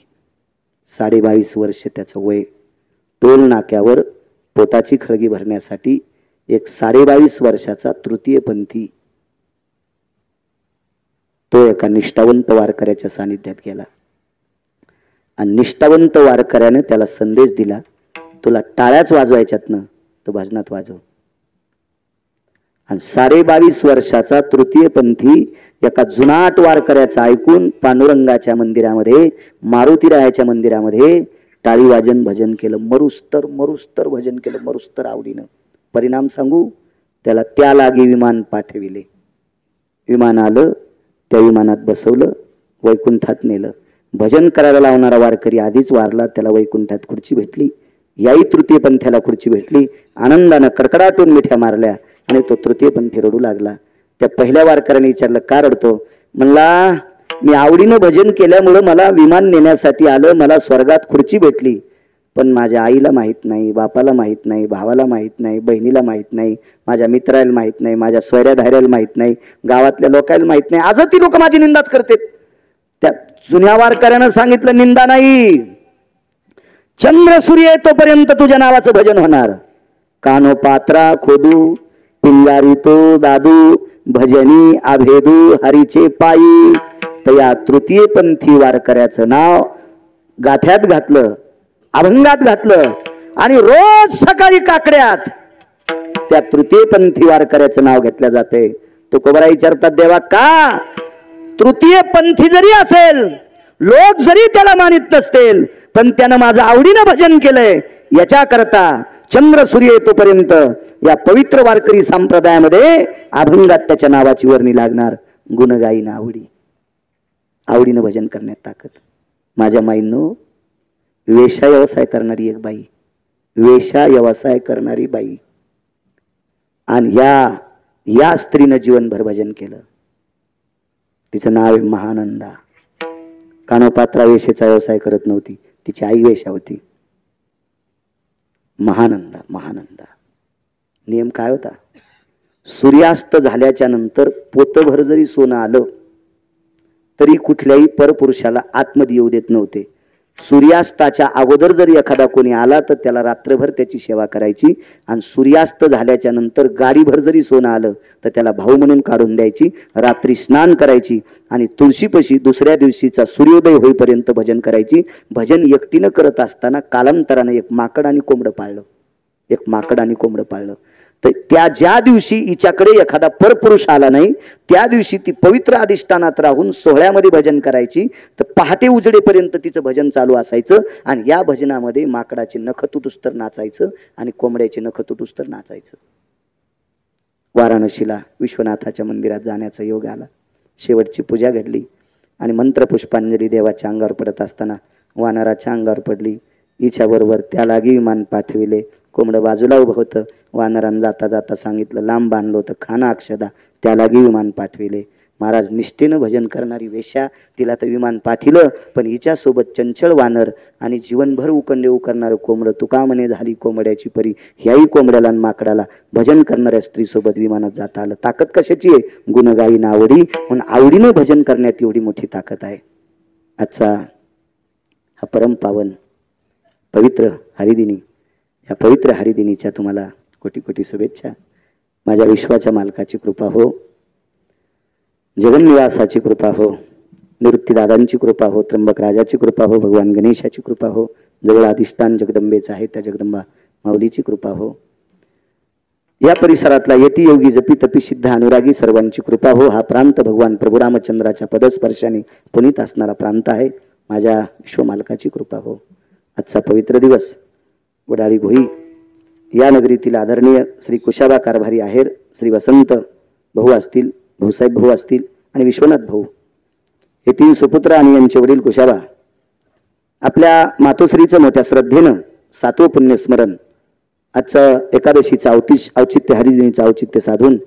22.5 वर्ष त्याचं वय. टोल नाक्यावर पोटाची खळगी भरण्यासाठी एक 22.5 वर्षाचा तृतीयपंथी तो एका निष्ठावंत वारकऱ्याच्या सानिध्यात गेला आणि निष्ठावंत वारकऱ्याने त्याला संदेश दिला, तुला टाळ्याच वाजवायच्यात ना तर भजनात वाजव. आणि 22.5 वर्षाचा तृतीयपंथी एका जुनाट वारकऱ्याचा ऐकून पांडुरंगाच्या मंदिरामध्ये, मारुतीरायाच्या मंदिरामध्ये टाळी वाजन भजन केलं. मरुस्तर भजन केलं, मरुस्तर आवडीनं. परिणाम सांगू, त्याला त्या लागी विमान पाठविले. विमान आलं, त्या विमानात बसवलं, वैकुंठात नेलं. भजन करायला लावणारा वारकरी आधीच वारला, त्याला वैकुंठात खुर्ची भेटली. याही तृतीयपंथ्याला खुर्ची भेटली. आनंदानं कडकडाटून मिठ्या मारल्या आणि तो तृतीयपंथी रडू लागला. त्या पहिल्या वारकऱ्याने विचारलं, का रडतो? म्हणला, मी आवडीनं भजन केल्यामुळं मला विमान नेण्यासाठी आलं, मला स्वर्गात खुर्ची भेटली, पण माझ्या आईला माहीत नाही, बापाला माहीत नाही, भावाला माहीत नाही, बहिणीला माहीत नाही, माझ्या मित्राला माहीत नाही, माझ्या सोयऱ्या धायऱ्याला माहीत नाही, गावातल्या लोकांना माहीत नाही. आज ती लोक माझी निंदाच करतात. त्या जुन्या वारकऱ्यानं सांगितलं, निंदा नाही, चंद्र सूर्य तोपर्यंत तुझ्या नावाचं भजन होणार. कानो पात्रा खोदू पिंगारी तो दादू, भजनी आभेदू हरीचे पायी. तर या तृतीयपंथी वारकऱ्याचं नाव गाथ्यात घातलं, अभंगात घातलं आणि रोज सकाळी काकड्यात त्या तृतीयपंथी वारकऱ्याचं नाव घेतलं जाते. तुकोबरा विचारतात, देवा का? तृतीयपंथी जरी असेल, लोक जरी त्याला मानित नसतील, पण त्यानं माझं आवडीनं भजन केलंय, याच्या करता चंद्र सूर्य येतोपर्यंत या पवित्र वारकरी संप्रदायामध्ये अभंगात त्याच्या नावाची वर्णी लागणार. गुणगायीन आवडी, आवडीनं भजन करण्यात ताकद. माझ्या माईंनो, वेश्या व्यवसाय करणारी एक बाई, वेश्या व्यवसाय करणारी बाई, आणि या स्त्रीनं जीवनभर भजन केलं. तिचं नाव आहे महानंदा. कानोपात्रा वेशेचा व्यवसाय करत नव्हती, तिची आई वेश्या होती. महानंदा. महानंदा नियम काय होता? सूर्यास्त झाल्याच्या नंतर पोतभर जरी सोनं आलं तरी कुठल्याही परपुरुषाला आतमध्ये येऊ देत नव्हते. सूर्यास्ताच्या अगोदर जरी एखादा कोणी आला तर त्याला रात्रभर त्याची सेवा करायची, आणि सूर्यास्त झाल्याच्या नंतर गाडीभर जरी सोनं आलं तर त्याला भाऊ म्हणून काढून द्यायची. रात्री स्नान करायची आणि तुळशीपाशी दुसऱ्या दिवशीचा सूर्योदय होईपर्यंत भजन करायची. भजन एकटीनं करत असताना कालांतरानं एक माकड आणि कोंबडं पाळलं. तर त्या ज्या दिवशी हिच्याकडे एखादा परपुरुष आला नाही, त्या दिवशी ती पवित्र अधिष्ठानात राहून सोहळ्यामध्ये भजन करायची. तर पहाटे उजडेपर्यंत तिचं भजन चालू असायचं, आणि या भजनामध्ये माकडाचे नख तुटुस्तर नाचायचं आणि कोंबड्याचे नख तुटुस्तर नाचायचं. वाराणसीला विश्वनाथाच्या मंदिरात जाण्याचा योग आला. शेवटची पूजा घडली आणि मंत्रपुष्पांजली देवाच्या अंगावर पडत असताना वानराच्या अंगावर पडली. हिच्याबरोबर त्यालागी विमान पाठविले. कोंबडं बाजूला उभं होतं. वानरानं जाता जाता सांगितलं, लांब बांधलो तर खाना अक्षदा. त्यालागी विमान पाठविले. महाराज, निष्ठेनं भजन करणारी वेश्या, तिला तर विमान पाठिलं, पण हिच्यासोबत चंचल वानर आणि जीवनभर उकंडे उकरणारं कोंबडं. तुका म्हणे झाली कोंबड्याची परी. ह्याही कोंबड्याला आणि माकडाला भजन करणाऱ्या स्त्रीसोबत विमानात जाता आलं. ताकद कशाची आहे? गुणगायीन आवडी. म्हणून आवडीनं भजन करण्यात एवढी मोठी ताकद आहे. आजचा हा परम पावन पवित्र हरिदिनी, या पवित्र हरिदिनीच्या तुम्हाला कोटी कोटी शुभेच्छा. माझ्या विश्वाच्या मालकाची कृपा हो, जगन्निवासाची कृपा हो, निवृत्तीदादांची कृपा हो, त्र्यंबक राजाची कृपा हो, भगवान गणेशाची कृपा हो, जवळ अधिष्ठान जगदंबेचं आहे त्या जगदंबा माऊलीची कृपा हो, या परिसरातला यती योगी जपी तपी सिद्ध अनुरागी सर्वांची कृपा हो. हा प्रांत भगवान प्रभू रामचंद्राच्या पदस्पर्शाने पुनीत असणारा प्रांत आहे. माझ्या विश्वमालकाची कृपा हो. आजचा पवित्र दिवस वडाळी भोई या नगरीतील आदरणीय श्री कुशाबा कारभारी आहेर, श्री वसंत भाऊ असतील, भाऊसाहेब भाऊ असतील आणि विश्वनाथ भाऊ हे तीन सुपुत्र आणि यांचे वडील कुशाबा आपल्या मातोश्रीचं मोठ्या श्रद्धेनं 7वं पुण्यस्मरण आजचं एकादशीचं औचित्य हरिदिनीचं औचित्य साधून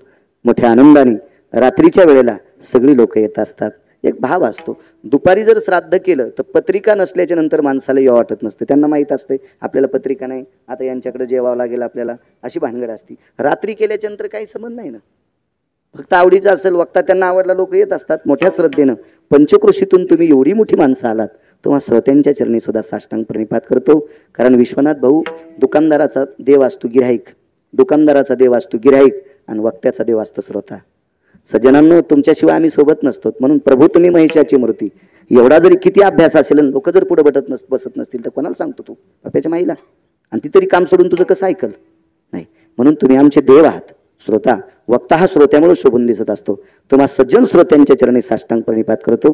मोठ्या आनंदाने रात्रीच्या वेळेला सगळी लोक येत असतात. एक भाव असतो. दुपारी जर श्राद्ध केलं तर पत्रिका नसल्याच्या नंतर माणसाला यावं वाटत नसतं. त्यांना माहीत असते आपल्याला पत्रिका नाही, आता यांच्याकडे जेवावं लागेल आपल्याला, अशी भानगड असती. रात्री केल्याच्या नंतर काही संबंध नाही ना, फक्त आवडीचं असेल वक्ता त्यांना आवडला लोक येत असतात मोठ्या श्रद्धेनं. पंचक्रोशीतून तुम्ही एवढी मोठी माणसं आलात तेव्हा श्रोत्यांच्या चरणी सुद्धा साष्टांग प्रणिपात करतो. कारण विश्वनाथ भाऊ दुकानदाराचा देव असतो गिऱ्हाईक, दुकानदाराचा देव असतो गिऱ्हाईक आणि वक्त्याचा देव असतो श्रोता. सज्जनांनो, तुमच्याशिवाय आम्ही सोबत नसतो. म्हणून प्रभू तुम्ही महिषाची मूर्ती. एवढा जरी किती अभ्यास असेल आणि लोक जर पुढे बसत नसतील तर कोणाला सांगतो तू बाप्याच्या माईला? आणि ती तरी काम सोडून तुझं कसं ऐकल? नाही. म्हणून तुम्ही आमचे देव आहात. श्रोता वक्ता हा श्रोत्यामुळे शोभून दिसत असतो. तुम्हा सज्जन श्रोत्यांच्या चरणी साष्टांग प्रणिपात करतो.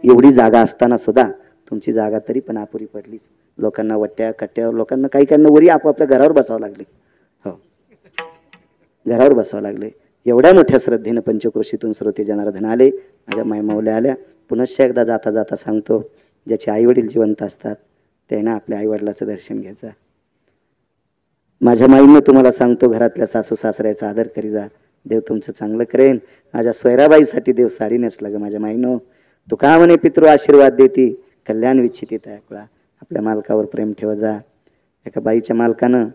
एवढी जागा असताना सुद्धा तुमची जागा तरी पण अपुरी पडलीच. लोकांना वट्ट्या कट्ट्यावर, लोकांना काही वरी आपापल्या घरावर बसावं लागले. हो, घरावर बसावं लागले. एवढ्या मोठ्या श्रद्धेनं पंचक्रोशीतून श्रोते जनार्दन आले. माझ्या मायमाऊल्या आल्या. पुनश्च एकदा जाता जाता सांगतो, ज्याचे आईवडील जिवंत असतात त्यानं आपल्या आईवडिलाचं दर्शन घ्यायचं. माझ्या माईनं तुम्हाला सांगतो, घरातल्या सासू सासऱ्याचा आदर करी जा, देव तुमचं चांगलं करेन. माझ्या सोयराबाईसाठी देव साडी नेसला ग माझ्या माईनं. तू का म्हणे पितृ आशीर्वाद देती, कल्याण विच्छिती त्याकुळा. आपल्या मालकावर प्रेम ठेवा जा. एका बाईच्या मालकानं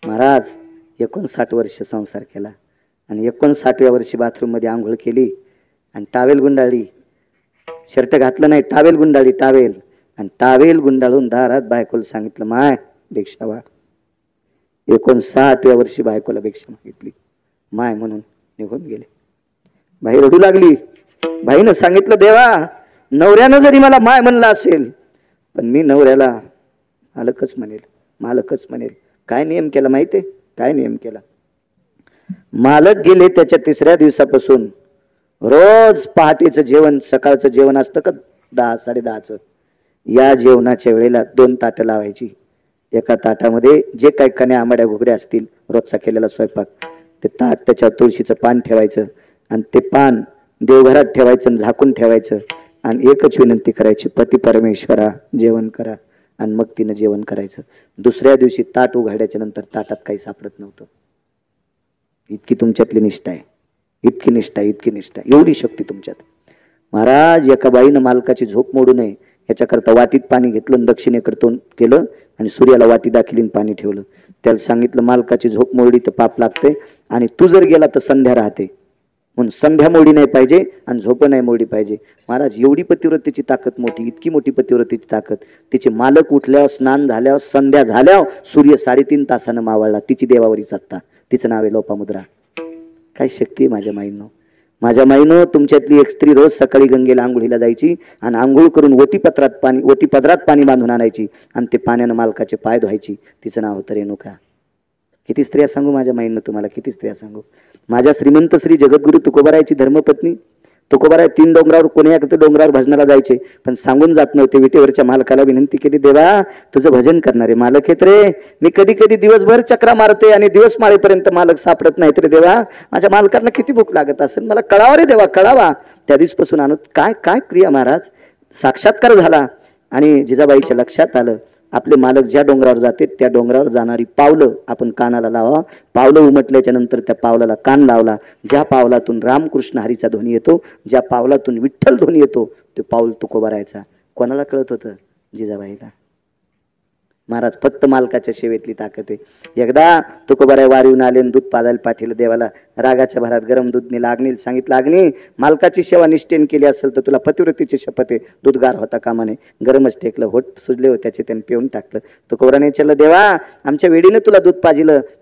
महाराज 59 वर्ष संसार केला आणि 59व्या वर्षी बाथरूममध्ये आंघोळ केली आणि टावेल गुंडाळी. शर्ट घातलं नाही, टावेल गुंडाळी, टावेल. आणि टावेल गुंडाळून दारात बायकोला सांगितलं, माय भिक्षा वा. 59व्या वर्षी बायकोला भिक्षा मागितली. माय म्हणून निघून गेले. बाई रडू लागली. बाईनं सांगितलं, देवा नवऱ्यानं जरी मला माय म्हणलं असेल पण मी नवऱ्याला मालकच म्हणेल, मालकच म्हणेल. काय नियम केला माहितीये? काय नियम केला? मालक गेले त्याच्या 3ऱ्या दिवसापासून रोज पहाटेचं जेवण, सकाळचं जेवण असतं का 10 10:30चं, या जेवणाच्या वेळेला 2 ताटं लावायची. एका ताटामध्ये जे काही कण्या आंबाड्या घुगऱ्या असतील रोजचा केलेला स्वयंपाक, ते ताट त्याच्यावर तुळशीचं पान ठेवायचं आणि ते पान देवघरात ठेवायचं आणि झाकून ठेवायचं आणि एकच विनंती करायची, पती परमेश्वरा जेवण करा. आणि मग तिनं जेवण करायचं. दुसऱ्या दिवशी ताट उघडल्याच्या नंतर ताटात काही सापडत नव्हतं. इतकी तुमच्यातली निष्ठा आहे, इतकी निष्ठा, इतकी निष्ठा, एवढी शक्ती तुमच्यात. महाराज एका बाईनं मालकाची झोप मोडू नये याच्याकरता वाटीत पाणी घेतलं, दक्षिणेकडे तोंड केलं आणि सूर्याला वाटी दाखिलीन पाणी ठेवलं. त्याला सांगितलं, मालकाची झोप मोडली तर पाप लागते आणि तू जर गेला तर संध्या राहते, म्हणून संध्या मोडी नाही पाहिजे आणि झोप नाही मोडी पाहिजे. महाराज एवढी पतिव्रतेची ताकद मोठी, इतकी मोठी पतिव्रतेची ताकद. तिचे मालक उठल्यावर, स्नान झाल्यावर, संध्या झाल्यावर सूर्य 3.5 तासानं मावळला. तिची देवावरी सत्ता, तिचं नाव आहे लोपामुद्रा. काय शक्ती आहे माझ्या माईनं. माझ्या माईनं तुमच्यातली एक स्त्री रोज सकाळी गंगेला आंघोळीला जायची आणि आंघोळ करून ओटीपदरात पाणी बांधून आणायची आणि ते पाण्यानं मालकाचे पाय धुवायची. तिचं नाव होतं रेणुका. किती स्त्रिया सांगू माझ्या माईनं तुम्हाला, किती स्त्रिया सांगू. माझ्या श्रीमंत श्री जगद्गुरु तुकोबारायची धर्मपत्नी. तुकोबाराय 3 डोंगरावर, कोणी एक डोंगरावर भजनाला जायचे पण सांगून जात नव्हते. विटेवरच्या मालकाला विनंती केली, देवा तुझं भजन करणारे मालक येत रे, मी कधी कधी दिवसभर चक्रा मारते आणि दिवस माळेपर्यंत मालक सापडत नाहीत रे देवा. माझ्या मालकांना किती भूक लागत असेल, मला कळावा रे देवा, कळावा. त्या दिवसपासून आणत काय काय क्रिया महाराज, साक्षात्कार झाला. आणि जिजाबाईच्या लक्षात आलं, आपले मालक ज्या डोंगरावर जाते त्या डोंगरावर जाणारी पावलं आपण कानाला लावा. पावलं उमटल्याच्या नंतर त्या पावलाला कान लावला. ज्या पावलातून रामकृष्ण हरीचा ध्वनी येतो, ज्या पावलातून विठ्ठल ध्वनी येतो, ते पाऊल तुकोबारायचा. कोणाला कळत होतं? जिजाबाईला. महाराज फक्त मालकाच्या सेवेतली ताकद आहे. एकदा तुकोबाराय वारीहून आले आणि दूध पाजायला पाठीलं देवाला. रागाच्या भरात गरम दूधने लागणी सांगितलं, अग्नी मालकाची सेवा निष्ठेने केली असेल तर तुला पतिव्रतेची शपथ आहे, दूध गार होता कामा नये. गरमच टेकलं, होट सुजले होते त्याचे, त्याने पिऊन टाकलं. तुकोबाराने विचारलं, देवा आमच्या वेडीने तुला दूध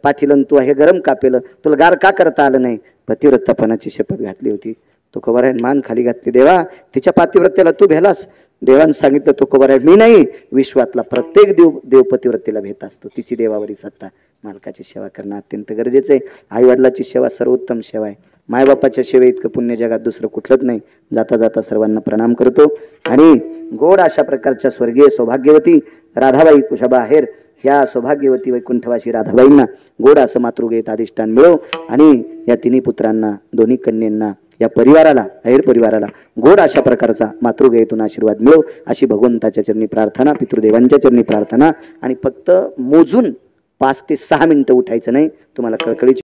पाठीलं तू हे गरम का पेलं, तुला गार का करता आलं नाही? पतिव्रतापणाची शपथ घातली होती. तुकोबारायन मान खाली घातली, देवा तिच्या पातिव्रतेला तू भेलास? देवाने सांगितलं, तुकोबाराय मी नाही, विश्वातला प्रत्येक देव पतिव्रतेला भेट असतो. तिची देवावरी सत्ता. मालकाची सेवा करणं अत्यंत गरजेचं आहे. आईवडिलाची सेवा सर्वोत्तम सेवा आहे. मायबापाच्या सेवे इतकं पुण्य जगात दुसरं कुठलंच नाही. जाता जाता सर्वांना प्रणाम करतो आणि गोड अशा प्रकारच्या स्वर्गीय सौभाग्यवती राधाबाई कुशाबा आहेर ह्या सौभाग्यवती वैकुंठवासी राधाबाईंना गोड असं मातृगेत अधिष्ठान मिळो आणि या तिन्ही पुत्रांना, दोन्ही कन्यांना, या परिवाराला, अहेर परिवाराला गोड अशा प्रकारचा मातृगयेतून आशीर्वाद मिळो अशी भगवंताच्या चरणी प्रार्थना, पितृदेवांच्या चरणी प्रार्थना. आणि फक्त मोजून 5 ते 6 मिनिटं उठायचं नाही. तुम्हाला कळकळीची